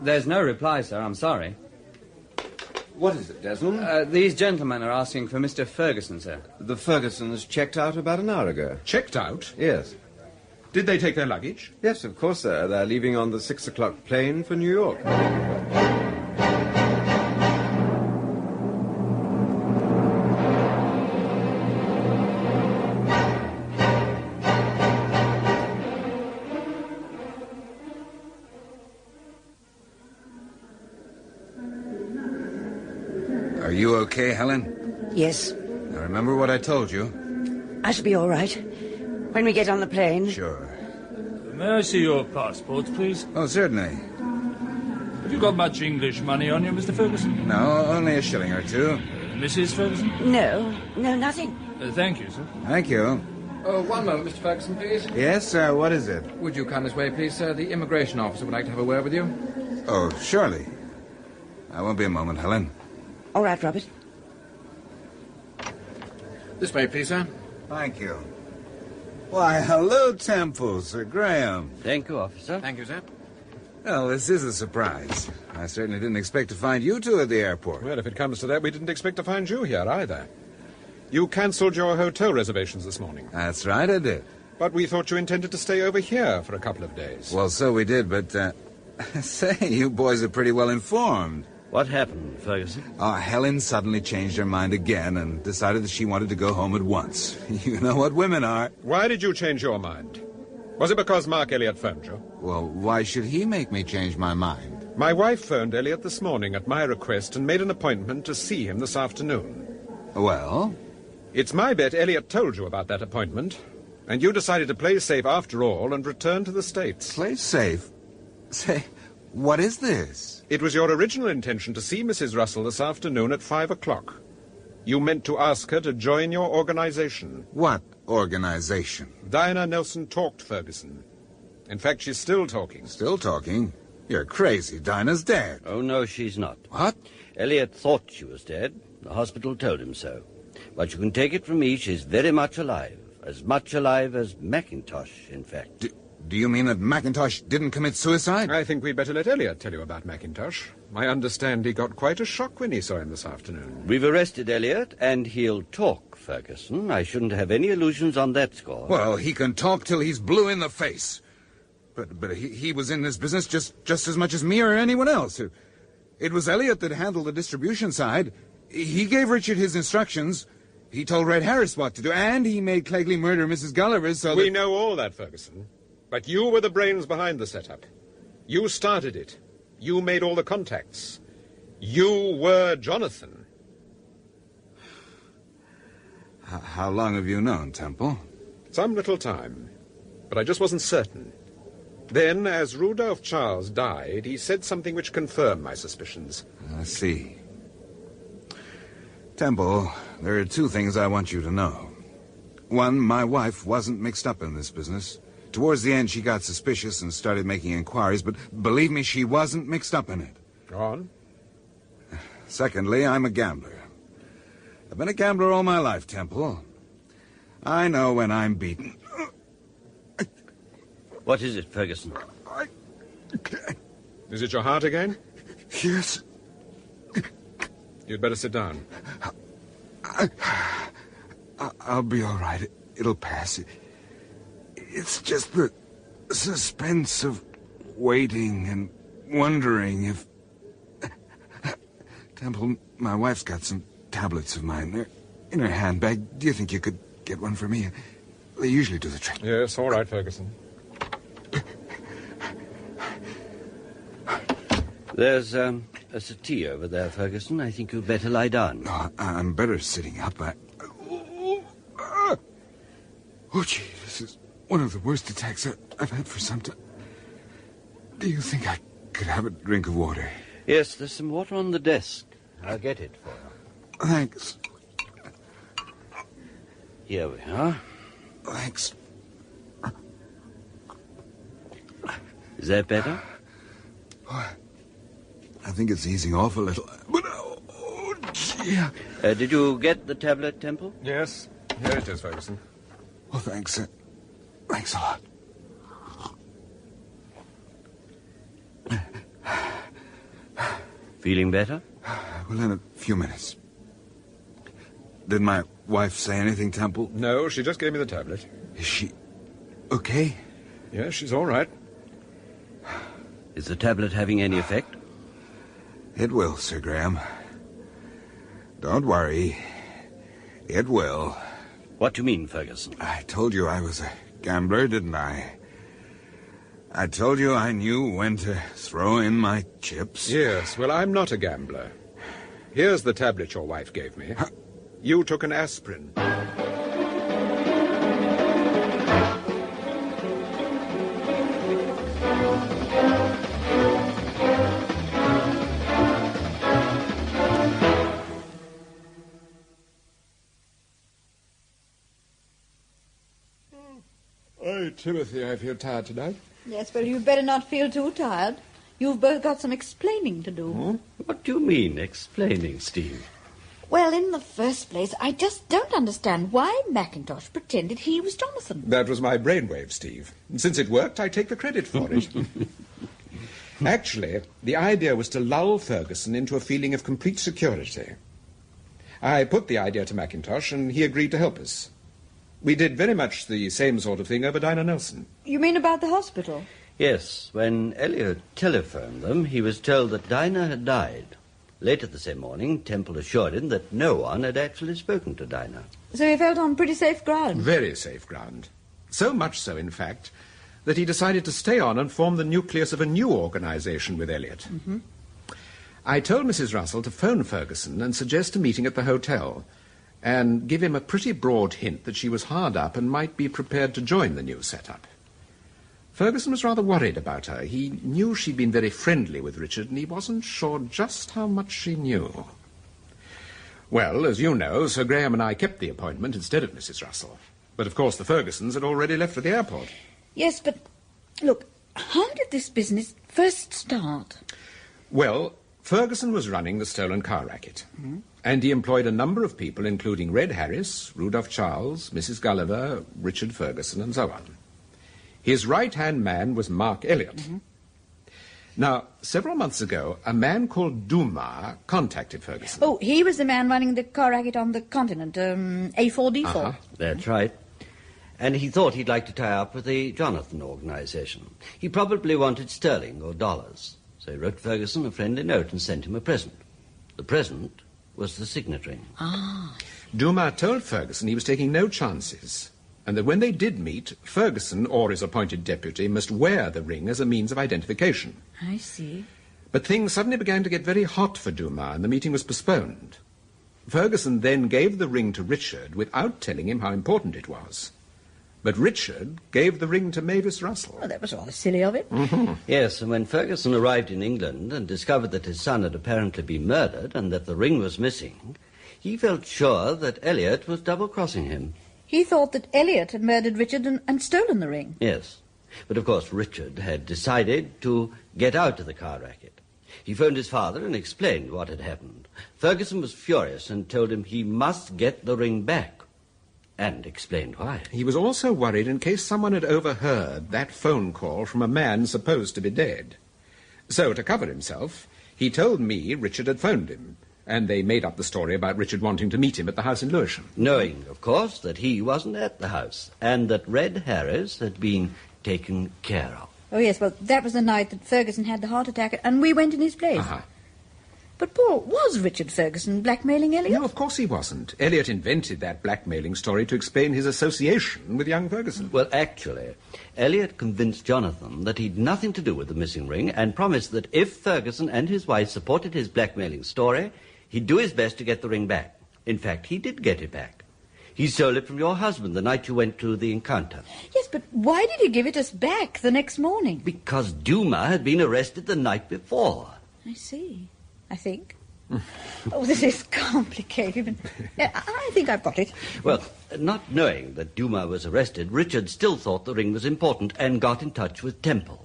There's no reply, sir. I'm sorry. What is it, Desmond? These gentlemen are asking for Mr. Ferguson, sir. The Fergusons checked out about an hour ago. Checked out? Yes. Did they take their luggage? Yes, of course, sir. They're leaving on the 6 o'clock plane for New York. Are you okay, Helen? Yes. Now remember what I told you? I shall be all right. When we get on the plane. Sure. May I see your passports, please? Oh, certainly. Have you got much English money on you, Mr. Ferguson? No, only a shilling or two. Mrs. Ferguson? No, nothing. Thank you, sir. Thank you. One moment, Mr. Ferguson, please. Yes, sir, what is it? Would you come this way, please, sir? The immigration officer would like to have a word with you. Oh, surely. I won't be a moment, Helen. All right, Robert. This way, please, sir. Thank you. Why, hello, Temple, Sir Graham. Thank you, officer. Thank you, sir. Well, this is a surprise. I certainly didn't expect to find you two at the airport. Well, if it comes to that, we didn't expect to find you here either. You cancelled your hotel reservations this morning. That's right, I did. But we thought you intended to stay over here for a couple of days. Well, so we did, but, say, you boys are pretty well informed. What happened, Ferguson? Helen suddenly changed her mind again and decided that she wanted to go home at once. You know what women are. Why did you change your mind? Was it because Mark Elliot phoned you? Well, why should he make me change my mind? My wife phoned Elliot this morning at my request and made an appointment to see him this afternoon. Well? It's my bet Elliot told you about that appointment, and you decided to play safe after all and return to the States. Play safe? Say, what is this? It was your original intention to see Mrs. Russell this afternoon at 5 o'clock. You meant to ask her to join your organization. What organization? Dinah Nelson talked, Ferguson. In fact, she's still talking. Still talking? You're crazy. Dinah's dead. Oh, no, she's not. What? Elliot thought she was dead. The hospital told him so. But you can take it from me, she's very much alive. As much alive as Mackintosh, in fact. Do you mean that Mackintosh didn't commit suicide? I think we'd better let Elliot tell you about Mackintosh. I understand he got quite a shock when he saw him this afternoon. We've arrested Elliot, and he'll talk, Ferguson. I shouldn't have any illusions on that score. Well, he can talk till he's blue in the face. But he was in this business just as much as me or anyone else. It was Elliot that handled the distribution side. He gave Richard his instructions. He told Red Harris what to do, and he made Clegley murder Mrs. Gulliver so that... We know all that, Ferguson. But you were the brains behind the setup. You started it. You made all the contacts. You were Jonathon. How long have you known, Temple? Some little time. But I just wasn't certain. Then, as Rudolph Charles died, he said something which confirmed my suspicions. I see. Temple, there are two things I want you to know. One, my wife wasn't mixed up in this business. Towards the end, she got suspicious and started making inquiries, but believe me, she wasn't mixed up in it. Go on. Secondly, I'm a gambler. I've been a gambler all my life, Temple. I know when I'm beaten. What is it, Ferguson? Is it your heart again? Yes. You'd better sit down. I'll be all right. It'll pass. It's just the suspense of waiting and wondering if... Temple, my wife's got some tablets of mine. They're in her handbag. Do you think you could get one for me? They usually do the trick. Yes, all right, Ferguson. There's a settee over there, Ferguson. I think you'd better lie down. No, I'm better sitting up. Oh, gee, this is one of the worst attacks I've had for some time. Do you think I could have a drink of water? Yes, there's some water on the desk. I'll get it for you. Thanks. Here we are. Thanks. Is that better? Oh, I think it's easing off a little. But, oh, gee. Did you get the tablet, Temple? Yes. Here it is, Ferguson. Oh, thanks. Thanks a lot. Feeling better? Well, in a few minutes. Did my wife say anything, Temple? No, she just gave me the tablet. Is she okay? Yes, she's all right. Is the tablet having any effect? It will, Sir Graham. Don't worry. It will. What do you mean, Ferguson? I told you I was a gambler, didn't I? I told you I knew when to throw in my chips. Yes, well, I'm not a gambler. Here's the tablet your wife gave me. You took an aspirin. Timothy, I feel tired tonight. Yes, well, you'd better not feel too tired. You've both got some explaining to do. Hmm? What do you mean, explaining, Steve? Well, in the first place, I just don't understand why Mackintosh pretended he was Jonathan. That was my brainwave, Steve. Since it worked, I take the credit for it. Actually, the idea was to lull Ferguson into a feeling of complete security. I put the idea to Mackintosh, and he agreed to help us. We did very much the same sort of thing over Dinah Nelson. You mean about the hospital? Yes. When Elliot telephoned them, he was told that Dinah had died. Later the same morning, Temple assured him that no one had actually spoken to Dinah. So he felt on pretty safe ground? Very safe ground. So much so, in fact, that he decided to stay on and form the nucleus of a new organisation with Elliot. Mm-hmm. I told Mrs. Russell to phone Ferguson and suggest a meeting at the hotel, and give him a pretty broad hint that she was hard up and might be prepared to join the new setup. Ferguson was rather worried about her. He knew she'd been very friendly with Richard, and he wasn't sure just how much she knew. Well, as you know, Sir Graham and I kept the appointment instead of Mrs. Russell. But, of course, the Fergusons had already left for the airport. Yes, but, look, how did this business first start? Well, Ferguson was running the stolen car racket, and he employed a number of people, including Red Harris, Rudolph Charles, Mrs. Gulliver, Richard Ferguson, and so on. His right-hand man was Mark Elliot. Now, several months ago, a man called Dumas contacted Ferguson. Oh, he was the man running the car racket on the continent, A4D4. That's right. And he thought he'd like to tie up with the Jonathon organisation. He probably wanted sterling or dollars. So he wrote Ferguson a friendly note and sent him a present. The present was the signet ring. Dumas told Ferguson he was taking no chances, and that when they did meet, Ferguson or his appointed deputy must wear the ring as a means of identification. I see. But things suddenly began to get very hot for Dumas, and the meeting was postponed. Ferguson then gave the ring to Richard without telling him how important it was. But Richard gave the ring to Mavis Russell. Oh, that was rather silly of him. Yes, and when Ferguson arrived in England and discovered that his son had apparently been murdered and that the ring was missing, he felt sure that Elliot was double-crossing him. He thought that Elliot had murdered Richard and stolen the ring. Yes, but of course Richard had decided to get out of the car racket. He phoned his father and explained what had happened. Ferguson was furious and told him he must get the ring back. And explained why. He was also worried in case someone had overheard that phone call from a man supposed to be dead. So, to cover himself, he told me Richard had phoned him, and they made up the story about Richard wanting to meet him at the house in Lewisham. Knowing, of course, that he wasn't at the house, and that Red Harris had been taken care of. Oh, yes, well, that was the night that Ferguson had the heart attack, and we went in his place. But, Paul, was Richard Ferguson blackmailing Elliot? No, of course he wasn't. Elliot invented that blackmailing story to explain his association with young Ferguson. Well, actually, Elliot convinced Jonathon that he'd nothing to do with the missing ring and promised that if Ferguson and his wife supported his blackmailing story, he'd do his best to get the ring back. In fact, he did get it back. He stole it from your husband the night you went to the encounter. Yes, but why did he give it us back the next morning? Because Dumas had been arrested the night before. I see. I think. Oh, this is complicated. I think I've got it. Well, not knowing that Dumas was arrested, Richard still thought the ring was important and got in touch with Temple.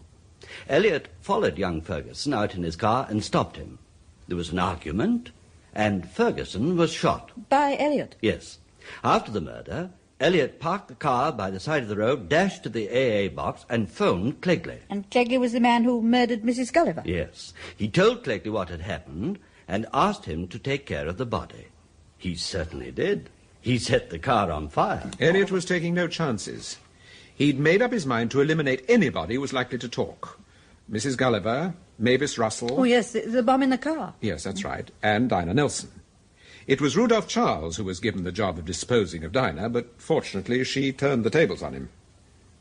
Elliot followed young Ferguson out in his car and stopped him. There was an argument, and Ferguson was shot. By Elliot? Yes. After the murder, Elliot parked the car by the side of the road, dashed to the AA box, and phoned Clegley. And Clegley was the man who murdered Mrs. Gulliver? Yes. He told Clegley what had happened and asked him to take care of the body. He certainly did. He set the car on fire. Elliot was taking no chances. He'd made up his mind to eliminate anybody who was likely to talk. Mrs. Gulliver, Mavis Russell... Oh, yes, the bomb in the car. Yes, that's right. And Dinah Nelson. It was Rudolph Charles who was given the job of disposing of Dinah, but fortunately she turned the tables on him.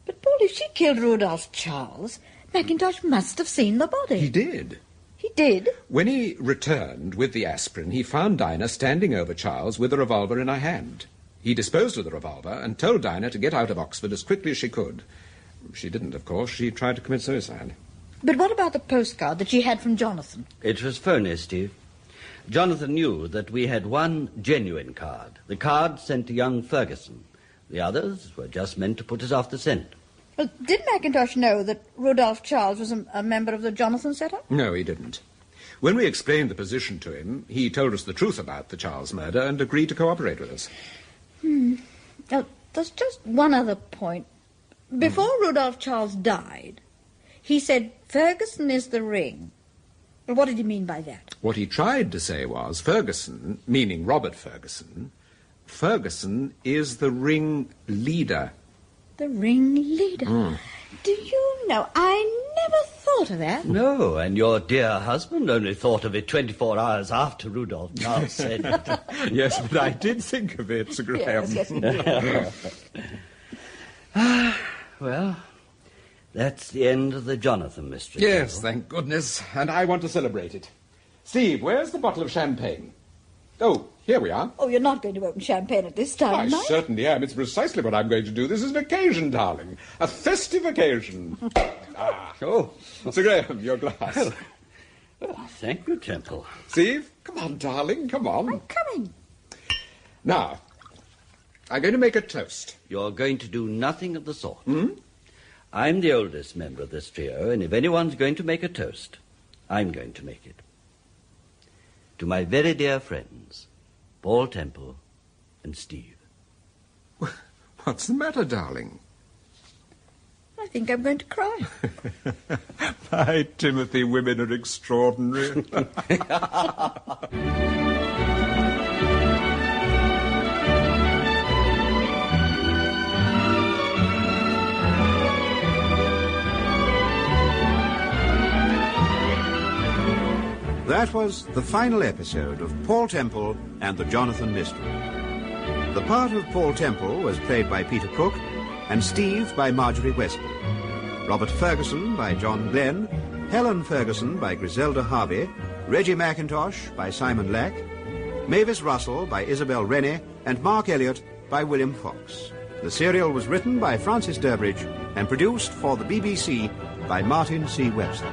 But, Paul, if she killed Rudolph Charles, Mackintosh must have seen the body. He did. He did? When he returned with the aspirin, he found Dinah standing over Charles with a revolver in her hand. He disposed of the revolver and told Dinah to get out of Oxford as quickly as she could. She didn't, of course. She tried to commit suicide. But what about the postcard that she had from Jonathon? It was phony, Steve. Jonathon knew that we had one genuine card, the card sent to young Ferguson. The others were just meant to put us off the scent. Well, did Mackintosh know that Rudolph Charles was a member of the Jonathon setup? No, he didn't. When we explained the position to him, he told us the truth about the Charles murder and agreed to cooperate with us. Now, there's just one other point. Before Rudolph Charles died, he said, Ferguson is the ring. Well, what did he mean by that? What he tried to say was, Ferguson, meaning Robert Ferguson, Ferguson is the ring leader. The ring leader? Do you know, I never thought of that. No, and your dear husband only thought of it 24 hours after Rudolph Charles said it. Yes, but I did think of it, Sir Graham. Yes. Well, that's the end of the Jonathon mystery. Yes, thank goodness. And I want to celebrate it. Steve, where's the bottle of champagne? Oh, here we are. Oh, you're not going to open champagne at this time, I am I? certainly am. It's precisely what I'm going to do. This is an occasion, darling. A festive occasion. Oh, Sir Graham, your glass. Oh, thank you, Temple. Steve, come on, darling, come on. I'm coming. Now, I'm going to make a toast. You're going to do nothing of the sort. I'm the oldest member of this trio, and if anyone's going to make a toast, I'm going to make it. To my very dear friends, Paul Temple and Steve. What's the matter, darling? I think I'm going to cry. My Timothy, women are extraordinary. That was the final episode of Paul Temple and the Jonathon Mystery. The part of Paul Temple was played by Peter Cook and Steve by Marjorie Westbury, Robert Ferguson by John Glen, Helen Ferguson by Grizelda Hervey, Reggie Mackintosh by Simon Lack, Mavis Russell by Isabel Rennie, and Mark Elliott by William Fox. The serial was written by Francis Durbridge and produced for the BBC by Martin C. Webster.